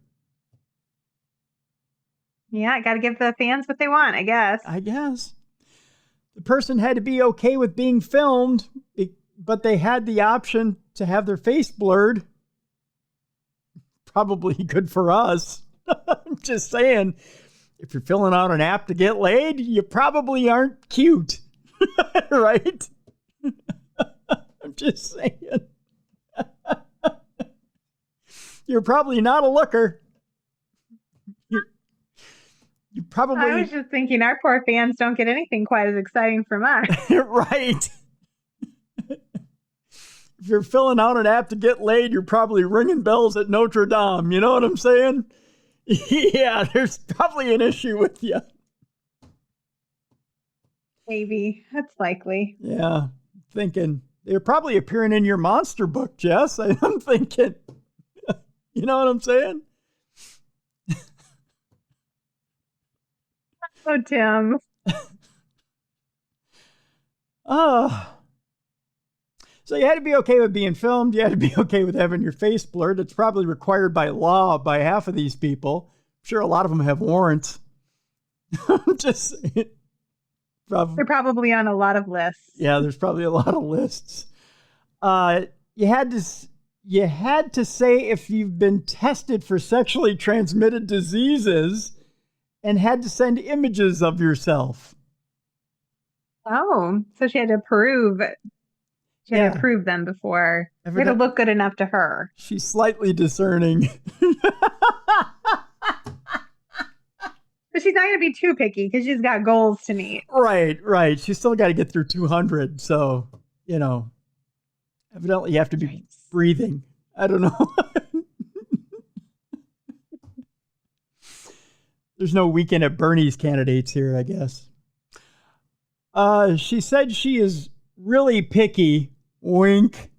Yeah, I got to give the fans what they want, I guess. I guess. The person had to be okay with being filmed, but they had the option to have their face blurred. Probably good for us. I'm just saying, if you're filling out an app to get laid, you probably aren't cute. Right? I'm just saying. You're probably not a looker. You probably... I was just thinking our poor fans don't get anything quite as exciting from us. Right. If you're filling out an app to get laid, you're probably ringing bells at Notre Dame. You know what I'm saying? Yeah, there's probably an issue with you. Maybe. That's likely. Yeah, thinking. They're probably appearing in your monster book, Jess. I'm thinking. You know what I'm saying? Oh, Tim. So you had to be okay with being filmed. You had to be okay with having your face blurred. It's probably required by law by half of these people. I'm sure a lot of them have warrants. I'm just saying. They're probably on a lot of lists. Yeah, there's probably a lot of lists. You had to say if you've been tested for sexually transmitted diseases and had to send images of yourself. Oh, so she had to prove. She had to prove them before. It had to look good enough to her. She's slightly discerning. But she's not going to be too picky because she's got goals to meet. Right. She's still got to get through 200. So, evidently you have to be breathing. I don't know. There's no Weekend at Bernie's candidates here, I guess. She said she is really picky. Wink.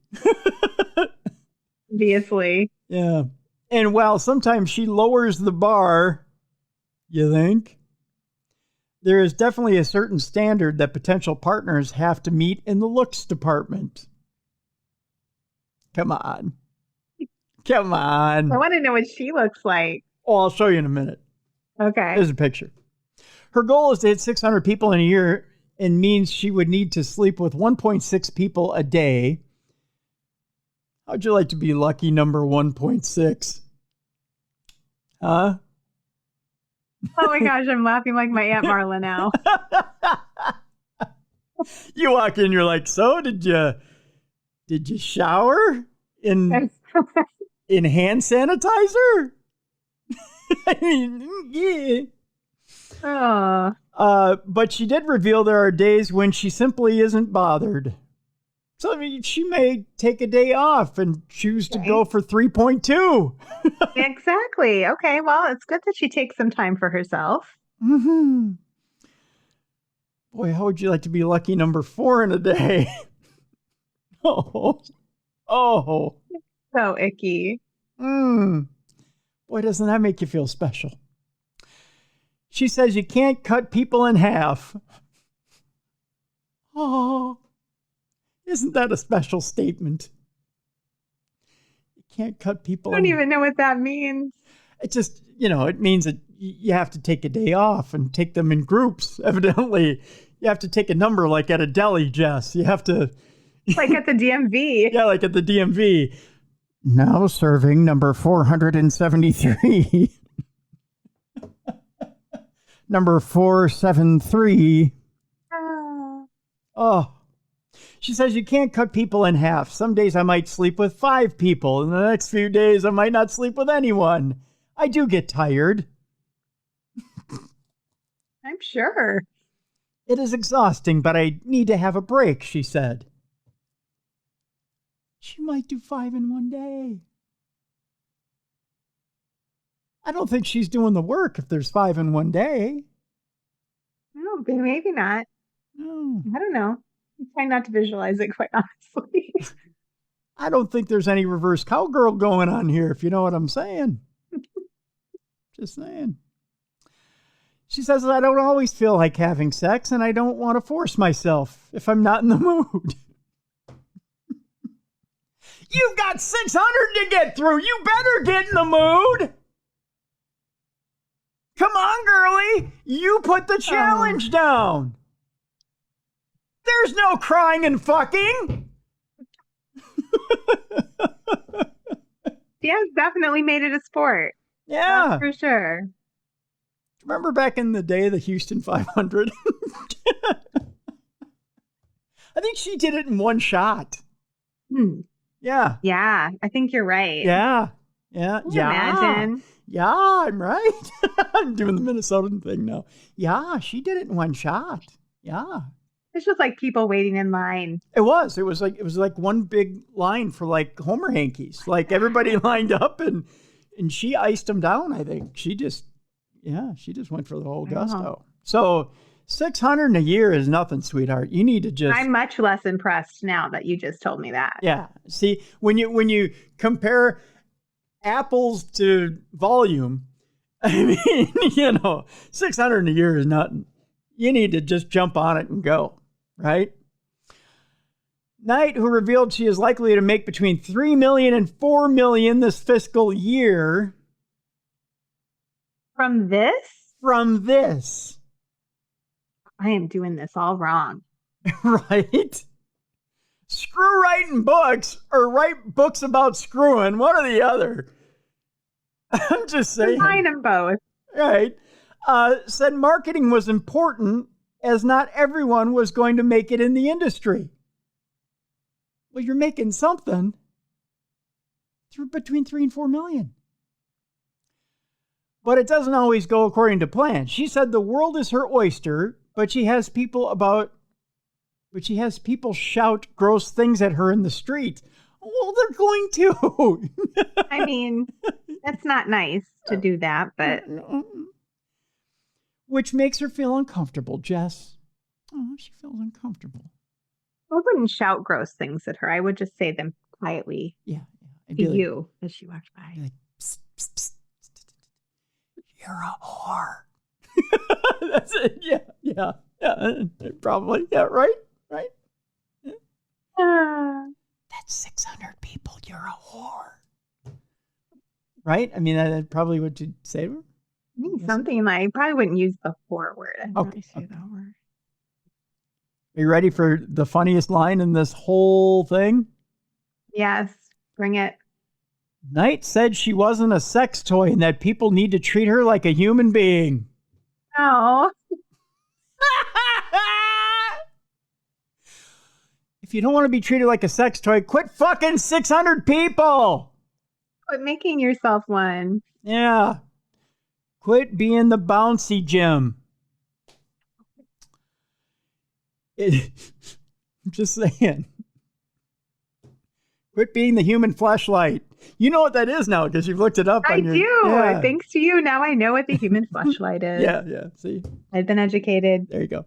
Obviously. Yeah. And while sometimes she lowers the bar, you think, there is definitely a certain standard that potential partners have to meet in the looks department. Come on. I want to know what she looks like. Oh, I'll show you in a minute. Okay. There's a picture. Her goal is to hit 600 people in a year and means she would need to sleep with 1.6 people a day. How'd you like to be lucky number 1.6? Huh? Oh my gosh, I'm laughing like my Aunt Marla now. You walk in, you're like, so did you shower in hand sanitizer? I mean, yeah. But she did reveal there are days when she simply isn't bothered. So I mean, she may take a day off and choose to go for 3.2. Exactly. Okay, well, it's good that she takes some time for herself. Mm-hmm. Boy, how would you like to be lucky number 4 in a day? Oh. So icky. Boy, doesn't that make you feel special? She says you can't cut people in half. Oh, isn't that a special statement? You can't cut people in half. I don't even know what that means. It just, it means that you have to take a day off and take them in groups. Evidently, you have to take a number like at a deli, Jess. You have to... Like at the DMV. Yeah, like at the DMV. Now serving number 473. Number 473. Oh. She says you can't cut people in half. Some days I might sleep with 5 people, and the next few days I might not sleep with anyone. I do get tired. I'm sure. It is exhausting, but I need to have a break, she said. She might do 5 in one day. I don't think she's doing the work if there's 5 in one day. No, maybe not. No. I don't know. I'm trying not to visualize it, quite honestly. I don't think there's any reverse cowgirl going on here, if you know what I'm saying. Just saying. She says, I don't always feel like having sex, and I don't want to force myself if I'm not in the mood. You've got 600 to get through. You better get in the mood. Come on, girlie. You put the challenge down. There's no crying and fucking. She has definitely made it a sport. Yeah. That's for sure. Remember back in the day, the Houston 500? I think she did it in one shot. Yeah. Yeah, I think you're right. Yeah. Yeah. Can you imagine? Yeah, I'm right. I'm doing the Minnesotan thing now. Yeah, she did it in one shot. Yeah. It's just like people waiting in line. It was like one big line for like Homer hankies. Like everybody lined up and she iced them down, I think. She just went for the whole gusto. So 600 in a year is nothing, sweetheart. You need to just... I'm much less impressed now that you just told me that. Yeah. See, when you compare apples to volume, I mean, 600 in a year is nothing. You need to just jump on it and go, right? Knight, who revealed she is likely to make between $3 million and $4 million this fiscal year. From this? From this. I am doing this all wrong. Right? Screw writing books or write books about screwing. One or the other. I'm just saying. Combine them both. Right. Said marketing was important as not everyone was going to make it in the industry. Well, you're making something between 3 and 4 million. But it doesn't always go according to plan. She said the world is her oyster, but she has people shout gross things at her in the street. Well, they're going to. I mean, that's not nice to do that, but... Which makes her feel uncomfortable, Jess. Oh, she feels uncomfortable. I wouldn't shout gross things at her. I would just say them quietly to you as she walked by. Like, psst, psst, psst. You're a whore. That's it. Yeah. Probably. Yeah, right? Yeah. That's 600 people. You're a whore. Right? I mean, that's probably what you'd say to her. Something like, I probably wouldn't use the whore word. I'd Okay. say that word. Are you ready for the funniest line in this whole thing? Yes, bring it. Knight said she wasn't a sex toy and that people need to treat her like a human being. Oh. If you don't want to be treated like a sex toy, quit fucking 600 people. Quit making yourself one. Yeah. Quit being the bouncy gym. I'm just saying. Quit being the human fleshlight. You know what that is now because you've looked it up. I do. Yeah. Thanks to you. Now I know what the human fleshlight is. Yeah. See? I've been educated. There you go.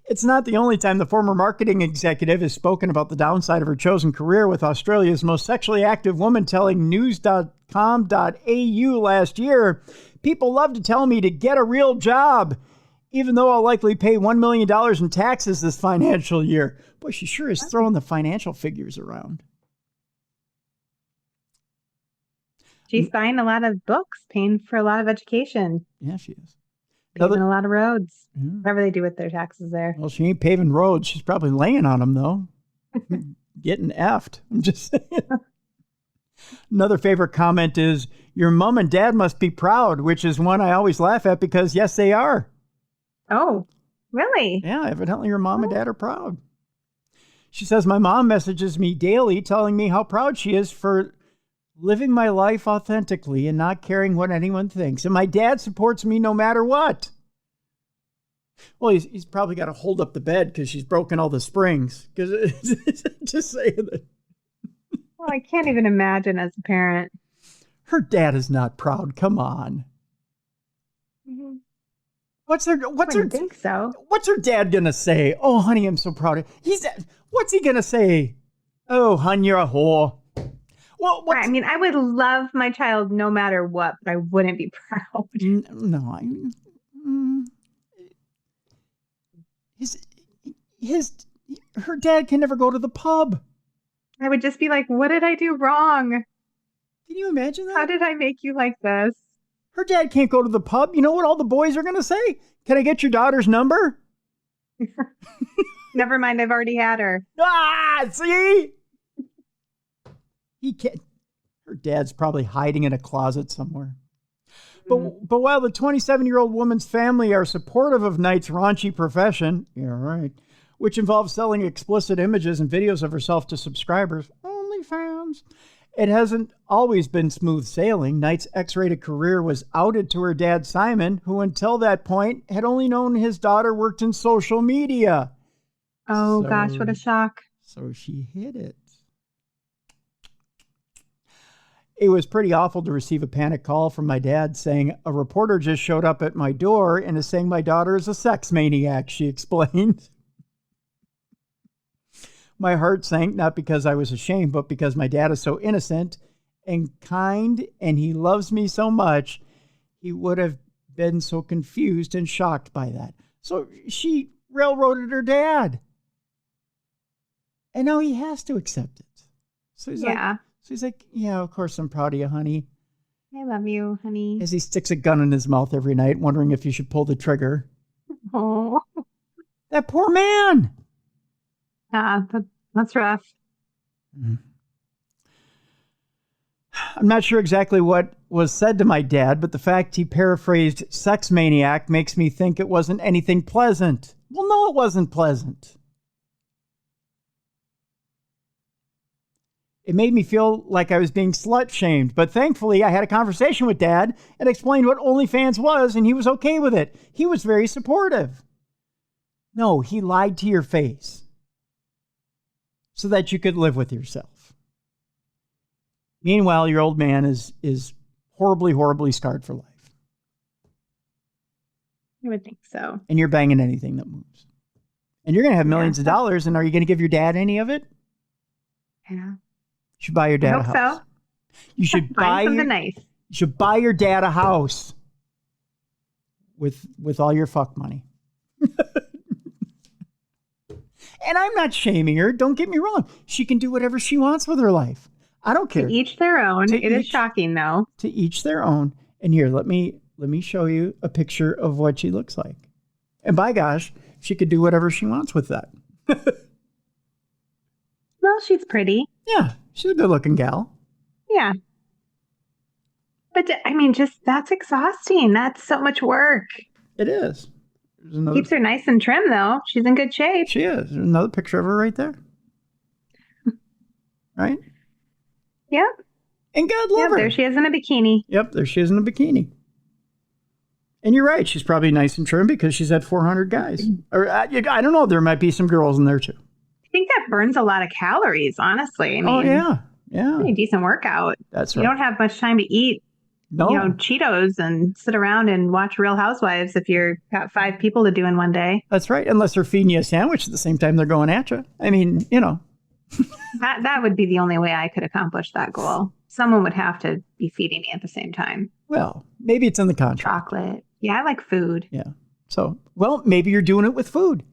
It's not the only time the former marketing executive has spoken about the downside of her chosen career, with Australia's most sexually active woman telling news.com.au last year, people love to tell me to get a real job, even though I'll likely pay $1 million in taxes this financial year. Boy, she sure is throwing the financial figures around. She's buying a lot of books, paying for a lot of education. Yeah, she is. Paving a lot of roads. Yeah. Whatever they do with their taxes there. Well, she ain't paving roads. She's probably laying on them, though. Getting effed. I'm just saying. Another favorite comment is, your mom and dad must be proud, which is one I always laugh at because, yes, they are. Oh, really? Yeah, evidently your mom and dad are proud. She says, my mom messages me daily telling me how proud she is for living my life authentically and not caring what anyone thinks. And my dad supports me no matter what. Well, he's probably got to hold up the bed because she's broken all the springs. Because just saying that. Well, I can't even imagine as a parent. Her dad is not proud. Come on. Mm-hmm. What's think so. What's her dad gonna say? Oh, honey, I'm so proud of you. What's he gonna say? Oh, hon, you're a whore. Well, I mean, I would love my child no matter what, but I wouldn't be proud. No, her dad can never go to the pub. I would just be like, what did I do wrong? Can you imagine that? How did I make you like this? Her dad can't go to the pub. You know what all the boys are going to say? Can I get your daughter's number? Never mind, I've already had her. Ah, see? He can't. Her dad's probably hiding in a closet somewhere. But while the 27-year-old woman's family are supportive of Knight's raunchy profession, yeah, right, which involves selling explicit images and videos of herself to subscribers, OnlyFans, it hasn't always been smooth sailing. Knight's X-rated career was outed to her dad, Simon, who until that point had only known his daughter worked in social media. Oh, gosh, what a shock. So she hid it. It was pretty awful to receive a panic call from my dad saying, a reporter just showed up at my door and is saying my daughter is a sex maniac, she explained. My heart sank, not because I was ashamed, but because my dad is so innocent and kind, and he loves me so much, he would have been so confused and shocked by that. So she railroaded her dad. And now he has to accept it. So he's like, yeah, of course I'm proud of you, honey. I love you, honey. As he sticks a gun in his mouth every night, wondering if you should pull the trigger. Oh. That poor man. That's rough. I'm not sure exactly what was said to my dad, but the fact he paraphrased sex maniac makes me think it wasn't anything pleasant. Well, no, it wasn't pleasant. It made me feel like I was being slut-shamed, but thankfully I had a conversation with Dad and explained what OnlyFans was, and he was okay with it. He was very supportive. No, he lied to your face so that you could live with yourself. Meanwhile, your old man is horribly, horribly scarred for life. I would think so. And you're banging anything that moves. And you're going to have millions of dollars, and are you going to give your dad any of it? Yeah. You should buy your dad a house. So. You should buy something nice. You should buy your dad a house with all your fuck money. And I'm not shaming her. Don't get me wrong. She can do whatever she wants with her life. I don't care. To each their own. It is shocking, though. To each their own. And here, let me show you a picture of what she looks like. And by gosh, she could do whatever she wants with that. Well, she's pretty. Yeah, she's a good-looking gal. Yeah. But, I mean, just that's exhausting. That's so much work. It is. Keeps her nice and trim, though. She's in good shape. She is. There's another picture of her right there. Right? Yep. And God love her. There she is in a bikini. Yep, there she is in a bikini. And you're right. She's probably nice and trim because she's had 400 guys. Or I don't know. There might be some girls in there, too. I think that burns a lot of calories, honestly. I mean, yeah. Pretty decent workout. That's right. You don't have much time to eat, Cheetos and sit around and watch Real Housewives if you've got 5 people to do in one day. That's right. Unless they're feeding you a sandwich at the same time they're going at you. I mean, that would be the only way I could accomplish that goal. Someone would have to be feeding me at the same time. Well, maybe it's in the contract. Chocolate. Yeah, I like food. Yeah. So, well, maybe you're doing it with food.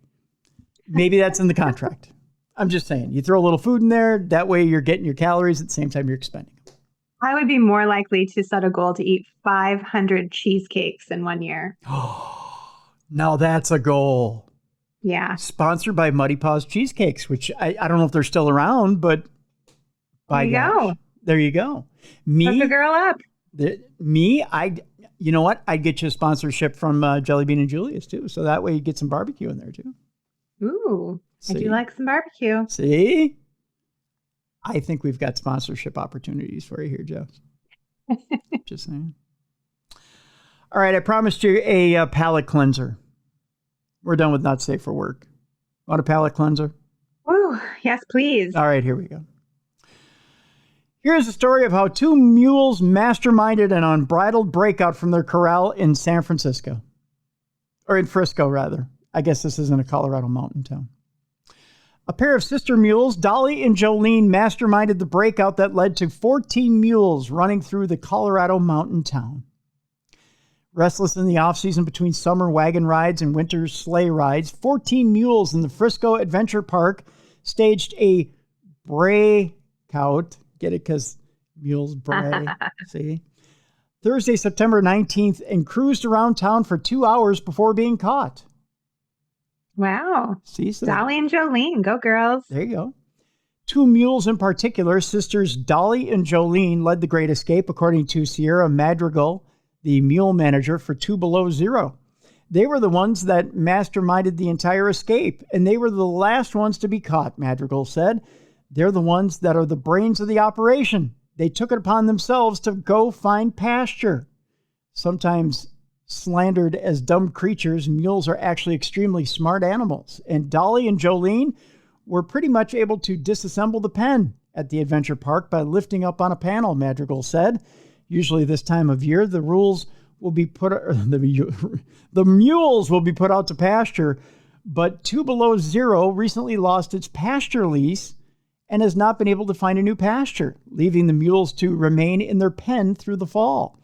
Maybe that's in the contract. I'm just saying, you throw a little food in there. That way you're getting your calories at the same time you're expending them. I would be more likely to set a goal to eat 500 cheesecakes in 1 year. Now that's a goal. Yeah. Sponsored by Muddy Paws Cheesecakes, which I don't know if they're still around, but there you go. There you go. Me, hook a girl up. You know what? I'd get you a sponsorship from Jelly Bean and Julius too. So that way you get some barbecue in there too. Ooh, See? I do like some barbecue. See? I think we've got sponsorship opportunities for you here, Joe. Just saying. All right, I promised you a palate cleanser. We're done with Not Safe for Work. Want a palate cleanser? Ooh, yes, please. All right, here we go. Here's the story of how 2 mules masterminded an unbridled breakout from their corral in San Francisco. Or in Frisco, rather. I guess this isn't a Colorado mountain town. A pair of sister mules, Dolly and Jolene, masterminded the breakout that led to 14 mules running through the Colorado mountain town. Restless in the off-season between summer wagon rides and winter sleigh rides, 14 mules in the Frisco Adventure Park staged a breakout. Get it? Because mules bray. See? Thursday, September 19th, and cruised around town for 2 hours before being caught. Wow. See, so Dolly and Jolene. Go, girls. there you go. 2 mules in particular, sisters Dolly and Jolene, led the great escape, according to Sierra Madrigal, the mule manager for 2 Below Zero. They were the ones that masterminded the entire escape, and they were the last ones to be caught, Madrigal said. They're the ones that are the brains of the operation. They took it upon themselves to go find pasture. Sometimes slandered as dumb creatures, mules are actually extremely smart animals. And Dolly and Jolene were pretty much able to disassemble the pen at the adventure park by lifting up on a panel, Madrigal said. Usually this time of year, the mules will be put out to pasture, but 2 Below Zero recently lost its pasture lease and has not been able to find a new pasture, leaving the mules to remain in their pen through the fall.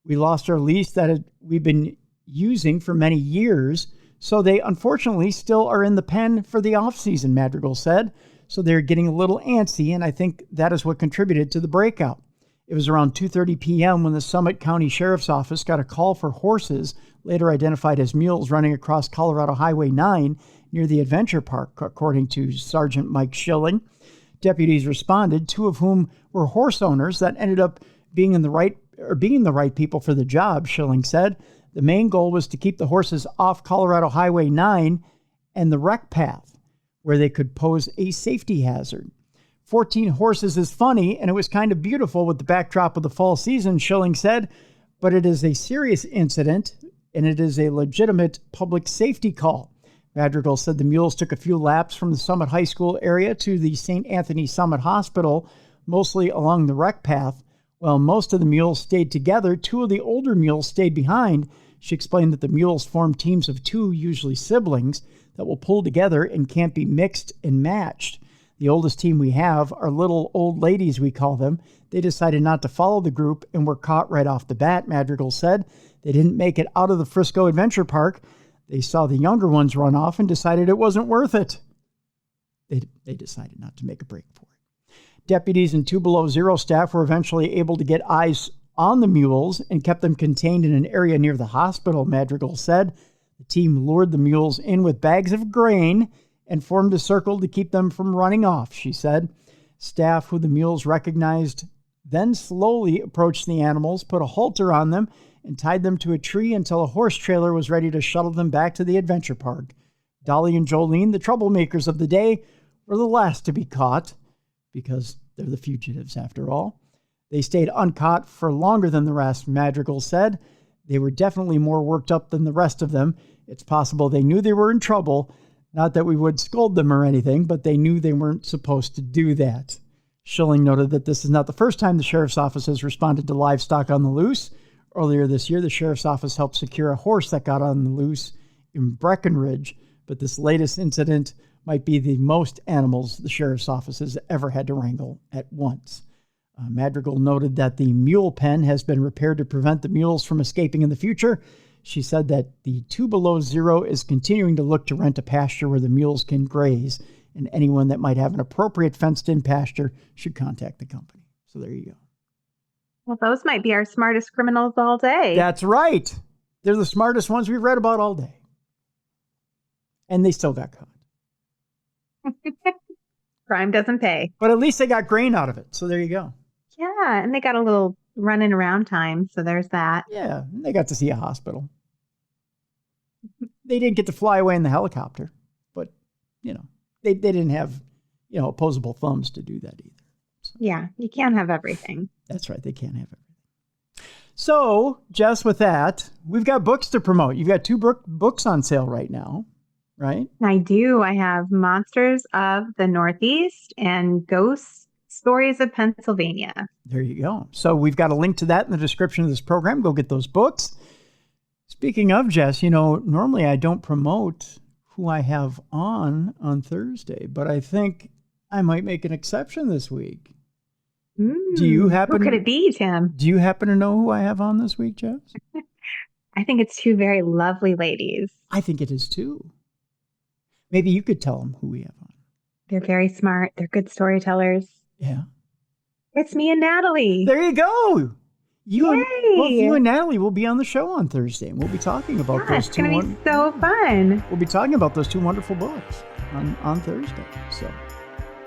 We lost our lease that we've been using for many years, so they unfortunately still are in the pen for the off-season, Madrigal said. So they're getting a little antsy, and I think that is what contributed to the breakout. It was around 2:30 p.m. when the Summit County Sheriff's Office got a call for horses, later identified as mules, running across Colorado Highway 9 near the adventure park, according to Sergeant Mike Schilling. Deputies responded, 2 of whom were horse owners that ended up being the right people for the job, Schilling said. The main goal was to keep the horses off Colorado Highway 9 and the wreck path, where they could pose a safety hazard. 14 horses is funny, and it was kind of beautiful with the backdrop of the fall season, Schilling said, but it is a serious incident, and it is a legitimate public safety call. Madrigal said the mules took a few laps from the Summit High School area to the St. Anthony Summit Hospital, mostly along the wreck path. While most of the mules stayed together, 2 of the older mules stayed behind. She explained that the mules form teams of 2, usually siblings, that will pull together and can't be mixed and matched. The oldest team we have are little old ladies, we call them. They decided not to follow the group and were caught right off the bat, Madrigal said. They didn't make it out of the Frisco Adventure Park. They saw the younger ones run off and decided it wasn't worth it. They decided not to make a break for it. Deputies and 2 Below Zero staff were eventually able to get eyes on the mules and kept them contained in an area near the hospital, Madrigal said. The team lured the mules in with bags of grain and formed a circle to keep them from running off, she said. Staff who the mules recognized then slowly approached the animals, put a halter on them, and tied them to a tree until a horse trailer was ready to shuttle them back to the adventure park. Dolly and Jolene, the troublemakers of the day, were the last to be caught, because they're the fugitives after all. They stayed uncaught for longer than the rest, Madrigal said. They were definitely more worked up than the rest of them. It's possible they knew they were in trouble. Not that we would scold them or anything, but they knew they weren't supposed to do that. Schilling noted that this is not the first time the sheriff's office has responded to livestock on the loose. Earlier this year, the sheriff's office helped secure a horse that got on the loose in Breckenridge, but this latest incident might be the most animals the sheriff's office has ever had to wrangle at once. Madrigal noted that the mule pen has been repaired to prevent the mules from escaping in the future. She said that the 2 Below Zero is continuing to look to rent a pasture where the mules can graze, and anyone that might have an appropriate fenced-in pasture should contact the company. So there you go. Well, those might be our smartest criminals all day. That's right. They're the smartest ones we've read about all day. And they still got caught. Crime doesn't pay. But at least they got grain out of it. So there you go. Yeah, and they got a little running around time. So there's that. Yeah, and they got to see a hospital. They didn't get to fly away in the helicopter. But, they didn't have, opposable thumbs to do that either. So. Yeah, you can't have everything. That's right. They can't have everything. So, Jess, with that, we've got books to promote. You've got 2 books on sale right now, right? I do. I have Monsters of the Northeast and Ghost Stories of Pennsylvania. There you go. So we've got a link to that in the description of this program. Go get those books. Speaking of, Jess, normally I don't promote who I have on Thursday, but I think I might make an exception this week. Do you happen? Who could it be, Tim? Do you happen to know who I have on this week, Jess? I think it's two very lovely ladies. I think it is too. Maybe you could tell them who we have on. They're very smart. They're good storytellers. Yeah. It's me and Natalie. There you go. Yay. Both you and Natalie will be on the show on Thursday, and we'll be talking about those It's two. going to be so fun. We'll be talking about those two wonderful books on Thursday. So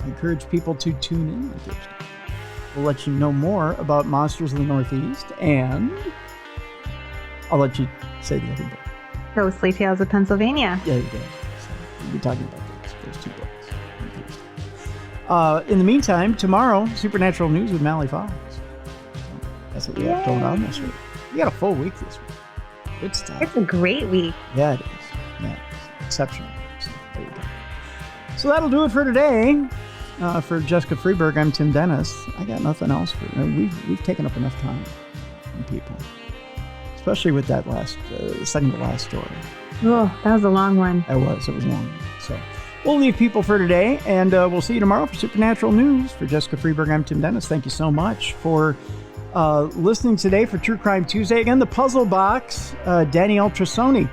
I encourage people to tune in on Thursday. We'll let you know more about Monsters of the Northeast, and I'll let you say the other book. Ghostly Tales of Pennsylvania. Yeah, you go. So we'll be talking about those two books on Thursday. In the meantime, tomorrow, Supernatural News with Mally Fox. That's what we have going on this week. We got a full week this week. Good stuff. It's a great week. Yeah, it is. Yeah, it's exceptional. So, there you go. So that'll do it for today. For Jessica Freeberg, I'm Tim Dennis. I got nothing else for you. We've taken up enough time from people, especially with that last, second to last story. Oh, that was a long one. It was long. So we'll leave people for today, and we'll see you tomorrow for Supernatural News. For Jessica Freeberg, I'm Tim Dennis. Thank you so much for listening today for True Crime Tuesday. Again, the puzzle box, Danielle Trussoni.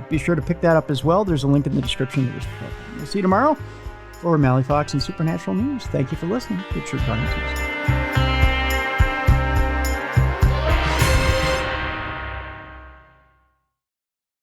Be sure to pick that up as well. There's a link in the description of this program. We'll see you tomorrow for Mally Fox and Supernatural News. Thank you for listening to True Crime Tuesday.